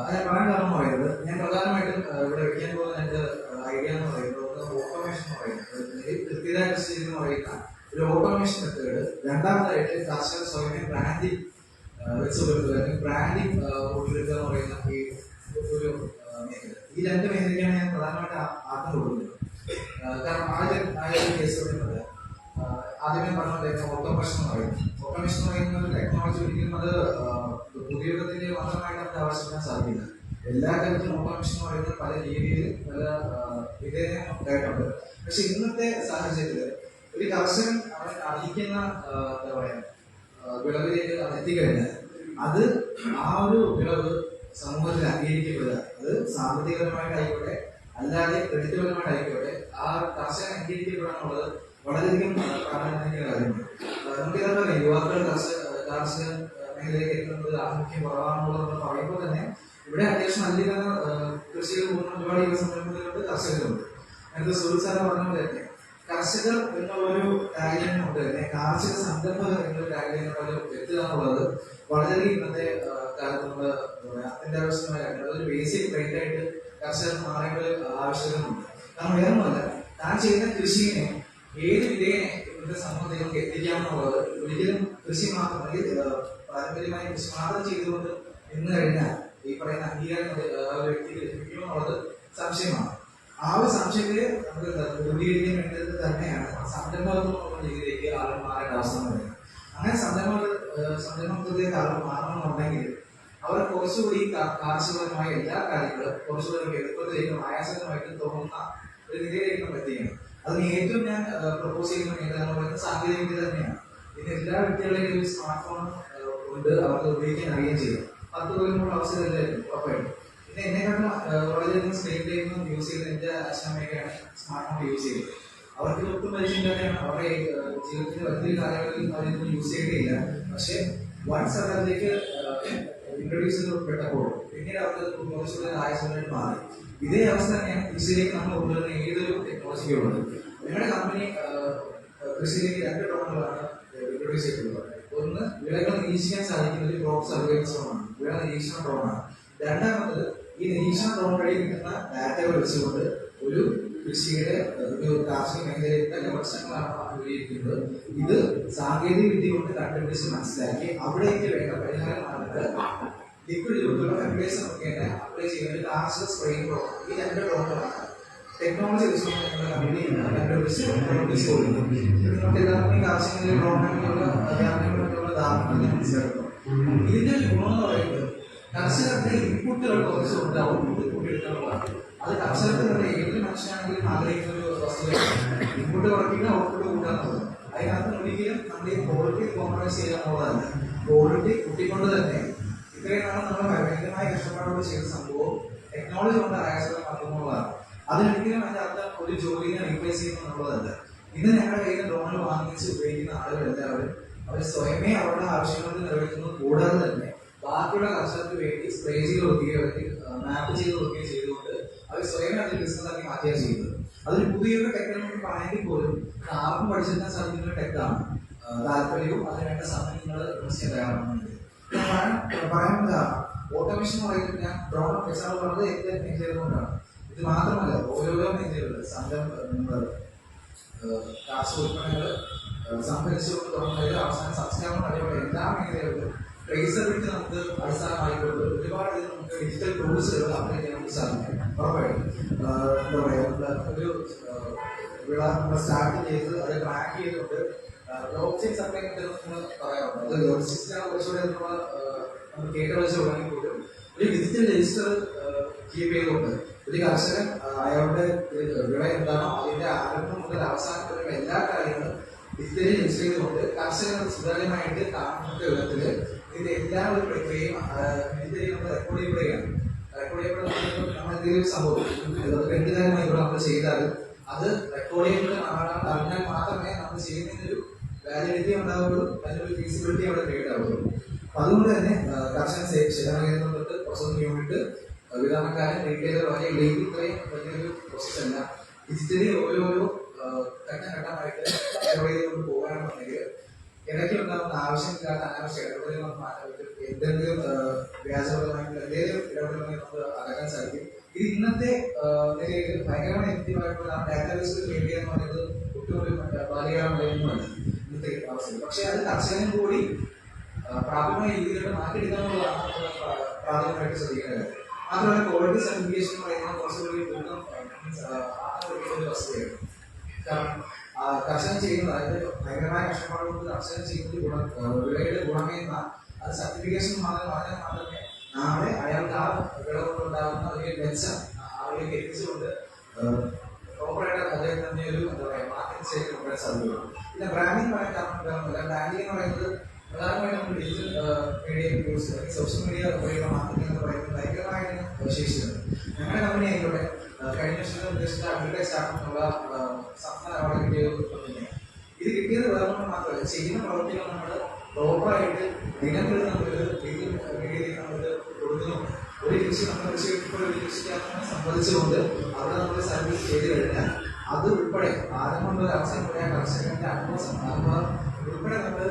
അത് പറയാൻ കാരണം പറയുന്നത് ഞാൻ പ്രധാനമായിട്ടും ഇവിടെ വയ്ക്കാൻ പോകുന്ന എൻ്റെ ഐഡിയ എന്ന് പറയുന്നത് ഓട്ടോമേഷൻ എന്ന് പറയുന്നത് കൃത്യത കൃഷി എന്ന് പറയുന്ന ഒരു ഓട്ടോമേഷൻ മെത്തേഡ്. രണ്ടാമതായിട്ട് കർഷകർ സ്വയം ബ്രാൻഡിങ് വെച്ച് കൊടുക്കുക, ബ്രാൻഡിങ് കൊണ്ടുവരിക എന്ന് പറയുന്ന ഈ ഒരു മേഖല. ഈ 2 മേഖലയ്ക്കാണ് ഞാൻ പ്രധാനമായിട്ട് ആദ്യം കൊടുക്കുന്നത്. കാരണം ആദ്യം കേസ് പറയുന്നത് ആദ്യമേ പറഞ്ഞ ഓട്ടോമേഷൻ എന്ന് പറയുന്നത്. ഓട്ടോമേഷൻ എന്ന് പറയുന്ന ഒരു ടെക്നോളജി ഒരിക്കലും അത് ഉപയോഗത്തിന്റെ മാത്രമായിട്ട് നമുക്ക് ആവശ്യപ്പെടാൻ സാധിക്കില്ല. എല്ലാ തരത്തിലും ഓട്ടോമേഷൻ എന്ന് പറയുന്നത് പല രീതിയിൽ പല വിധേയം ഉണ്ടായിട്ടുണ്ട്. പക്ഷെ ഇന്നത്തെ സാഹചര്യത്തിൽ ഒരു കർഷകൻ അവൻ അർഹിക്കുന്ന എന്താ പറയാ വിളവിലേക്ക് എത്തിക്കഴിഞ്ഞാൽ അത് ആ ഒരു വിളവ് സമൂഹത്തിൽ അംഗീകരിക്കപ്പെടുക, അത് സാമ്പത്തികപരമായിട്ടായിക്കോട്ടെ അല്ലാതെ ക്രെഡിറ്റുപരമായിട്ടായിക്കോട്ടെ ആ കർഷകൻ അംഗീകരിക്കപ്പെടുക എന്നുള്ളത് വളരെയധികം പ്രാധാന്യമായ കാര്യമാണ്. നമുക്കിതാ പറയാം, യുവാക്കൾ കാർഷിക മേഖലയിലേക്ക് എത്തുന്നത് ആഭിമുഖ്യം കുറവാണെന്നുള്ളത് നമ്മൾ പറയുമ്പോൾ തന്നെ ഇവിടെ അത്യാവശ്യം നല്ല കൃഷിയിൽ പോകുന്ന ഒരുപാട് യുവ സംരംഭങ്ങളുണ്ട്, കർഷകരുണ്ട്. നേരത്തെ സുഹൃത്ത് സാറ് പറഞ്ഞ പോലെ തന്നെ കർഷകർ എന്നുള്ളൊരു ടാഗ്ലൈൻ കൊണ്ട് തന്നെ കാർഷിക സംരംഭകർ എന്നൊരു ടാഗ്ലൈനോട് എത്തുക എന്നുള്ളത് വളരെയധികം ഇന്നത്തെ കാലത്ത് നമ്മൾ അത്യന്താവശ്യമായ അതൊരു ബേസിക് ട്രെൻഡ് ആയിട്ട് കർഷകർ മാറേണ്ട ആവശ്യകതയുണ്ട്. കാരണം വേറൊന്നുമല്ല, താൻ ചെയ്യുന്ന കൃഷിയെ ഏത് വിധേയനെ ഇന്നത്തെ സമൂഹത്തിലേക്ക് എത്തിക്കാമെന്നുള്ളത് ഒരിക്കലും കൃഷി മാത്രം അല്ലെങ്കിൽ പാരമ്പര്യമായ കൃഷി മാത്രം ചെയ്തുകൊണ്ട് നിന്ന് കഴിഞ്ഞാൽ ഈ പറയുന്ന അംഗീകാരം ഒരു വ്യക്തിക്ക് ലഭിക്കുമെന്നുള്ളത് സംശയമാണ്. ആ ഒരു സംശയത്തെ നമുക്ക് ദൂരീകരിക്കാൻ വേണ്ടത് തന്നെയാണ് സംരംഭകത്വം എന്നുള്ള രീതിയിലേക്ക് ആളുകൾ മാറേണ്ട അവസ്ഥ പറയുന്നത്. അങ്ങനെ സംരംഭത്തിലേക്ക് ആളുകൾ മാറണമെന്നുണ്ടെങ്കിൽ അവർ കുറച്ചുകൂടി കാർഷികപരമായ എല്ലാ കാര്യങ്ങളും കുറച്ചുകൂടി എളുപ്പത്തിലേക്കും ആയാസകരമായിട്ടും തോന്നുന്ന ഒരു നിലയിലേക്ക് നമ്മൾ എത്തിക്കണം. അതിന് ഏറ്റവും ഞാൻ പ്രപ്പോസ് ചെയ്യുന്ന മേഖല എന്ന് പറയുന്നത് സാങ്കേതിക വിദ്യ തന്നെയാണ്. ഇന്ന് എല്ലാ വ്യക്തികളുടെയും ഒരു സ്മാർട്ട് ഫോൺ ഉണ്ട്, അവർക്ക് ഉപയോഗിക്കാൻ അറിയുകയും ചെയ്യും. 10 കൊല്ലമുള്ള അവസരമില്ലായിരുന്നു ഉറപ്പായിട്ടും. പിന്നെ എന്നെക്കാട്ടും വളരെയധികം സ്ക്രീൻ ടൈം യൂസ് ചെയ്ത് എൻ്റെ അച്ഛനമ്മയൊക്കെയാണ് സ്മാർട്ട് ഫോൺ യൂസ് ചെയ്തത്. അവർക്ക് ഒട്ടും പരിചയമില്ലാതെയാണ് അവരുടെ ജീവിതത്തിന്റെ വലിയ കാലങ്ങളിൽ അവരൊന്നും യൂസ് ചെയ്തിട്ടില്ല. പക്ഷെ വൺസ് അതിലേക്ക് ഇൻട്രൊഡ്യൂസ് ചെയ്യപ്പെട്ടപ്പോൾ പിന്നീട് അവർക്ക് കുറച്ചുകൂടെ ആയസമായിട്ട് മാറി. ഇതേ അവസ്ഥ തന്നെയാണ് കൃഷിയിലേക്ക് നമ്മൾ കൊണ്ടുവരുന്ന ഏതൊരു ടെക്നോളജിക്കുള്ളത്. നിങ്ങളുടെ കമ്പനി കൃഷിയിലേക്ക് 2 ഡ്രോണുകളാണ് ഇൻട്രൊഡ്യൂസ് ചെയ്തിട്ടുള്ളത്. ഒന്ന്, വിളകൾ നിരീക്ഷിക്കാൻ സാധിക്കുന്ന ഒരു ക്രോപ്പ് സർവൈലൻസ് ഡ്രോണാണ്, വിള നിരീക്ഷണ ഡ്രോണാണ്. രണ്ടാമത്, ഈ നിരീക്ഷണ ഡ്രോൺ വഴി കിട്ടുന്ന ഡാറ്റകൾ വെച്ചുകൊണ്ട് ഒരു കൃഷിയുടെ ഒരു കാർഷിക മേഖലയിൽ തന്നെ പ്രശ്നങ്ങളാണ് അഭിമുഖീകരിക്കുന്നത്. ഇത് സാങ്കേതിക വിദ്യ കൊണ്ട് കണ്ടുപിടിച്ച് മനസ്സിലാക്കി അവിടേക്ക് വേണ്ട പരിഹാരമാണിത്. ലിക്വിഡ് രൂപത്തിലുള്ള ഫെർട്ടിലൈസർ മുഖേന അപ്ലൈ ചെയ്യുന്ന ഒരു കാർഷിക സ്പ്രേയിങ് പ്രോഗ്രാം. ഈ രണ്ട് പ്രോഗ്രാമാണ് ടെക്നോളജി കണ്ടുപിടിച്ച് കൊടുക്കുന്നത്. നിങ്ങൾക്ക് എല്ലാവർക്കും ഈ കാർഷിക പ്രോഗ്രാമിലുള്ള അധ്യാപനങ്ങളിലുള്ള ധാരണ മനസ്സിലാക്കുന്നു. ഇതിന്റെ ഒരു ഗുണം എന്ന് പറയുന്നത് കർഷകരുടെ ഇൻപുട്ടുകൾ കുറച്ച് കൊണ്ട് ഔട്ട്പുട്ട് കൂട്ടിയെടുക്കാനുള്ളതാണ്. അത് കർഷകർക്ക് ഏതൊരു മനുഷ്യനാണെങ്കിലും ആഗ്രഹിക്കുന്ന ഒരു വസ്തുതയാണ്. ഇൻപുട്ട് കുറയ്ക്കുക, ഔട്ട്പുട്ട് കൂട്ടുക എന്നുള്ളത്. അതിനകത്ത് ഒരിക്കലും നമ്മൾ ഈ ക്വാളിറ്റി കോംപ്രമൈസ് ചെയ്യാനുള്ളതല്ല. ക്വാളിറ്റി കൂട്ടിക്കൊണ്ട് തന്നെ ഇത്രയും നാളും നമ്മൾ ഭയങ്കരമായ കഷ്ടപ്പാടോട് ചെയ്ത സംഭവം ടെക്നോളജി കൊണ്ട് ആയാസം നടത്തുന്നതാണ്. അതിനൊരിക്കലും അതിന്റെ അർത്ഥം ഒരു ജോലിയെ റീപ്ലേസ് ചെയ്യുന്നു എന്നുള്ളതല്ല. ഇന്ന് ഞങ്ങളുടെ കയ്യിൽ ഡ്രോൺ വാങ്ങിച്ച് ഉപയോഗിക്കുന്ന ആളുകളെല്ലാവരും അവർ സ്വയമേ അവരുടെ ആവശ്യങ്ങൾ നിറവേറ്റുന്നത് കൂടാതെ തന്നെ ബാക്കിയുള്ള കർഷകർക്ക് വേണ്ടി സ്പ്രേ ചെയ്ത് കൊടുക്കുകയോ അല്ലെങ്കിൽ മാപ്പ് ചെയ്ത് കൊടുക്കുകയോ ചെയ്തുകൊണ്ട് അവർ സ്വയം അതിൽ ബിസിനസ് ആക്കി മാറ്റുകയാണ് ചെയ്യുന്നത്. അതൊരു പുതിയൊരു ടെക്നോളജി പറയുമെങ്കിൽ പോലും ആർക്കും പഠിച്ചെടുക്കാൻ സാധിക്കുന്ന ടെക്കാണ്. താല്പര്യവും അതിനുവേണ്ട സമയം നിങ്ങൾ തയ്യാറാകുന്നുണ്ട്. പറയാനുള്ള ഓട്ടോമേഷൻ എന്ന് പറയുന്നത് ഞാൻ ഡ്രോൺ എക്സാമ്പിൾ പറഞ്ഞത് എന്റെ മേഖലയിൽ കൊണ്ടാണ്. ഇത് മാത്രമല്ല ഓരോരോ മേഖലകളിൽ കാർഷിക ഉൽപ്പന്നങ്ങൾ സംഭരിച്ചുകൊണ്ട് തുടങ്ങുന്നതിൽ അവസാനം സംസ്കരണം വരെയുള്ള എല്ലാ മേഖലകളിലും ട്രേസബിലിറ്റി നമുക്ക് അടിസ്ഥാനമായിക്കൊണ്ട് ഒരുപാട് നമുക്ക് ഡിജിറ്റൽ ടൂൾസുകൾ അപ്ലൈ ചെയ്യാൻ നമുക്ക് സാധിക്കും. ഉറപ്പായിട്ടും എന്താ പറയുക, ഒരു വിള നമ്മൾ സ്റ്റാർട്ട് ചെയ്ത് അത് ട്രാക്ക് ചെയ്തുകൊണ്ട് ബ്ലോക്ക് ചെയിൻ സപ്ലൈ നമ്മൾ പറയാറുണ്ട്. അത് ലോജിസ്റ്റിക്സിനാണ് കുറച്ചുകൂടെ നമ്മൾ കേട്ട് വെച്ച് തുടങ്ങി പോലും ഒരു ഡിജിറ്റൽ രജിസ്റ്റർ കീപ്പ് ചെയ്തുകൊണ്ട് ഒരു കർഷകൻ അയാളുടെ വിള എന്താണോ അതിന്റെ ആരംഭം മുതൽ അവസാനം വരെയുള്ള എല്ലാ കാര്യങ്ങളും ഡിജിറ്റലി രജിസ്റ്റർ ചെയ്തുകൊണ്ട് കർഷകർ സുതാര്യമായിട്ട് കാണുന്ന വിധത്തില് ഇതിന്റെ എല്ലാ ഒരു പ്രക്രിയയും ഡിജിറ്റലി നമ്മൾ റെക്കോർഡ് ചെയ്യപ്പെടുകയാണ്. റെക്കോർഡ് ചെയ്യപ്പെടുന്ന നമ്മൾ എന്തെങ്കിലും സംഭവം രണ്ട് കാര്യമായിക്കൂടെ നമ്മൾ ചെയ്താൽ അത് റെക്കോർഡ് ചെയ്യപ്പെട്ട ആളാണ് അറിഞ്ഞാൽ മാത്രമേ നമ്മൾ ചെയ്യുന്നതിനൊരു വാലിഡിറ്റി ഉണ്ടാവുള്ളൂ, അതിനൊരു ഫീസിബിലിറ്റി അവിടെ ക്രിയേറ്റ് ആവുള്ളൂ. അപ്പൊ അതുകൊണ്ട് തന്നെ കർഷകൻ ശേഖരണ തൊട്ട് പ്രോസസിംഗ് യൂണിറ്റ് വിതരണക്കാരൻ റീറ്റെയിലർ വരെ ഇല്ലെങ്കിൽ ഇത്രയും വലിയൊരു പ്രോസസ് അല്ല. ഡിജിറ്റലി ഓരോരോ ഘട്ടമായിട്ട് കൊണ്ട് പോകാനുണ്ടെങ്കിൽ ഇടയ്ക്ക് ഉണ്ടാകുന്ന ആവശ്യമില്ലാത്ത അനാവശ്യ ഇടപെടലുകൾ മാറ്റാൻ പറ്റും. എന്തെങ്കിലും വ്യാജപരമായിട്ടുള്ള എന്തെങ്കിലും ഇടപെടലുകൾ നമുക്ക് അകറ്റാൻ സാധിക്കും. ഇത് ഇന്നത്തെ നിലയിൽ ഭയങ്കരമായി എഫക്റ്റീവായിട്ടുള്ള ഡാറ്റാബേസ് ക്രിയേറ്റ് ചെയ്യുക എന്ന് പറയുന്നത് ഒട്ടും ബാലികാലമല്ല ഇന്നത്തെ അവസ്ഥയിൽ. പക്ഷെ അത് കർഷകനും കൂടി പ്രാഥമിക രീതിയിലുള്ള മാറ്റിയെടുക്കാനുള്ളതാണ് പ്രാഥമികമായിട്ട് ശ്രദ്ധിക്കേണ്ടത്. മാത്രമല്ല ക്വാളിറ്റി സർട്ടിഫിക്കേഷൻ എന്ന് പറയുന്നത് കുറച്ചുകൂടി ഒരു വസ്തുതയാണ്. കാരണം കർഷകൻ ചെയ്യുന്നത് അതായത് ഭയങ്കരമായ കഷ്ടപ്പാടുകൊണ്ട് കർഷകൻ ചെയ്യുന്നത് വിളയുടെ ഗുണമേന്മ അത് സർട്ടിഫിക്കേഷൻ പറഞ്ഞാൽ മാത്രമേ നാളെ അയാൾക്ക് ആ വിള കൊണ്ടുണ്ടാകുന്ന ഒരു മെച്ചം ആളിലേക്ക് എത്തിച്ചുകൊണ്ട് പ്രോപ്പറായിട്ട് അദ്ദേഹം തന്നെ ഒരു എന്താ പറയുക മാർക്കറ്റ് സ്റ്റേജിൽ കൊണ്ടുവരാൻ സാധ്യതയുള്ളൂ. പിന്നെ ബ്രാൻഡിങ് പറയാൻ കാരണം ബ്രാൻഡിങ് എന്ന് പറയുന്നത് പ്രധാനമായിട്ടും നമ്മൾ ഡിജിറ്റൽ മീഡിയ യൂസ് അല്ലെങ്കിൽ സോഷ്യൽ മീഡിയ വഴിയുള്ള മാർക്കറ്റിംഗ് എന്ന് പറയുന്നത് ഭയങ്കരമായിട്ട് ശേഷിയുണ്ട്. ഞങ്ങളുടെ കമ്പനി ആയിക്കോട്ടെ കഴിഞ്ഞ വർഷം ഉദ്ദേശിച്ച അഡ്വർടൈസ് സ്റ്റാർട്ടിനുള്ള സംസ്ഥാന അവാർഡ് കിട്ടിയ ഇത് കിട്ടിയത് വേറെ മാത്രമല്ല ചെയ്യുന്ന പ്രവർത്തികൾ നമ്മൾ പ്രോപ്പറായിട്ട് ദിനത്തിൽ നമ്മളൊരു മീഡിയയിലേക്ക് നമ്മൾ കൊടുക്കുന്നു. ഒരു കൃഷി നമ്മൾ കൃഷി ഇപ്പോൾ ഒരു കൃഷിക്കാരനെ സംബന്ധിച്ചുകൊണ്ട് അവിടെ നമ്മൾ സർവീസ് ചെയ്ത് കഴിഞ്ഞാൽ അത് ഉൾപ്പെടെ ആരംഭം മുതൽ അവസാനം വരെ കർഷകന്റെ അനുഭവം ഉൾപ്പെടെ നമ്മൾ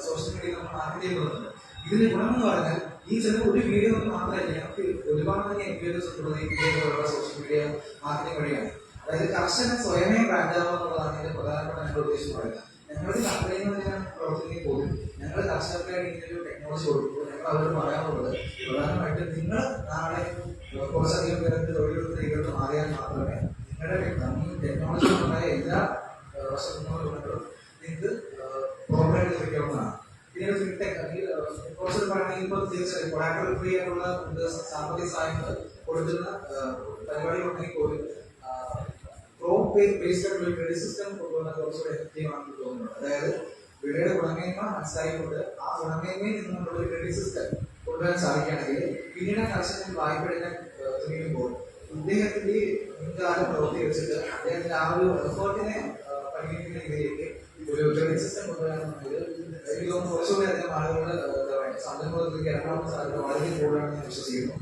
സോഷ്യൽ മീഡിയയിൽ നമ്മൾ മാർക്കറ്റ് ചെയ്യുന്നുണ്ട്. ഇതിന്റെ ഗുണമെന്ന് പറഞ്ഞാൽ ഈ ചിലപ്പോൾ ഒരു വീഡിയോ കൊണ്ട് മാത്രമല്ല നമുക്ക് ഒരുപാട് തന്നെ എൻക്വയറീസ് ഉള്ളത് ഈ വീഡിയോയിലുള്ള സോഷ്യൽ മീഡിയ മാർക്കറ്റിംഗ് വഴിയാണ്. അതായത് കർഷകൻ സ്വയമേ ബ്രാൻഡാവുക എന്നുള്ളതാണ് ഇതിന്റെ പ്രധാനപ്പെട്ട ഞങ്ങളുടെ ഉദ്ദേശം പറയുന്നത്. ഞങ്ങളുടെ കമ്പനിയിൽ നിന്ന് പ്രവർത്തിക്കുന്ന പോലും ഞങ്ങൾ കർഷകർക്കായിട്ട് ഇങ്ങനെ ഒരു ടെക്നോളജി കൊടുക്കുമ്പോൾ ഞങ്ങൾ അവരോട് പറയാനുള്ളത് പ്രധാനമായിട്ടും നിങ്ങൾ നാളെ കുറച്ചധികം പേർക്ക് തൊഴിലെടുത്ത് ഇതിലോട്ട് മാറിയാൽ മാത്രമേ നിങ്ങളുടെ ടെക്നോളജി ഉണ്ടായ എല്ലാ വശങ്ങളും നിങ്ങൾക്ക് പ്രോപ്പറായിട്ട് ലഭിക്കാവുന്നതാണ്. പിന്നെ ഫിൻടെക് അല്ലെങ്കിൽ കുറച്ച് പറയുകയാണെങ്കിൽ ഇപ്പോൾ തീർച്ചയായും കൊളാറ്ററൽ ഫ്രീ ആയിട്ടുള്ള സാമ്പത്തിക സഹായങ്ങൾ കൊടുക്കുന്ന പരിപാടികളുണ്ടെങ്കിൽ പോലും ബേസ്ഡ് ആയിട്ടുള്ള ക്രെഡിറ്റ് സിസ്റ്റം കൊണ്ടുവന്ന കുറച്ചുകൂടെ എഫക്റ്റീവ് ആണെന്ന് തോന്നുന്നുണ്ട്. അതായത് വിളയുടെ ഗുണമേന്മ മനസ്സിലാക്കിക്കൊണ്ട് ആ ഗുണമേന്മയിൽ നിന്നുള്ള ഒരു ക്രെഡിറ്റ് സിസ്റ്റം കൊണ്ടുവരാൻ സാധിക്കുകയാണെങ്കിൽ പിന്നീട് കർഷകൻ വായ്പ എടുക്കാൻ തുടങ്ങുമ്പോൾ ഇദ്ദേഹത്തിന്റെ മുൻകാലം പ്രവൃത്തി വെച്ചിട്ട് അദ്ദേഹത്തിന്റെ ആ ഒരു എഫേർട്ടിനെ പരിഗണിക്കുന്ന രീതിയിലേക്ക് ഒരു ക്രെഡിറ്റ് സിസ്റ്റം കൊണ്ടുവരാമെന്നുണ്ടെങ്കിൽ എനിക്ക് തോന്നുന്നു കുറച്ചുകൂടി അധികം ആളുകൾ എന്താ പറയുക സംരംഭത്തിലേക്ക് ഇറങ്ങാവുന്ന സാധ്യത വളരെ കൂടുതലാണെന്ന് ഞാൻ വിശ്വസിക്കുന്നു.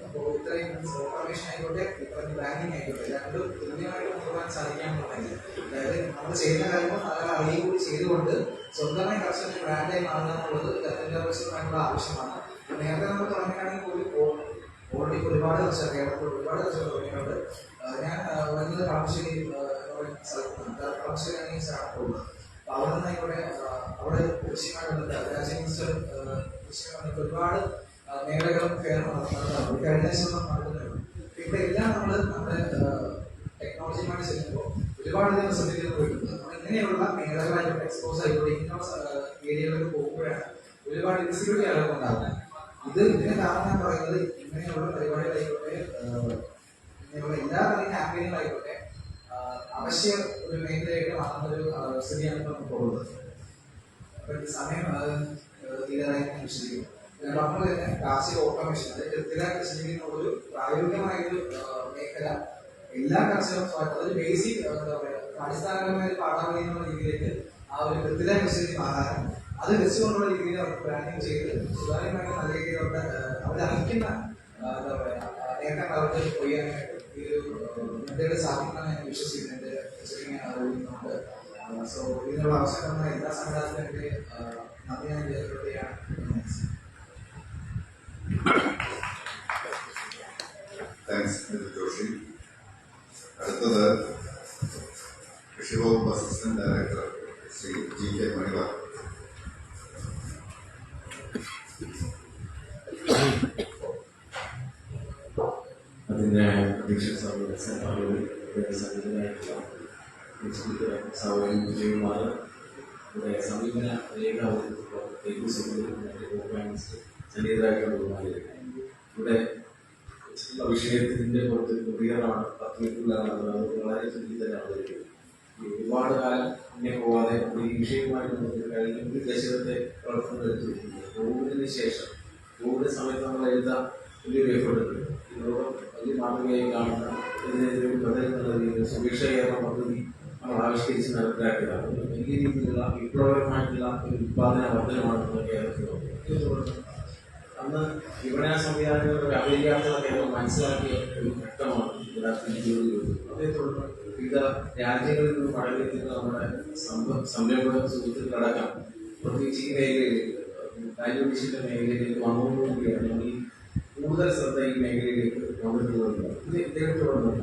അപ്പോൾ ഇത്രയും ഇൻഫർമേഷൻ ആയിക്കോട്ടെ ഇത്രയും ബാങ്കിങ് ആയിക്കോട്ടെ രണ്ടും തുല്യമായിട്ട് കൊണ്ടുപോകാൻ സാധിക്കാമെന്നുണ്ടെങ്കിൽ അതായത് നമ്മൾ ചെയ്യുന്ന കാര്യങ്ങൾ നല്ല അറിയുക കൂടി ചെയ്തുകൊണ്ട് സ്വന്തമായി കർഷകന്റെ ബ്രാൻഡായി മാറുക എന്നുള്ളത് ആവശ്യമായിട്ടുള്ള ആവശ്യമാണ്. നേരത്തെ നമ്മൾ തുടങ്ങുകയാണെങ്കിൽ പോലും ഓൾറെഡി ഒരുപാട് കർഷകർ കേരളത്തിൽ ഒരുപാട് കർഷകർ തുടങ്ങിയിട്ടുണ്ട്. ഞാൻ വരുന്നത് കളമശ്ശേരി സ്ഥലത്താണ്. കളമശ്ശേരിയാണ് ഈ സ്റ്റാർട്ടുള്ളത്. അപ്പോൾ അവിടെ നിന്ന് അവിടെ കൃഷിയുമായി ബന്ധപ്പെട്ട് രാജ്യമിനിസ്റ്റർ കൃഷിയുമായി ബന്ധപ്പെട്ട് ഒരുപാട് മേഖലകളും നടത്താറുണ്ട്. കഴിഞ്ഞ ദിവസം നടത്തുന്നുണ്ട്. ഇവിടെ എല്ലാം നമ്മുടെ ടെക്നോളജിയുമായി ചെല്ലുമ്പോൾ ഒരുപാടധികം ശ്രദ്ധിക്കുന്നത് പോയിട്ടുണ്ട്. നമ്മൾ ഇങ്ങനെയുള്ള മേഖലകളായിട്ട് എക്സ്പോസ് ആയിക്കോട്ടെ ഇങ്ങനെയുള്ള ഏരിയകളിൽ പോകുമ്പോഴാണ് ഒരുപാട് ഇൻസ്റ്റിറ്റ്യൂട്ട് ആളുകൾ ഉണ്ടാകുന്നത്. ഇതിന് കാരണം ഞാൻ പറയുന്നത് ഇങ്ങനെയുള്ള പരിപാടികളായിക്കോട്ടെ ഇങ്ങനെയുള്ള എല്ലാ പറയുന്ന ക്യാമ്പയിനുകളായിക്കോട്ടെ അവശ്യ ഒരു മേഖലയായിട്ട് മാറുന്നൊരു സ്ഥിതിയാണ് ഇപ്പോൾ നമുക്ക് ഉള്ളത്. അപ്പൊ ഈ സമയം തീരാറായി ഞാൻ വിശ്വസിക്കുന്നു. ഞാൻ പറഞ്ഞത് തന്നെ കാർഷിക ഓട്ടോമേഷൻ അതായത് കൃത്യത കൃഷിക്കുന്ന ഒരു പ്രായോഗികമായൊരു മേഖല എല്ലാ കർഷകരും അതൊരു ബേസിക് എന്താ പറയുക അടിസ്ഥാനപരമായ പാഠാവലി എന്നുള്ള രീതിയിലേക്ക് ആ ഒരു കൃത്യത കൃഷി മാറാനും അത് വെച്ചുകൊണ്ടുള്ള രീതിയിൽ അവർക്ക് പ്ലാനിങ് ചെയ്ത് സുതാര്യമായിട്ട് നല്ല രീതിയിൽ അവർ അർഹിക്കുന്ന എന്താ പറയുക നേട്ടങ്ങൾ അവർക്ക് കൊയ്യാനായിട്ട് ഈ ഒരു മെത്തേഡ് സാധിക്കണമെന്ന് ഞാൻ വിശ്വസിക്കുന്നുണ്ട്. ചെറിയ അറിവുന്നുണ്ട്. സോ ഇതിനുള്ള ആവശ്യമായ എല്ലാ സംഘടനത്തിനും നന്ദി ഞാൻ രേഖപ്പെടുത്തുകയാണ്. താങ്ക്സ് ജോഷി. അടുത്തത് കൃഷിവകുപ്പ് അസിസ്റ്റന്റ് ഡയറക്ടർ ശ്രീ GK മണിവാർ. അതിൻ്റെ അധ്യക്ഷ വിജയകുമാർ ഇവിടെ സമീപന രേഖ ഇവിടെ വിഷയത്തിൻ്റെ പുറത്തൊരു ക്ലിയറാണ് 10 മിനിറ്റിലാണ് വളരെ ചുരുക്കി തന്നെ അവതരിക്കും. ഒരുപാട് കാലം മുന്നേ പോകാതെ ഈ വിഷയവുമായിട്ട് കഴിഞ്ഞ ഒരു ദശകത്തെ പ്രവർത്തനം എടുത്തിരിക്കുന്നത്. കോവിഡിന് ശേഷം കോവിഡ് സമയത്ത് നമ്മൾ എഴുതാൻ വലിയൊരു എഫേർട്ട് ഇതിനോട് വലിയ മാതൃകയായി കാണുന്ന ഇതിനെതിരെ ബദലെന്നുള്ള രീതിയിൽ സുഭിക്ഷ കേരള പദ്ധതി നമ്മൾ ആവിഷ്കരിച്ച് നടപ്പിലാക്കിയതാണ്. വലിയ രീതിയിലുള്ള വിപ്ലവകരമായിട്ടുള്ള ഒരു ഉത്പാദന വർധനമാണ് കേരളത്തിൽ. അന്ന് വിപണന സംവിധാനങ്ങളുടെ അപര്യാപ്തത കേരളം മനസ്സിലാക്കിയ ഒരു ഘട്ടമാണ് അതേ തുടർന്ന് വിവിധ രാജ്യങ്ങളിൽ നിന്ന് മടങ്ങിയെത്തുന്ന നമ്മുടെ സംരംഭക സുഹൃത്തുക്കളടക്കം പ്രത്യേകിച്ച് ഈ മേഖലയിലേക്ക് വാല്യൂ അഡീഷന്റെ മേഖലയിലേക്ക് വന്നുകൊണ്ടുകൂടിയാണ് നമ്മൾ ഈ കൂടുതൽ ശ്രദ്ധ ഈ മേഖലയിലേക്ക് വന്നിട്ടുള്ളത്. ഇതേ തുടർന്ന്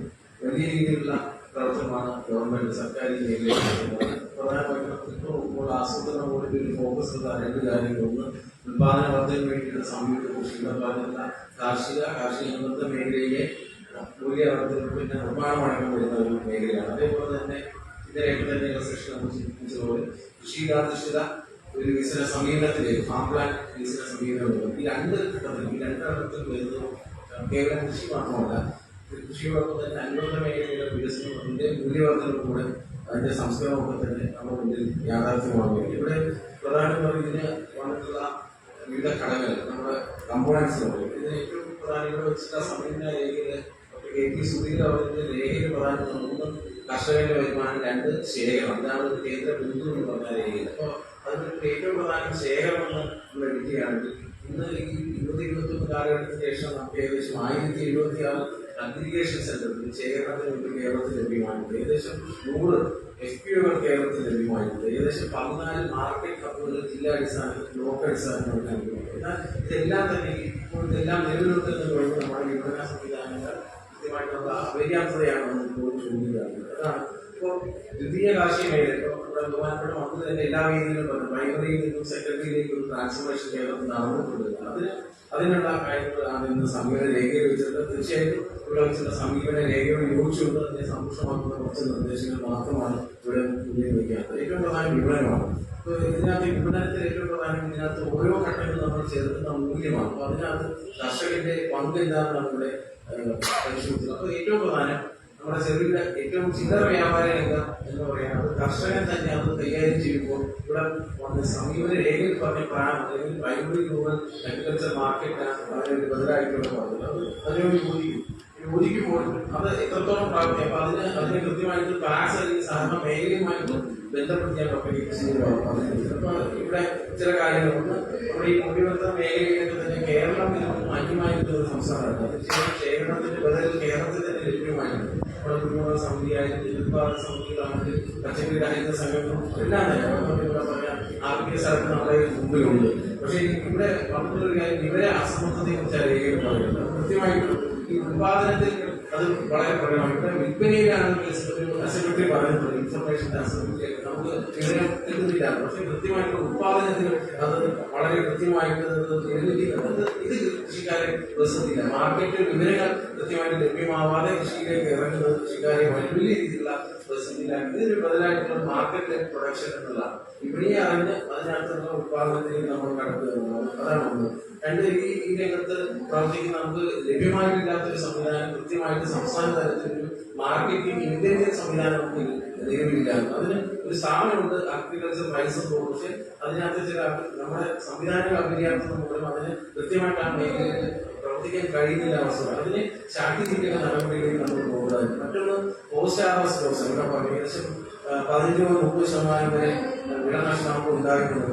വലിയ രീതിയിലുള്ള പ്രവർത്തനമാണ് ഗവൺമെന്റ് സർക്കാർ ഈ മേഖലയിൽ പ്രധാനമായിട്ടും ഇപ്പോൾ ആസൂത്രണ ബോർഡിന്റെ ഒരു ഫോക്കസ് ഉള്ള 2 കാര്യങ്ങൾ. ഒന്ന് ഉത്പാദന വർദ്ധനയ്ക്ക് വേണ്ടിയിട്ടുള്ള സംയുക്ത കൃഷി ഉത്പാദന കാർഷിക അനുബന്ധ മേഖലയിലെ മൂല്യവർദ്ധന പിന്നെ നിർമ്മാണമടക്കം വരുന്ന ഒരു മേഖലയാണ്. അതേപോലെ തന്നെ ഇതിലേക്ക് തന്നെ സെഷൻ നമ്മൾ സൂചിപ്പിച്ചതുപോലെ കൃഷിയിലാധിഷ്ഠിത ഒരു വികസന സമീപനത്തിലേക്ക് ഫാം പ്ലാൻ വികസന സമീപനം വരും. ഈ 2 ഘട്ടത്തിൽ വരുന്നത് കേവലം കൃഷി മാത്രമല്ല, കൃഷിയോടൊപ്പം തന്നെ അനുബന്ധ മേഖലയിലെ വികസനത്തിന്റെ മൂല്യവർദ്ധനവും കൂടെ അതിന്റെ സംസ്കരണമൊക്കെ തന്നെ നമ്മുടെ മുന്നിൽ യാഥാർത്ഥ്യമാകുകയും ഇവിടെ പ്രധാനമായി ഇതിന് വന്നിട്ടുള്ള വിവിധ ഘടകങ്ങൾ നമ്മുടെ കമ്പോണൻസ് പറയും. ഇതിന് ഏറ്റവും പ്രധാനം ഇവിടെ വെച്ചിട്ടുള്ള സമീപന രേഖയില് KP സുധീർ അവരുടെ രേഖയിൽ പ്രധാനം 1 കർഷകന്റെ വരുമാനം, 2 ശേഖരം. അതാണ് ഒരു കേന്ദ്ര ബിന്ദു എന്ന് പറഞ്ഞ രേഖയിൽ. അപ്പോൾ അതിന് ഏറ്റവും പ്രധാനം ശേഖരം എന്ന് നമ്മൾ എടുക്കുകയാണെങ്കിൽ ഇന്ന് ഈ 2021 കാലഘട്ടത്തിന് ശേഷം നമുക്ക് ഏകദേശം 1076 അഗ്രിഗേഷൻ സെന്ററുകൾ ശേഖരണത്തിന് വേണ്ടി കേരളത്തിൽ ലഭ്യമായിട്ടുണ്ട്. ഏകദേശം 100 FPOകൾ കേരളത്തിൽ ലഭ്യമായിട്ടുണ്ട്. ഏകദേശം 14 മാർക്കറ്റ് ഹബുകൾ ജില്ലാ അടിസ്ഥാനത്തിൽ ബ്ലോക്ക് അടിസ്ഥാനത്തിൽ ലഭ്യമായിട്ടുണ്ട്. എന്നാൽ ഇതെല്ലാം തന്നെ ഇപ്പോൾ ഇതെല്ലാം നിലവിലുണ്ടെന്ന് പറയുന്നത് നമ്മുടെ വിപണന സംവിധാനങ്ങൾ കൃത്യമായിട്ടുള്ള അപര്യാപ്തതയാണ് നമ്മൾ ഇപ്പോൾ ചൂണ്ടിക്കാണിക്കുന്നത്. അതാണ് ഇപ്പോൾ ദ്വിതീയ കാർഷിക മേഖല ഇപ്പോൾ നമ്മുടെ ബഹുമാനപ്പെട്ട മന്ത്രി തന്നെ എല്ലാ രീതിയിലും പറഞ്ഞു പ്രൈമറിയിൽ നിന്നും സെക്കൻഡറിയിലേക്ക് ഒരു ട്രാൻസ്ഫോർമേഷൻ കേരളത്തിൽ നടന്നിട്ടുണ്ട്. അതിനുള്ള കാര്യങ്ങളാണ് ഇന്ന് സമീപന രേഖയിൽ വെച്ചിട്ട് തീർച്ചയായിട്ടും ഇവിടെ വെച്ചിട്ടുള്ള സമീപന രേഖയോട് യോജിച്ചുകൊണ്ട് അതിനെ സമ്പുഷ്ടമാക്കുന്ന കുറച്ച് നിർദ്ദേശങ്ങൾ മാത്രമാണ് ഇവിടെ മുന്നിൽ വയ്ക്കാത്തത്. ഏറ്റവും പ്രധാനം വിപണനമാണ്. അപ്പോൾ ഇതിനകത്ത് വിപണനത്തിൽ ഏറ്റവും പ്രധാനം ഇതിനകത്ത് ഓരോ ഘട്ടങ്ങളും നമ്മൾ ചേർക്കുന്ന മൂല്യമാണ്. അപ്പോൾ അതിനകത്ത് കർഷകന്റെ പങ്ക് എന്താണെന്നാണ് ഇവിടെ പരിശോധിച്ചത്. അപ്പോൾ ഏറ്റവും പ്രധാനം നമ്മുടെ ചെറുകിട ഏറ്റവും ചില്ലറ വ്യാപാര രംഗം എന്ന് പറയുന്നത് കർഷകൻ തന്നെ അത് കൈകാര്യം ചെയ്യുമ്പോൾ ഇവിടെ വന്ന് സമീപന രേഖയിൽ പറഞ്ഞ അല്ലെങ്കിൽ പ്രൈമറി റൂറൽ അഗ്രികൾച്ചർ മാർക്കറ്റാണ് വളരെ ബദലായിട്ടുള്ള പറഞ്ഞത്. അതിനോട് യോജിക്കുമ്പോൾ അത് എത്രത്തോളം പ്രാപ്തി. അപ്പൊ അതിനെ കൃത്യമായിട്ട് ക്ലാസ് അല്ലെങ്കിൽ സഹകരണ മേഖലയുമായിട്ട് ബന്ധപ്പെടുത്തിയാണ് അപ്പൊ ഇവിടെ ചില കാര്യങ്ങളുണ്ട്. നമ്മുടെ ഈ മൂല്യവർദ്ധന മേഖലയിലൊക്കെ തന്നെ കേരളം മാന്യമായിട്ടുള്ള ഒരു സംസ്ഥാനമാണ്. ശേഖരണത്തിന്റെ ബദൽ കേരളത്തിൽ തന്നെ ലഭ്യമായിട്ടുണ്ട്. നമ്മുടെ കുടുംബ സമിതിയായിട്ട് ഉത്പാദന സമിതികളാണെങ്കിൽ പച്ചക്കറി രാജ്യത്തെ സംഘടന എല്ലാം തന്നെ ഇവിടെ പറയാം ആരോഗ്യ സ്ഥലത്ത് നമ്മുടെ മുമ്പിലുണ്ട്. പക്ഷേ ഇവിടെ പറഞ്ഞൊരു കാര്യം ഇവരെ അസമത്വത്തെ കുറിച്ച് രേഖയിൽ പറയുന്നത് കൃത്യമായിട്ടും ഈ ഉത്പാദനത്തിൽ അത് വളരെ പ്രകടമാണ്. ഇവിടെ വിൽപ്പനയിലാണെങ്കിൽ സെക്രട്ടറി പറയുന്നത് ഇൻഫർമേഷൻ നമുക്ക് വിവരം കിട്ടുന്നില്ല. പക്ഷെ കൃത്യമായിട്ട് ഉത്പാദനത്തിൽ അത് വളരെ കൃത്യമായിട്ട് ഇത് കൃഷിക്കാരെ പ്രതിസന്ധിയില്ല. മാർക്കറ്റിൽ വിവരങ്ങൾ കൃത്യമായിട്ട് ലഭ്യമാവാതെ കൃഷിയിലേക്ക് ഇറങ്ങുന്നത് കൃഷിക്കാരെ വലിയ രീതിയിലുള്ള പ്രതിസന്ധിയിലാണ്. ഇതിന് ബദലായിട്ടുള്ള മാർക്കറ്റ് പ്രൊഡക്ഷൻ എന്നുള്ള വിപണിയെ അറിഞ്ഞ് അതിനകത്തുള്ള ഉത്പാദനത്തിലേക്ക് നമ്മൾ കടക്കുക എന്നുള്ളത്. അതാണ് ഒന്ന്. രണ്ട്, ഈ രംഗത്ത് പ്രവർത്തിക്കുന്ന നമുക്ക് ലഭ്യമായിട്ടില്ലാത്തൊരു സംവിധാനം കൃത്യമായിട്ട് സംസ്ഥാന തലത്തിലൊരു മാർക്കറ്റിംഗ് ഇന്റലിജൻസ് സംവിധാനം നമുക്ക് നിലവിലില്ല. അതിന് ഒരു സ്ഥാപനമുണ്ട്, അഗ്രികൾച്ചർ ലൈസൻസ് ബോർഡ്. പക്ഷെ അതിനകത്ത് ചില നമ്മുടെ സംവിധാനങ്ങൾ അപര്യാപ്തം മൂലം അതിന് കൃത്യമായിട്ട് ആ മേഖലയിൽ പ്രവർത്തിക്കാൻ കഴിയുന്നില്ല അവസ്ഥ. അതിന് ശാക്തീകരിക്കുന്ന നടപടികളിൽ നമ്മൾ പോകുന്നത്. മറ്റൊന്ന് പോസ്റ്റ് ഹാർവസ്റ്റ് ലോസ്. ഇവിടെ പറഞ്ഞു ഏകദേശം 15-30% വരെ വിളനാശം നമുക്ക് ഉണ്ടായിട്ടുണ്ട്.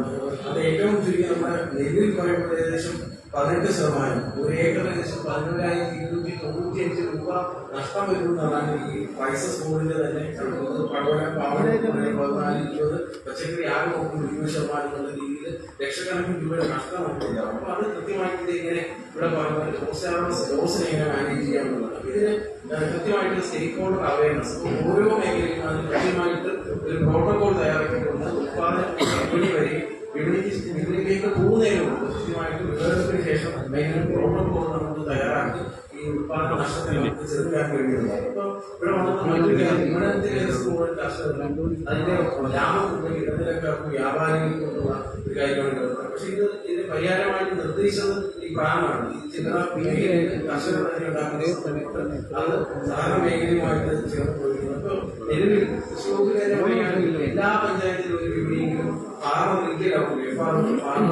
അത് ഏറ്റവും ചുരുക്കി നമ്മുടെ നെല്ലിൽ പറയുമ്പോൾ ഏകദേശം 18%. ഒരു ഏക്കറിന് ഏകദേശം 11,295 രൂപ നഷ്ടം വരുമെന്നാണ് ഈ പ്രൈസസ് ബോർഡിന്റെ തന്നെ. പച്ചക്കറി ആകെ നോക്കുമ്പോൾ 20% എന്നുള്ള രീതിയിൽ ലക്ഷക്കണക്കിന് രൂപയുടെ നഷ്ടം നമുക്കില്ല. അപ്പൊ അത് കൃത്യമായിട്ട് ഇത് ഇങ്ങനെ ഇവിടെ പറയുന്നത് ലോസിനെ എങ്ങനെ മാനേജ് ചെയ്യാമെന്നുള്ളത്. ഇതിന് കൃത്യമായിട്ട് സ്റ്റേക്ക് ഹോൾഡർ അവയർനെസ് ഓരോ മേഖലയിലും അതിന് കൃത്യമായിട്ട് ഒരു പ്രോട്ടോകോൾ തയ്യാറാക്കിയിട്ടുണ്ട്. ഉത്പാദന വിപണി വരെ വിപണിയിലേക്ക് പോകുന്നതിനുണ്ട് കൃത്യമായിട്ട് വിവരത്തിന് ശേഷം പ്രോട്ടോകോൾ നമുക്ക് തയ്യാറാക്കി ഈ ഉത്പാദന നഷ്ടത്തെ നമുക്ക് ചെറുക്കാൻ കഴിയുന്നത്. അപ്പൊ ഇവിടെ വന്നത് മറ്റൊരു കാര്യം, ഇവിടെ കർഷകർ അതിന്റെ ലാഭം ഇടനിലക്കാർക്കും വ്യാപാരികൾക്കുള്ള ഒരു കാര്യമാണ്. പക്ഷെ ഇതിന് പരിഹാരമായിട്ട് നിർദ്ദേശിച്ചത് ഈ പ്രായമാണ്. ഈ ചില്ലറ മേഖലയിൽ കർഷകർ തന്നെ ഉണ്ടാക്കുന്ന അത് സാധാരണ മേഖലയുമായിട്ട് ചേർന്ന് പോയിരിക്കുന്നത്. അപ്പൊ നിലവിൽ കൃഷി വകുപ്പിന്റെ എല്ലാ പഞ്ചായത്തിലും ഒരു വിപണിയെങ്കിലും ഫാർമർ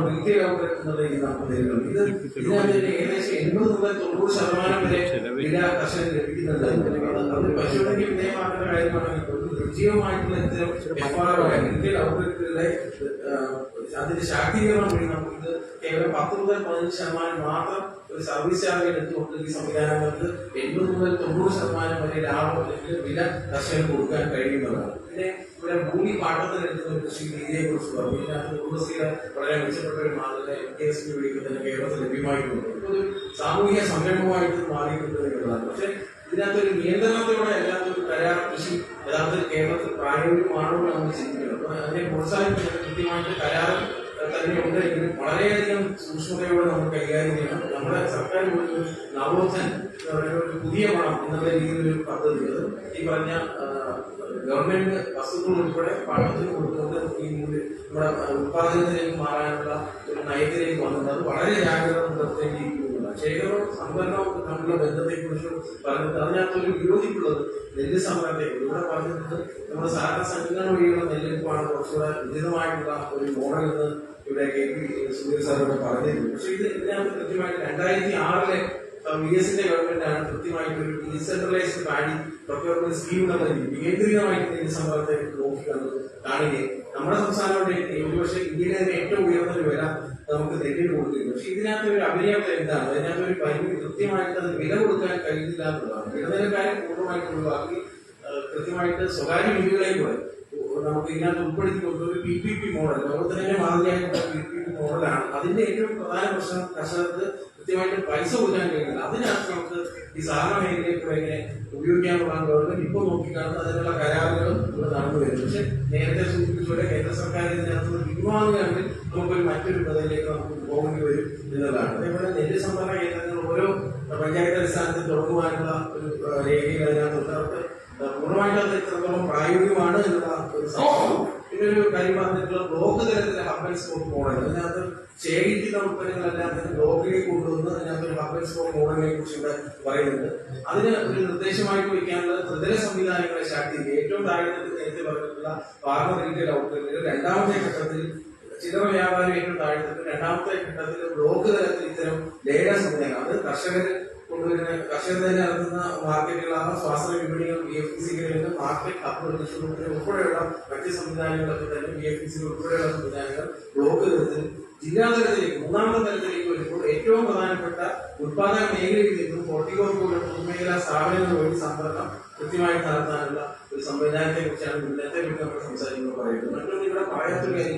റീറ്റെയിൽ ഔട്ട്ലെറ്റ് എന്നുള്ള രീതി നമുക്ക് തരുന്നുണ്ട്. ഇതിനകത്ത് ഏകദേശം 80 മുതൽ 90% വരെ വില കർഷകർ ലഭിക്കുന്നുണ്ട്. അത് പരിശോധനയ്ക്ക് വിധേയമാക്കേണ്ട കാര്യമാണെങ്കിൽ നിർജ്ജീവമായിട്ടുള്ള ഇത്തരം റീറ്റെയിൽ ഔട്ട്ലെറ്റുകളുടെ അതിന്റെ ശാക്തീകരണം വഴി നമുക്കിത് കേവലം 10 മുതൽ 15% മാത്രം ഒരു സർവീസ് ചാർജിൽ എടുത്തുകൊണ്ട് ഈ സംവിധാനങ്ങൾക്ക് 80 മുതൽ 90% വരെ ലാഭം അല്ലെങ്കിൽ വില കർഷകർക്ക് കൊടുക്കാൻ കഴിയുന്നതാണ്. പിന്നെ ഇവിടെ ഭൂമി പാട്ടത്തിനെടുക്കുന്ന കൃഷി രീതിയെ കുറിച്ച് പറഞ്ഞു. ഇതിനകത്ത് കുടുംബശ്രീയുടെ വളരെ മെച്ചപ്പെട്ട ഒരു മാതൃക MKSP വിളിക്കുന്ന കേരളത്തിൽ ലഭ്യമായിട്ടുണ്ട്. ഒരു സാമൂഹിക സംരംഭമായിട്ട് മാറിയിട്ടുണ്ട് എന്നുള്ളതാണ്. പക്ഷെ ഇതിനകത്തൊരു നിയന്ത്രണത്തോടെ അല്ലാത്തൊരു കരാർ കൃഷി യഥാർത്ഥത്തിൽ കേരളത്തിൽ പ്രായോഗികമാണോ നമ്മൾ ചിന്തിക്കണം. അപ്പൊ അതിനെ പ്രോത്സാഹിപ്പിക്കാൻ കൃത്യമായിട്ട് കരാർ തന്നെ ഉണ്ടെങ്കിലും വളരെയധികം സൂക്ഷ്മതയോടെ നമ്മൾ കൈകാര്യം ചെയ്യണം. നമ്മുടെ സർക്കാർ ഒരു നവോത്ഥൻ ഒരു പുതിയ പണം എന്നുള്ള രീതിയിലൊരു പദ്ധതി അത് ഈ പറഞ്ഞ ഗവൺമെന്റ് വസ്തുക്കൾ ഉൾപ്പെടെ പാട്ടത്തിന് കൊടുത്തുകൊണ്ട് ഈ നമ്മുടെ ഉത്പാദനത്തിലേക്ക് മാറാനുള്ള ഒരു നയത്തിലേക്ക് വന്നത് അത് വളരെ ജാഗ്രത പുലർത്തേണ്ടിയിരിക്കുന്നതാണ്. ശേഖരവും സംഭരണവും തമ്മിലുള്ള ബന്ധത്തെക്കുറിച്ചും പറഞ്ഞത് അതിനകത്തൊരു വിരോധിക്കുള്ളത് നെല്ല് സമരത്തെ ഇവിടെ പറഞ്ഞിട്ടുണ്ട്. നമ്മുടെ സഹകരണ സംഘടന വഴിയുള്ള നെല്ലെടുപ്പാണ് കുറച്ചുകൂടെ ഉചിതമായിട്ടുള്ള ഒരു മോഡൽ എന്ന് ഇവിടെ KP സുധീർ സാറിവിടെ പറഞ്ഞിട്ടുണ്ട്. പക്ഷെ ഇതിനകത്ത് കൃത്യമായിട്ട് 2006 VS-ന്റെ ഗവൺമെന്റാണ് കൃത്യമായിട്ടൊരു ഡീസെൻട്രലൈസ്ഡ് പാഡി പ്രൊക്യൂർമെന്റ് സ്കീം എന്നുള്ള കേന്ദ്രീകൃതമായിട്ട് നെല്ല് സമരത്തെ നോക്കിക്കണ്ടത് കാണുകയും നമ്മുടെ സംസ്ഥാനം പക്ഷേ ഇന്ത്യയിലെ ഏറ്റവും ഉയർന്നൊരു വില നമുക്ക് നെല്ലിന് കൊടുക്കുന്നു. പക്ഷെ ഇതിനകത്ത് ഒരു അപര്യാപ്തത എന്താണ്? അതിനകത്ത് ഒരു പരിമിതി കൃത്യമായിട്ട് അത് വില കൊടുക്കാൻ കഴിയുന്നില്ല എന്നുള്ളതാണ്. ഇടനിലക്കാരെ പൂർണ്ണമായിട്ട് ഒഴിവാക്കി കൃത്യമായിട്ട് സ്വകാര്യ വിധികളെക്കൂടെ നമുക്ക് ഇതിനകത്ത് ഉൾപ്പെടുത്തിക്കൊണ്ട് ഒരു PPP മോഡൽ ലോകത്തിനെ മാതൃകയായിട്ടുള്ള PPP മോഡലാണ്. അതിന്റെ ഏറ്റവും പ്രധാന പ്രശ്നം കർഷകർക്ക് കൃത്യമായിട്ട് പൈസ കൊടുക്കാൻ കഴിയുന്നില്ല. അതിനകത്ത് നമുക്ക് ഈ സഹകരണ മേഖലയെ കൂടെ എങ്ങനെ ഉപയോഗിക്കാനുള്ള ഗവൺമെന്റ് ഇപ്പോൾ നോക്കിക്കാണുന്നത് അതിനുള്ള കരാറുകളും ഇവിടെ നടന്നു വരുന്നു. പക്ഷെ നേരത്തെ സൂചിപ്പിച്ചുകൊണ്ട് കേന്ദ്ര സർക്കാർ ഇതിനകത്ത് പിൻവാങ്ങുകയാണെങ്കിൽ നമുക്കൊരു മറ്റൊരു പദ്ധതിയിലേക്ക് നമുക്ക് പോകേണ്ടി വരും എന്നുള്ളതാണ്. അതേപോലെ നെല്ല് സംഭരണ കേന്ദ്രങ്ങൾ ഓരോ പഞ്ചായത്ത് അടിസ്ഥാനത്തിൽ തുടങ്ങുവാനുള്ള ഒരു രേഖയിൽ അതിനകത്ത് അവർക്ക് പൂർണ്ണമായിട്ട് അത് എത്രത്തോളം പ്രായോഗികമാണ് എന്നുള്ള ഒരു സംഭവം. പിന്നെ ഒരു കാര്യം പറഞ്ഞിട്ടുള്ള ബ്ലോക്ക് തലത്തിലെ ഹബ് ആൻഡ് സ്പോട്ട് മോഡൽ അതിനകത്ത് ശേഖരിക്കുന്ന ഉൽപ്പന്നങ്ങളെല്ലാം തന്നെ ബ്ലോക്കിലേക്ക് കൊണ്ടുവന്ന് അതിനകത്ത് ഒരു ഹബ് ആൻഡ് സ്പോട്ട് മോഡലിനെ കുറിച്ച് ഇവിടെ പറയുന്നുണ്ട്. അതിന് ഒരു നിർദ്ദേശമായിട്ട് വയ്ക്കാനുള്ള ത്രിതല സംവിധാനങ്ങളെ ശാക്തീകരിക്കുക. ഏറ്റവും താഴെത്തട്ടിൽ നേരത്തെ പറഞ്ഞിട്ടുള്ള ഫാർമർ റീറ്റെയിൽ ഔട്ട്ലെറ്റുകൾ രണ്ടാമത്തെ ഘട്ടത്തിൽ ചില്ലറ വ്യാപാരി ഏറ്റവും താഴെത്തട്ടിൽ രണ്ടാമത്തെ ഘട്ടത്തിൽ ബ്ലോക്ക് തലത്തിൽ ഇത്തരം ലേല സംവിധാനം അത് കർഷകർ കൊണ്ടുവരുന്ന കർഷകർ തന്നെ നടത്തുന്ന മാർക്കറ്റുകളാണ് സ്വാശ്രയ വിപണികൾ BFPC-കളിൽ മാർക്കറ്റ് ഹബ് ഉൾപ്പെടെയുള്ള മറ്റ് സംവിധാനങ്ങളൊക്കെ തന്നെ BFPC ഉൾപ്പെടെയുള്ള സംവിധാനങ്ങൾ ബ്ലോക്ക് തലത്തിൽ ജില്ലാ തലത്തിലേക്ക് മൂന്നാമത്തെ തലത്തിലേക്ക് വരുമ്പോൾ ഏറ്റവും പ്രധാനപ്പെട്ട ഉത്പാദന മേഖലയിൽ നിന്നും ഹോർട്ടികോർപ്പുകൾ പൊതുമേഖലാ സ്ഥാപനങ്ങൾ വഴി സംഭരണം കൃത്യമായി നടത്താനുള്ള ഒരു സംവിധാനത്തെ കുറിച്ചാണ് ഇന്നത്തെ നമ്മൾ സംസാരിക്കുന്നത് പറയുന്നത്. മറ്റൊന്ന് ഇവിടെ പറയാത്തൊരു കാര്യം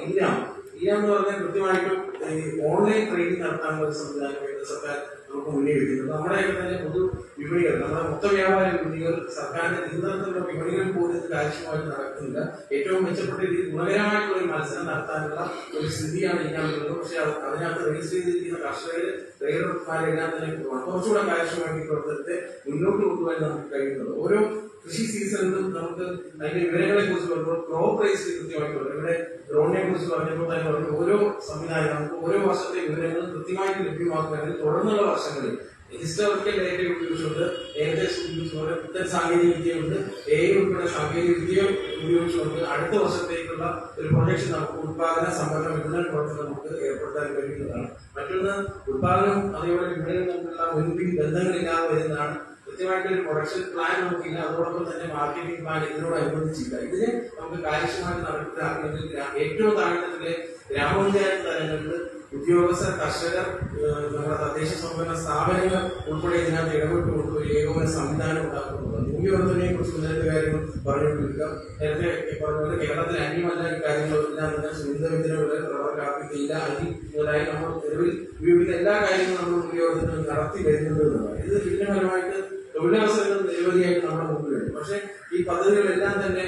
എന്ന് പറഞ്ഞാൽ കൃത്യമായിട്ടും ഈ ഓൺലൈൻ ട്രെയിനിങ് നടത്താനുള്ള ഒരു സംവിധാനം കേന്ദ്ര സർക്കാർ നമുക്ക് മുന്നിൽ വെക്കുന്നത്. നമ്മുടെയൊക്കെ തന്നെ പൊതു വിപണികൾ, നമ്മുടെ മൊത്ത വ്യാപാര വിപണികൾ സർക്കാരിന്റെ നിയന്ത്രണത്തിലുള്ള വിപണികൾ പോലും ഇത് കാര്യക്ഷമമായിട്ട് നടക്കുന്നില്ല. ഏറ്റവും മെച്ചപ്പെട്ട രീതിയിൽ ഗുണകരമായിട്ടുള്ള ഒരു മത്സരം നടത്താനുള്ള ഒരു സ്ഥിതിയാണ് ഇല്ലാന്നുള്ളത്. പക്ഷെ അതിനകത്ത് രജിസ്റ്റർ ചെയ്തിരിക്കുന്ന കർഷകർ ട്രേഡർമാരെല്ലാം തന്നെ കുറച്ചുകൂടെ കാര്യക്ഷമമായിട്ട് ഈ പ്രവർത്തനത്തെ മുന്നോട്ട് കൊണ്ടുപോകാൻ നമുക്ക് കഴിയുന്നത്. ഓരോ കൃഷി സീസണിലും നമുക്ക് അതിന്റെ വിവരങ്ങളെ കുറിച്ച് പറയുമ്പോൾ ക്രോപ്പ് പ്രൈസ് കൃത്യമായിട്ട് പറയും. ഇവിടെ ഡ്രോണിനെ കുറിച്ച് പറഞ്ഞപ്പോൾ തന്നെ പറഞ്ഞു ഓരോ സംവിധാനം നമുക്ക് ഓരോ വർഷത്തെ വിവരങ്ങളും കൃത്യമായിട്ട് ലഭ്യമാക്കുകയാണെങ്കിൽ തുടർന്നുള്ള വർഷങ്ങളിൽ ഹിസ്റ്റോറിക്കൽ ഡേറ്റ ഉപയോഗിച്ചുകൊണ്ട് ഏകദേശം ഉപയോഗിച്ചുകൊണ്ട് പുത്തൻ സാങ്കേതിക വിദ്യയുണ്ട്, AI ഉൾപ്പെടെ സാങ്കേതിക വിദ്യ ഉപയോഗിച്ചുകൊണ്ട് അടുത്ത വർഷത്തേക്കുള്ള ഒരു പ്രൊജക്ഷൻ നമുക്ക് ഉത്പാദന സംഭരണ വിപണന പ്രവർത്തനം നമുക്ക് ഏർപ്പെടുത്താൻ കഴിയുന്നതാണ്. മറ്റൊന്ന് ഉത്പാദനം അതേപോലെ വിപണിയിൽ തമ്മിലുള്ള മുൻപിൻ ബന്ധങ്ങളില്ലാതെ വരുന്നതാണ്. കൃത്യമായിട്ടൊരു പ്രൊഡക്ഷൻ പ്ലാൻ നമുക്കില്ല, അതോടൊപ്പം തന്നെ മാർക്കറ്റിംഗ് പ്ലാൻ ഇതിനോടനുബന്ധിച്ചില്ല. ഇതിന് നമുക്ക് കാര്യക്ഷമമായിട്ട് നടപ്പിലാക്കണമെങ്കിൽ ഏറ്റവും താഴ്ത്തത്തിലെ ഗ്രാമപഞ്ചായത്ത് തലങ്ങളിൽ ഉദ്യോഗസ്ഥർ, കർഷകർ, നമ്മുടെ തദ്ദേശ സ്വയംഭരണ സ്ഥാപനങ്ങൾ ഉൾപ്പെടെ ഇതിനകത്ത് ഇടപെട്ടുകൊണ്ട് ഒരു ഏകോപന സംവിധാനം ഉണ്ടാക്കുന്നുണ്ട്. മൂല്യവർദ്ധനയെ കുറിച്ച് നേരത്തെ കാര്യങ്ങൾ പറഞ്ഞുകൊണ്ടിരിക്കുക. നേരത്തെ പറഞ്ഞ കേരളത്തിൽ അന്യമല്ല കാര്യങ്ങളെല്ലാം തന്നെ സുന്ദരവിദ്യകളെ പ്രവർത്തിക്കില്ല അരി മുതലായി നമ്മൾ നിലവിൽ ഉപയോഗിക്കുന്ന എല്ലാ കാര്യങ്ങളും നമ്മൾ മൂല്യവർദ്ധന നടത്തി വരുന്നുണ്ട് എന്നതാണ്. ഇത് ഇതിന്റെ ഫലമായിട്ട് തൊഴിലവസരങ്ങൾ നിരവധിയായിട്ട് നമ്മുടെ മുമ്പിലുണ്ട്. പക്ഷെ ഈ പദ്ധതികളെല്ലാം തന്നെ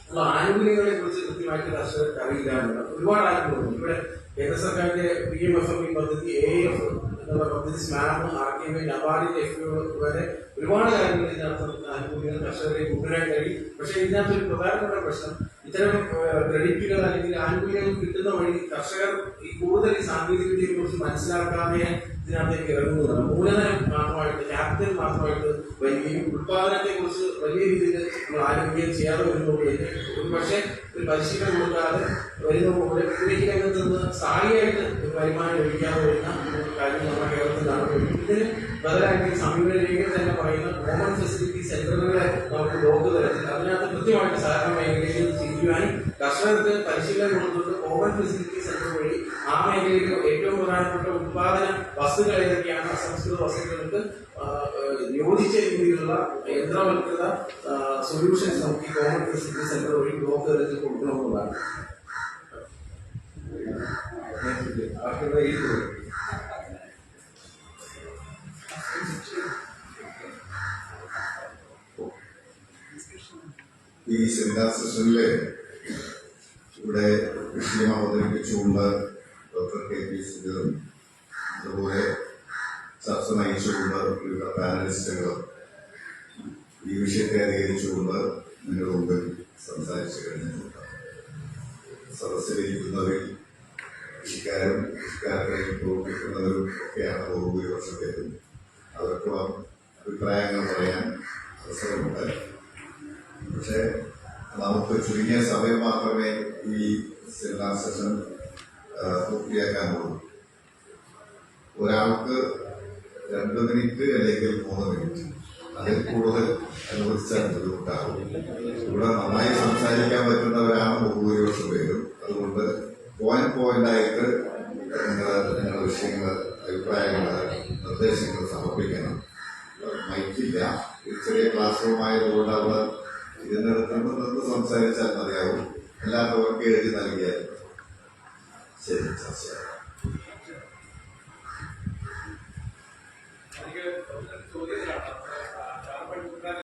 ഉള്ള ആനുകൂല്യങ്ങളെ കുറിച്ച് കൃത്യമായിട്ട് കർഷകർക്ക് അറിയില്ല എന്നുള്ളത്. ഒരുപാട് ആനുകൂല്യങ്ങളുണ്ട്. ഇവിടെ കേന്ദ്ര സർക്കാരിന്റെ PMFME പദ്ധതി, AAF എന്നുള്ള പദ്ധതി, സ്മാം, RKB, നബാർഡിന്റെ FPO വരെ ഒരുപാട് കാര്യങ്ങൾ ഇതിനകത്ത് ആനുകൂല്യങ്ങൾ കർഷകരെ കൊണ്ടുവരാൻ കഴിയും. പക്ഷെ ഇതിനകത്ത് ഒരു പ്രധാനപ്പെട്ട പ്രശ്നം ഇത്തരം ക്രെഡിറ്റുകൾ അല്ലെങ്കിൽ ആനുകൂല്യങ്ങൾ കിട്ടുന്ന വഴി കർഷകർ ഈ കൂടുതൽ ഈ സാങ്കേതിക വിദ്യയെ കുറിച്ച് മനസ്സിലാക്കാതെ ഇതിനകത്തേക്ക് ഇറങ്ങുന്നതാണ്. മൂലധനം മാത്രമായിട്ട്, ക്യാപിറ്റൽ മാത്രമായിട്ട് വരികയും ഉത്പാദനത്തെ കുറിച്ച് വലിയ രീതിയിൽ നമ്മൾ ആരോഗ്യം ചെയ്യാതെ വരുന്നതോടെ ഒരു പക്ഷേ ഒരു പരിശീലനം കൊടുക്കാതെ വരുന്നതോടെ കൃഷി രംഗത്ത് നിന്ന് സ്ഥായിയായിട്ട് ഒരു വരുമാനം ലഭിക്കാതെ വരുന്ന കാര്യം നമ്മുടെ കേരളത്തിൽ നടക്കുന്നു. ഇതിന് ബദലായിട്ട് സമീപ രേഖയിൽ തന്നെ പറയുന്ന കോമൺ ഫെസിലിറ്റി സെന്ററുകളെ നമുക്ക് ബ്ലോക്ക് തലത്തിൽ അതിനകത്ത് കൃത്യമായിട്ട് സഹകരണ മേഖലയിൽ ചെയ്യുവാനും കർഷകർക്ക് പരിശീലനം കൊടുത്തുകൊണ്ട് കോമൺ ഫെസിലിറ്റി സെന്റർ വഴി ആ മേഖലയിൽ ഏറ്റവും പ്രധാനപ്പെട്ട ഉത്പാദന വസ്തുക്കൾ ഏതൊക്കെയാണ്, അസംസ്കൃത വസ്തുക്കൾക്ക് യോജിച്ച രീതിയിലുള്ള യന്ത്രവൽകൃത സൊല്യൂഷൻസ് നമുക്ക് ഈ കോമൺ ഫെസിലിറ്റി സെന്റർ വഴി ബ്ലോക്ക് തലത്തിൽ കൊടുക്കണമെന്നുള്ളതാണ്. ഈ സെമിനാർ സെഷനില് ഇവിടെ വിഷയം അവതരിപ്പിച്ചുകൊണ്ട് ഡോക്ടർ KP സുധീറും അതുപോലെ ചർച്ച നയിച്ചുകൊണ്ട് വിവിധ പാനലിസ്റ്റുകളും ഈ വിഷയത്തെ അധികരിച്ചുകൊണ്ട് നിങ്ങളുടെ മുമ്പിൽ സംസാരിച്ചു കഴിഞ്ഞിട്ടുണ്ട്. സദസ്സിലിരിക്കുന്നവരിൽ കൃഷിക്കാരും കൃഷിക്കാരുടെ പ്രവർത്തിക്കുന്നവരും ഒക്കെയാണ് ബഹുഭൂരിപക്ഷത്തേക്കും അവർക്കുള്ള അഭിപ്രായങ്ങൾ പറയാൻ അവസരമുണ്ട്. പക്ഷെ നമുക്ക് ചുരുങ്ങിയ സമയം മാത്രമേ ഈ സെമിനാർ സെഷൻ പൂർത്തിയാക്കാനുള്ളൂ. ഒരാൾക്ക് 2 മിനിറ്റ് അല്ലെങ്കിൽ 3 മിനിറ്റ്, അതിൽ കൂടുതൽ അനുവദിച്ചാൽ ബുദ്ധിമുട്ടാകും. ഇവിടെ നന്നായി സംസാരിക്കാൻ പറ്റുന്നവരാണ് ബഹുഭൂരിപക്ഷം പേരും. അതുകൊണ്ട് പോയിന്റായിട്ട് നിങ്ങളുടെ വിഷയങ്ങൾ, അഭിപ്രായങ്ങൾ, നിർദ്ദേശങ്ങൾ സമർപ്പിക്കണം. മൈക്കില്ല, ചെറിയ ക്ലാസ് റൂം ആയതുകൊണ്ട് അവിടെ ഇതിനടുത്ത് സംസാരിച്ചാൽ മതിയാവും. എല്ലാത്തവർക്ക് എഴുതി നൽകിയാൽ ശരി. ചർച്ച ചോദ്യത്തിലാണ്